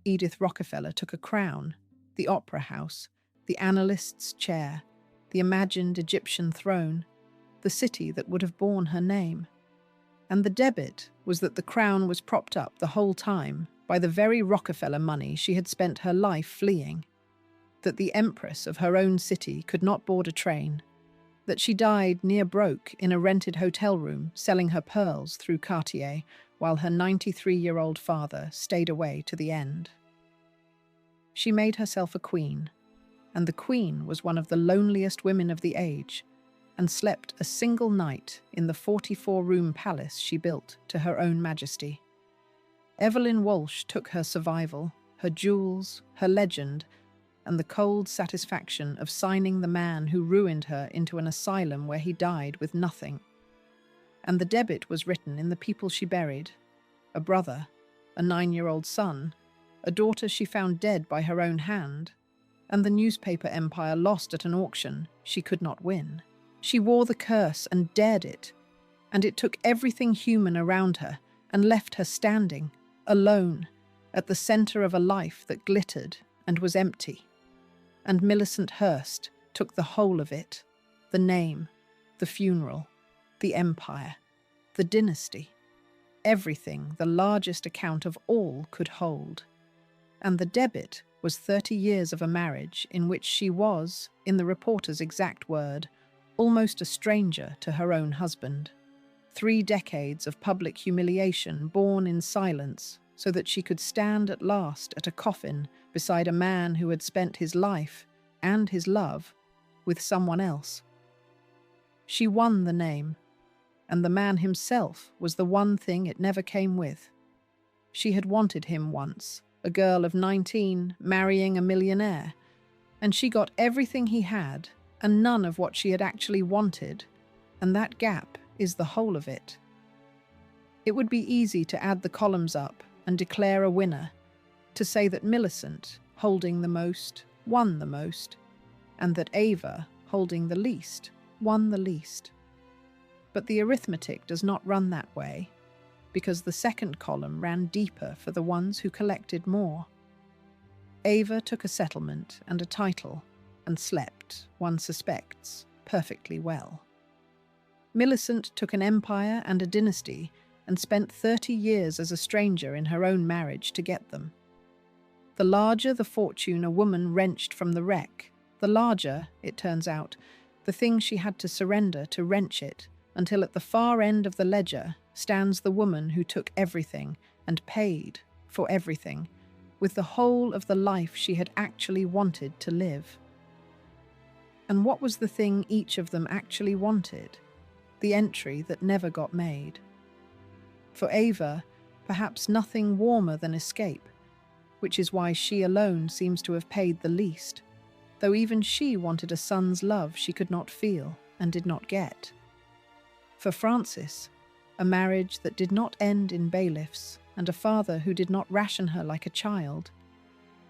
Edith Rockefeller took a crown, the opera house, the analyst's chair, the imagined Egyptian throne, the city that would have borne her name. And the debit was that the crown was propped up the whole time by the very Rockefeller money she had spent her life fleeing, that the empress of her own city could not board a train, that she died near broke in a rented hotel room selling her pearls through Cartier while her 93-year-old father stayed away to the end. She made herself a queen, and the queen was one of the loneliest women of the age, and slept a single night in the 44-room palace she built to her own majesty. Evelyn Walsh took her survival, her jewels, her legend, and the cold satisfaction of signing the man who ruined her into an asylum where he died with nothing. And the debit was written in the people she buried: a brother, a 9-year-old son, a daughter she found dead by her own hand, and the newspaper empire lost at an auction she could not win. She wore the curse and dared it, and it took everything human around her and left her standing, alone, at the center of a life that glittered and was empty. And Millicent Hearst took the whole of it: the name, the funeral, the empire, the dynasty, everything the largest account of all could hold. And the debit was 30 years of a marriage in which she was, in the reporter's exact word, almost a stranger to her own husband. 3 decades of public humiliation borne in silence so that she could stand at last at a coffin beside a man who had spent his life and his love with someone else. She won the name, and the man himself was the one thing it never came with. She had wanted him once, a girl of 19 marrying a millionaire, And she got everything he had, and none of what she had actually wanted, and that gap is the whole of it. It would be easy to add the columns up and declare a winner, to say that Millicent, holding the most, won the most, and that Ava, holding the least, won the least. But the arithmetic does not run that way, because the second column ran deeper for the ones who collected more. Ava took a settlement and a title, and slept, one suspects, perfectly well. Millicent took an empire and a dynasty, and spent 30 years as a stranger in her own marriage to get them. The larger the fortune a woman wrenched from the wreck, the larger, it turns out, the thing she had to surrender to wrench it, until at the far end of the ledger stands the woman who took everything and paid for everything, with the whole of the life she had actually wanted to live. And what was the thing each of them actually wanted? The entry that never got made. For Ava, perhaps nothing warmer than escape, which is why she alone seems to have paid the least, though even she wanted a son's love she could not feel and did not get. For Frances, a marriage that did not end in bailiffs and a father who did not ration her like a child.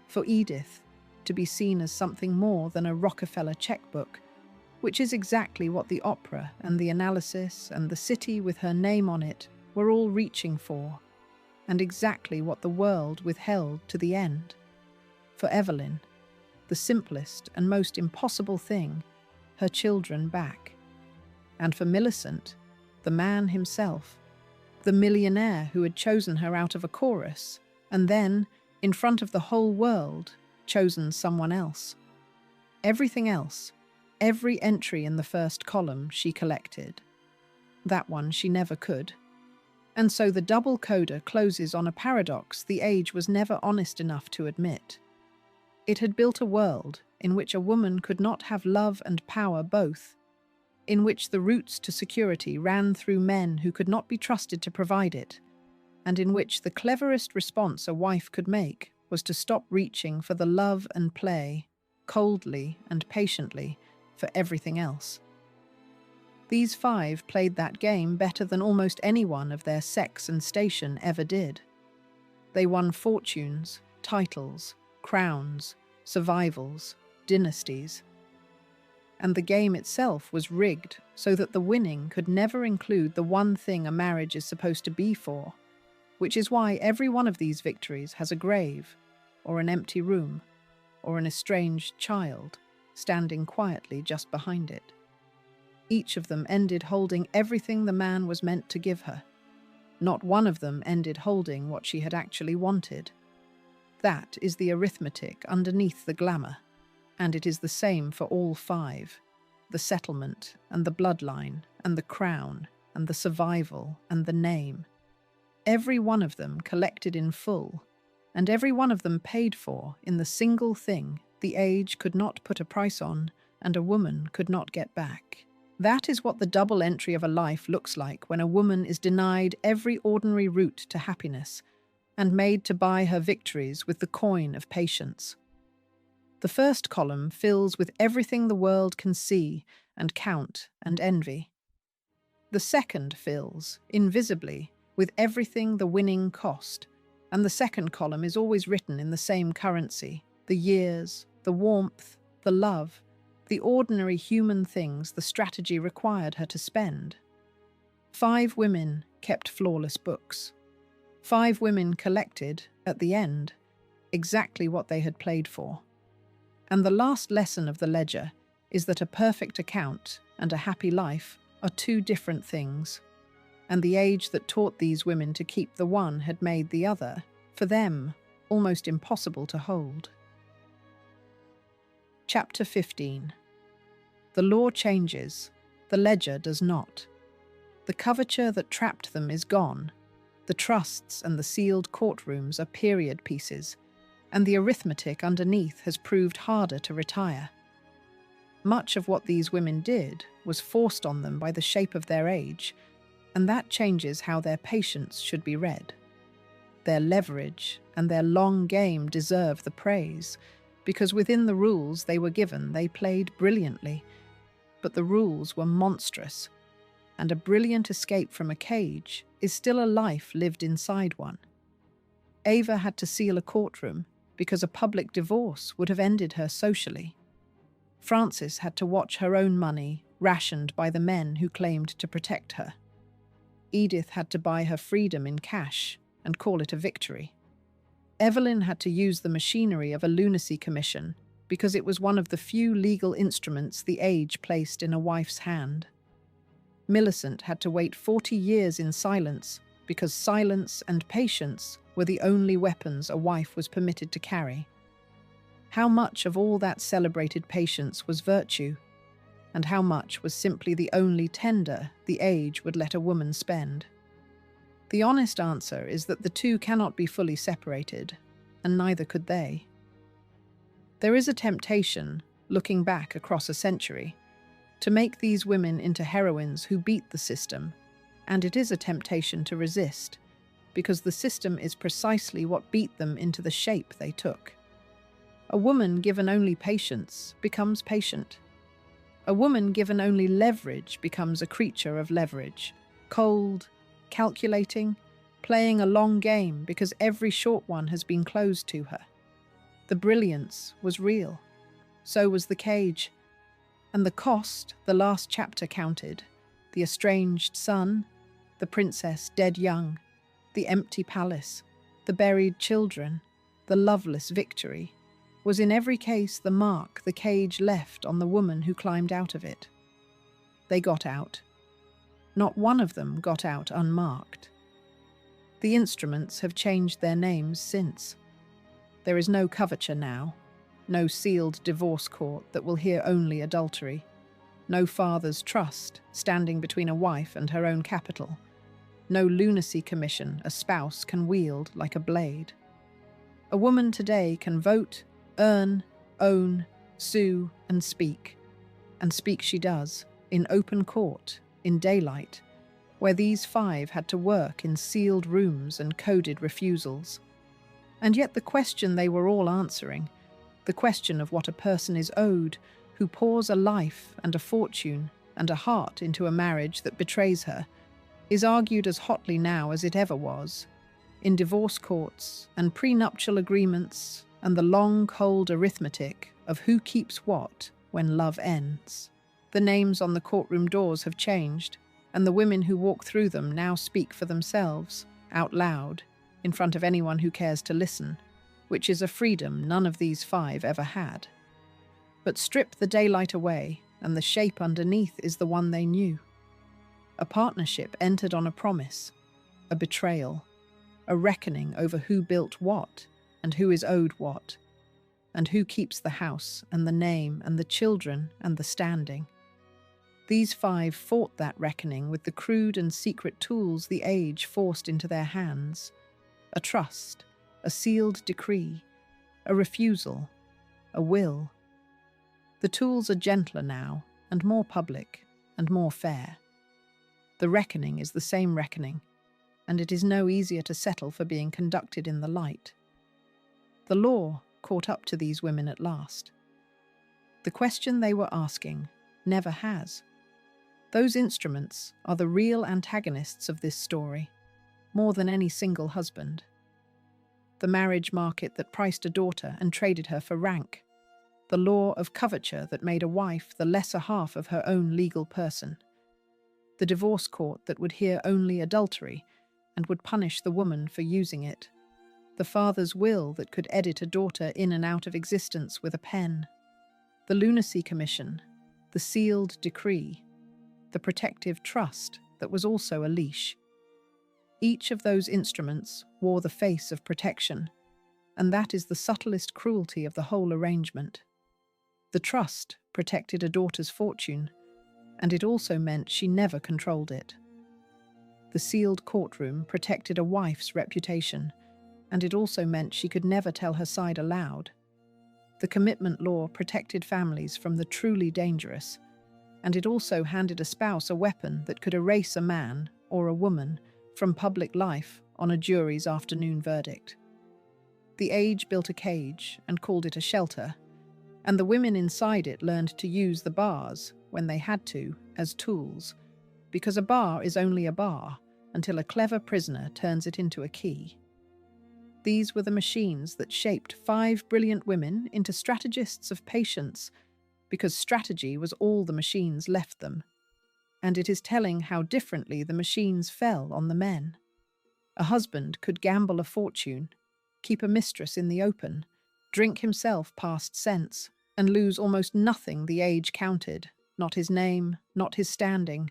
For Edith, to be seen as something more than a Rockefeller checkbook, which is exactly what the opera and the analysis and the city with her name on it were all reaching for, and exactly what the world withheld to the end. For Evelyn, the simplest and most impossible thing, her children back. And for Millicent, the man himself, the millionaire who had chosen her out of a chorus, and then, in front of the whole world, chosen someone else. Everything else, every entry in the first column she collected. That one she never could. And so the double coda closes on a paradox the age was never honest enough to admit. It had built a world in which a woman could not have love and power both, in which the routes to security ran through men who could not be trusted to provide it, and in which the cleverest response a wife could make was to stop reaching for the love and play, coldly and patiently, for everything else. These five played that game better than almost anyone of their sex and station ever did. They won fortunes, titles, crowns, survivals, dynasties. And the game itself was rigged so that the winning could never include the one thing a marriage is supposed to be for, which is why every one of these victories has a grave, or an empty room, or an estranged child standing quietly just behind it. Each of them ended holding everything the man was meant to give her. Not one of them ended holding what she had actually wanted. That is the arithmetic underneath the glamour, and it is the same for all five: the settlement, and the bloodline, and the crown, and the survival, and the name. Every one of them collected in full, and every one of them paid for in the single thing the age could not put a price on, and a woman could not get back. That is what the double entry of a life looks like when a woman is denied every ordinary route to happiness and made to buy her victories with the coin of patience. The first column fills with everything the world can see and count and envy. The second fills, invisibly, with everything the winning cost, and the second column is always written in the same currency: the years, the warmth, the love, the ordinary human things the strategy required her to spend. 5 women kept flawless books. 5 women collected, at the end, exactly what they had played for. And the last lesson of the ledger is that a perfect account and a happy life are 2 different things, and the age that taught these women to keep the one had made the other, for them, almost impossible to hold. Chapter 15. The law changes, the ledger does not. The coverture that trapped them is gone. The trusts and the sealed courtrooms are period pieces, and the arithmetic underneath has proved harder to retire. Much of what these women did was forced on them by the shape of their age, and that changes how their patience should be read. Their leverage and their long game deserve the praise, because within the rules they were given, they played brilliantly. But the rules were monstrous, and a brilliant escape from a cage is still a life lived inside one. Ava had to seal a courtroom because a public divorce would have ended her socially. Frances had to watch her own money rationed by the men who claimed to protect her. Edith had to buy her freedom in cash and call it a victory. Evelyn had to use the machinery of a lunacy commission because it was one of the few legal instruments the age placed in a wife's hand. Millicent had to wait 40 years in silence because silence and patience were the only weapons a wife was permitted to carry. How much of all that celebrated patience was virtue, and how much was simply the only tender the age would let a woman spend? The honest answer is that the two cannot be fully separated, and neither could they. There is a temptation, looking back across a century, to make these women into heroines who beat the system, and it is a temptation to resist, because the system is precisely what beat them into the shape they took. A woman given only patience becomes patient. A woman given only leverage becomes a creature of leverage, cold, calculating, playing a long game because every short one has been closed to her. The brilliance was real. So was the cage. And the cost, the last chapter counted, the estranged son, the princess dead young, the empty palace, the buried children, the loveless victory, was in every case the mark the cage left on the woman who climbed out of it. They got out. Not one of them got out unmarked. The instruments have changed their names since. There is no coverture now, no sealed divorce court that will hear only adultery, no father's trust standing between a wife and her own capital, no lunacy commission a spouse can wield like a blade. A woman today can vote, earn, own, sue, and speak she does, in open court, in daylight, where these five had to work in sealed rooms and coded refusals. And yet the question they were all answering, the question of what a person is owed who pours a life and a fortune and a heart into a marriage that betrays her, is argued as hotly now as it ever was, in divorce courts and prenuptial agreements and the long, cold arithmetic of who keeps what when love ends. The names on the courtroom doors have changed, and the women who walk through them now speak for themselves, out loud, in front of anyone who cares to listen, which is a freedom none of these five ever had. But strip the daylight away, and the shape underneath is the one they knew. A partnership entered on a promise, a betrayal, a reckoning over who built what, and who is owed what, and who keeps the house and the name and the children and the standing. These five fought that reckoning with the crude and secret tools the age forced into their hands: a trust, a sealed decree, a refusal, a will. The tools are gentler now, and more public, and more fair. The reckoning is the same reckoning, and it is no easier to settle for being conducted in the light. The law caught up to these women at last. The question they were asking never has. Those instruments are the real antagonists of this story, more than any single husband. The marriage market that priced a daughter and traded her for rank. The law of coverture that made a wife the lesser half of her own legal person. The divorce court that would hear only adultery and would punish the woman for using it. The father's will that could edit a daughter in and out of existence with a pen. The lunacy commission, the sealed decree, the protective trust that was also a leash. Each of those instruments wore the face of protection, and that is the subtlest cruelty of the whole arrangement. The trust protected a daughter's fortune, and it also meant she never controlled it. The sealed courtroom protected a wife's reputation, and it also meant she could never tell her side aloud. The commitment law protected families from the truly dangerous, and it also handed a spouse a weapon that could erase a man or a woman from public life on a jury's afternoon verdict. The age built a cage and called it a shelter, and the women inside it learned to use the bars, when they had to, as tools, because a bar is only a bar until a clever prisoner turns it into a key. These were the machines that shaped 5 brilliant women into strategists of patience, because strategy was all the machines left them, and it is telling how differently the machines fell on the men. A husband could gamble a fortune, keep a mistress in the open, drink himself past sense, and lose almost nothing the age counted, not his name, not his standing,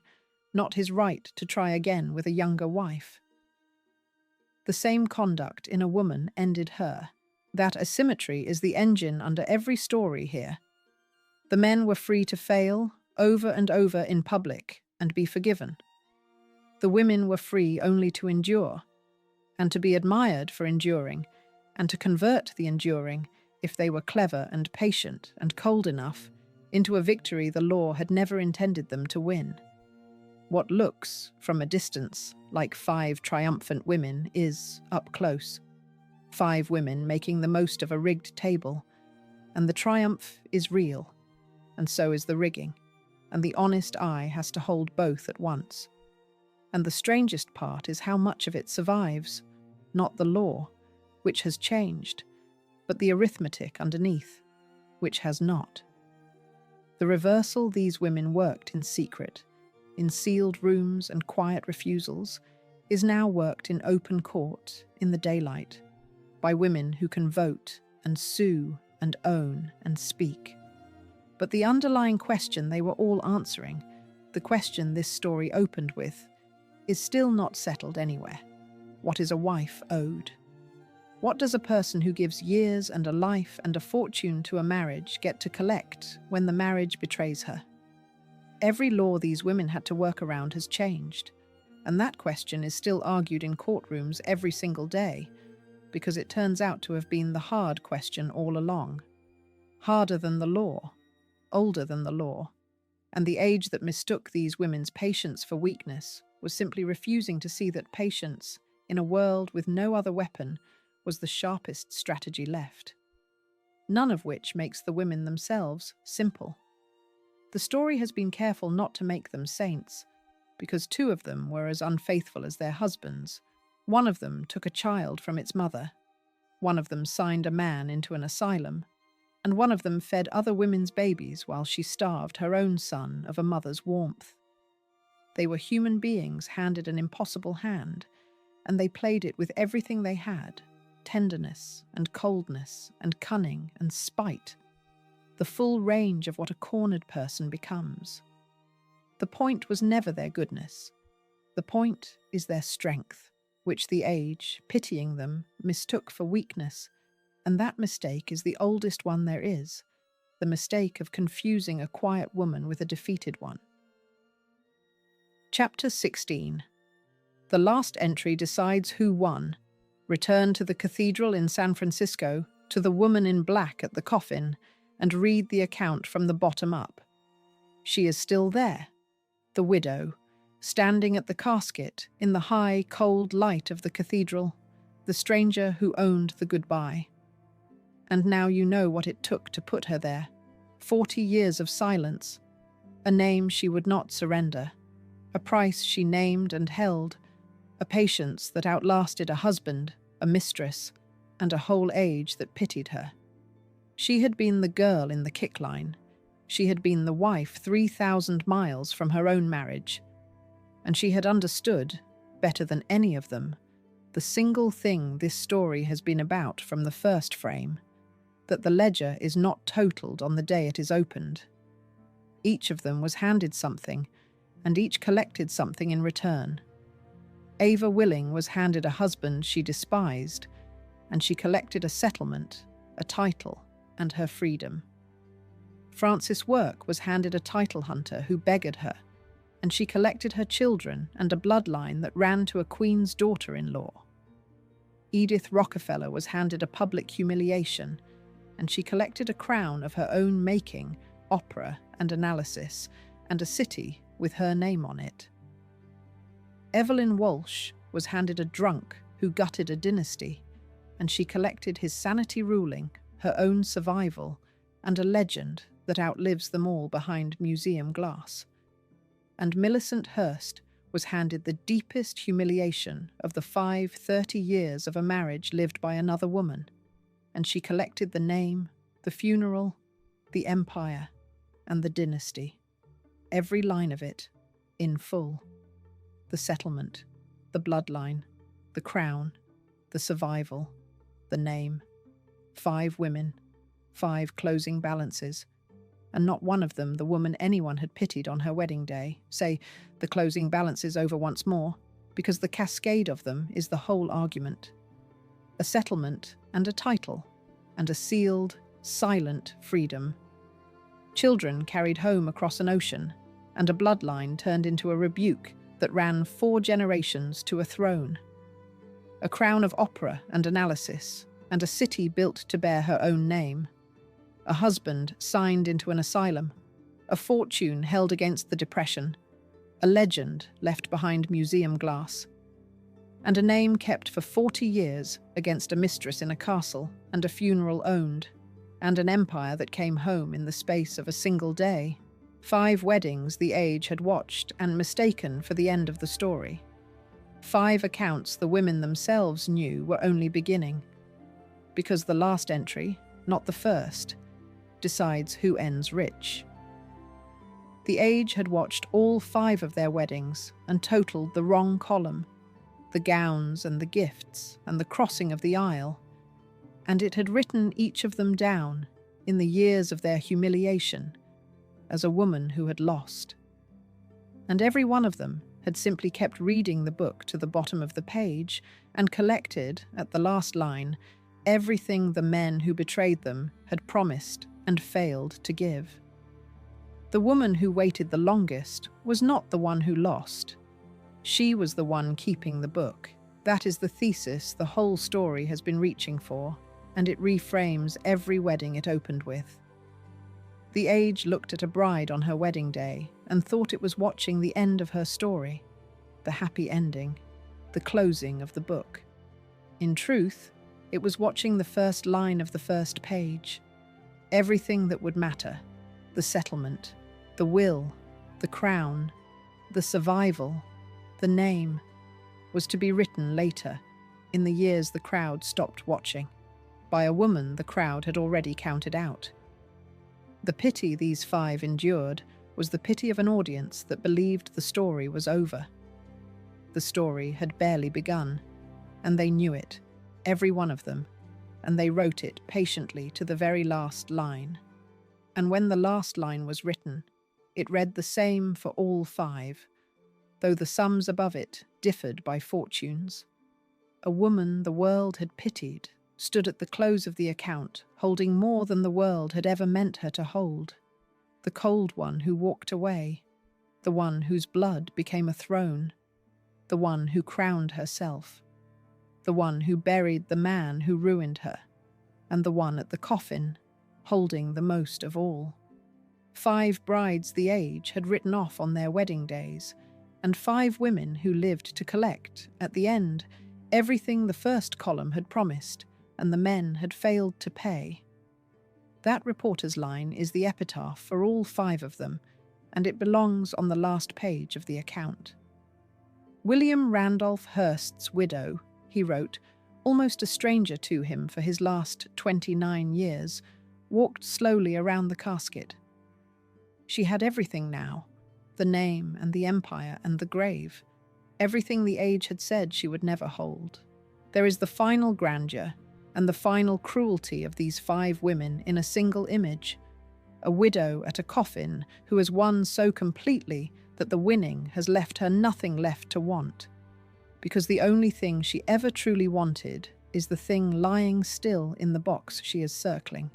not his right to try again with a younger wife. The same conduct in a woman ended her. That asymmetry is the engine under every story here. The men were free to fail, over and over in public, and be forgiven. The women were free only to endure, and to be admired for enduring, and to convert the enduring, if they were clever and patient and cold enough, into a victory the law had never intended them to win. What looks, from a distance, like 5 triumphant women is, up close, 5 women making the most of a rigged table, and the triumph is real, and so is the rigging, and the honest eye has to hold both at once. And the strangest part is how much of it survives, not the law, which has changed, but the arithmetic underneath, which has not. The reversal these women worked in secret, in sealed rooms and quiet refusals, is now worked in open court, in the daylight, by women who can vote and sue and own and speak. But the underlying question they were all answering, the question this story opened with, is still not settled anywhere. What is a wife owed? What does a person who gives years and a life and a fortune to a marriage get to collect when the marriage betrays her? Every law these women had to work around has changed, and that question is still argued in courtrooms every single day, because it turns out to have been the hard question all along. Harder than the law, older than the law, and the age that mistook these women's patience for weakness was simply refusing to see that patience, in a world with no other weapon, was the sharpest strategy left. None of which makes the women themselves simple. The story has been careful not to make them saints, because 2 of them were as unfaithful as their husbands. One of them took a child from its mother. One of them signed a man into an asylum, and one of them fed other women's babies while she starved her own son of a mother's warmth. They were human beings handed an impossible hand, and they played it with everything they had, tenderness and coldness and cunning and spite, the full range of what a cornered person becomes. The point was never their goodness. The point is their strength, which the age, pitying them, mistook for weakness, and that mistake is the oldest one there is, the mistake of confusing a quiet woman with a defeated one. Chapter 16. The last entry decides who won. Return to the cathedral in San Francisco, to the woman in black at the coffin, and read the account from the bottom up. She is still there, the widow, standing at the casket in the high, cold light of the cathedral, the stranger who owned the goodbye. And now you know what it took to put her there. 40 years of silence, a name she would not surrender, a price she named and held, a patience that outlasted a husband, a mistress, and a whole age that pitied her. She had been the girl in the kick line. She had been the wife 3,000 miles from her own marriage. And she had understood, better than any of them, the single thing this story has been about from the first frame, that the ledger is not totaled on the day it is opened. Each of them was handed something, and each collected something in return. Ava Willing was handed a husband she despised, and she collected a settlement, a title, and her freedom. Frances Work was handed a title hunter who beggared her, and she collected her children and a bloodline that ran to a queen's daughter-in-law. Edith Rockefeller was handed a public humiliation, and she collected a crown of her own making, opera and analysis, and a city with her name on it. Evelyn Walsh was handed a drunk who gutted a dynasty, and she collected his sanity ruling, her own survival, and a legend that outlives them all behind museum glass. And Millicent Hearst was handed the deepest humiliation of the 30 years of a marriage lived by another woman, and she collected the name, the funeral, the empire, and the dynasty. Every line of it, in full. The settlement, the bloodline, the crown, the survival, the name. 5 women, 5 closing balances, and not one of them the woman anyone had pitied on her wedding day. Say, the closing balances over once more, because the cascade of them is the whole argument. A settlement and a title, and a sealed, silent freedom. Children carried home across an ocean, and a bloodline turned into a rebuke that ran 4 generations to a throne. A crown of opera and analysis, and a city built to bear her own name. A husband signed into an asylum, a fortune held against the depression, a legend left behind museum glass, and a name kept for 40 years against a mistress in a castle and a funeral owned, and an empire that came home in the space of a single day. 5 weddings the age had watched and mistaken for the end of the story. 5 accounts the women themselves knew were only beginning, because the last entry, not the first, decides who ends rich. The age had watched all 5 of their weddings and totaled the wrong column, the gowns and the gifts and the crossing of the aisle, and it had written each of them down, in the years of their humiliation, as a woman who had lost. And every one of them had simply kept reading the book to the bottom of the page and collected, at the last line, everything the men who betrayed them had promised and failed to give. The woman who waited the longest was not the one who lost. She was the one keeping the book. That is the thesis the whole story has been reaching for, and it reframes every wedding it opened with. The age looked at a bride on her wedding day and thought it was watching the end of her story, the happy ending, the closing of the book. In truth, it was watching the first line of the first page. Everything that would matter, the settlement, the will, the crown, the survival, the name, was to be written later, in the years the crowd stopped watching. By a woman the crowd had already counted out. The pity these 5 endured was the pity of an audience that believed the story was over. The story had barely begun, and they knew it, every one of them, and they wrote it patiently to the very last line. And when the last line was written, it read the same for all 5, though the sums above it differed by fortunes. A woman the world had pitied stood at the close of the account, holding more than the world had ever meant her to hold. The cold one who walked away, the one whose blood became a throne, the one who crowned herself, the one who buried the man who ruined her, and the one at the coffin, holding the most of all. 5 brides the age had written off on their wedding days, and 5 women who lived to collect, at the end, everything the first column had promised, and the men had failed to pay. That reporter's line is the epitaph for all 5 of them, and it belongs on the last page of the account. William Randolph Hearst's widow, he wrote, almost a stranger to him for his last 29 years, walked slowly around the casket. She had everything now, the name and the empire and the grave, everything the age had said she would never hold. There is the final grandeur and the final cruelty of these 5 women in a single image, a widow at a coffin who has won so completely that the winning has left her nothing left to want, because the only thing she ever truly wanted is the thing lying still in the box she is circling.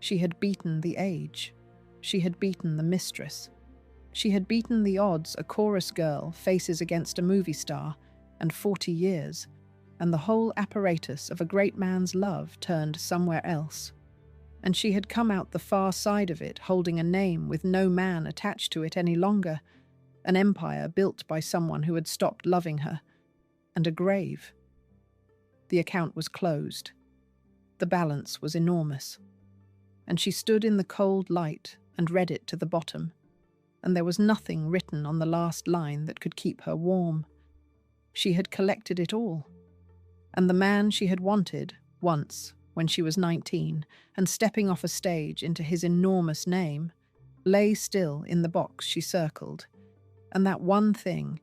She had beaten the age. She had beaten the mistress. She had beaten the odds a chorus girl faces against a movie star, and 40 years, and the whole apparatus of a great man's love turned somewhere else. And she had come out the far side of it holding a name with no man attached to it any longer, an empire built by someone who had stopped loving her, and a grave. The account was closed. The balance was enormous. And she stood in the cold light and read it to the bottom, and there was nothing written on the last line that could keep her warm. She had collected it all. And the man she had wanted, once, when she was 19, and stepping off a stage into his enormous name, lay still in the box she circled. And that one thing,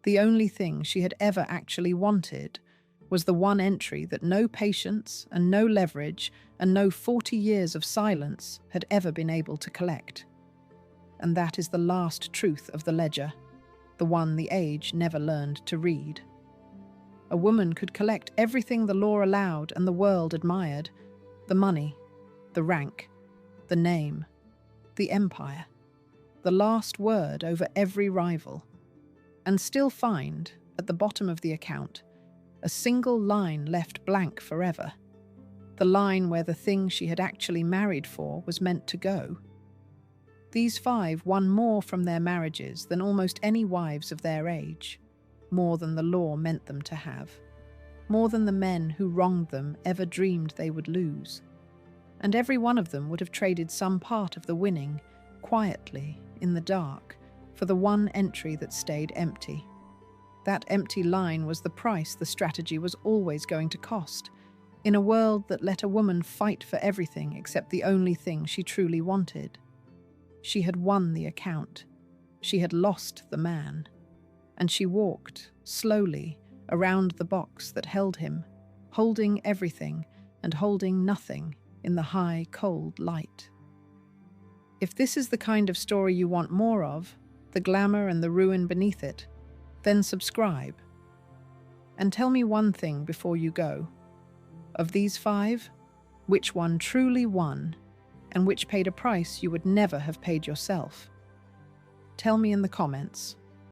the only thing she had ever actually wanted, was the one entry that no patience and no leverage and no 40 years of silence had ever been able to collect. And that is the last truth of the ledger, the one the age never learned to read. A woman could collect everything the law allowed and the world admired: the money, the rank, the name, the empire, the last word over every rival, and still find, at the bottom of the account, a single line left blank forever, the line where the thing she had actually married for was meant to go. These 5 won more from their marriages than almost any wives of their age, more than the law meant them to have, more than the men who wronged them ever dreamed they would lose. And every one of them would have traded some part of the winning, quietly, in the dark, for the one entry that stayed empty. That empty line was the price the strategy was always going to cost, in a world that let a woman fight for everything except the only thing she truly wanted. She had won the account. She had lost the man. And she walked, slowly, around the box that held him, holding everything and holding nothing in the high, cold light. If this is the kind of story you want more of, the glamour and the ruin beneath it, then subscribe. And tell me one thing before you go. Of these 5, which one truly won, and which paid a price you would never have paid yourself? Tell me in the comments.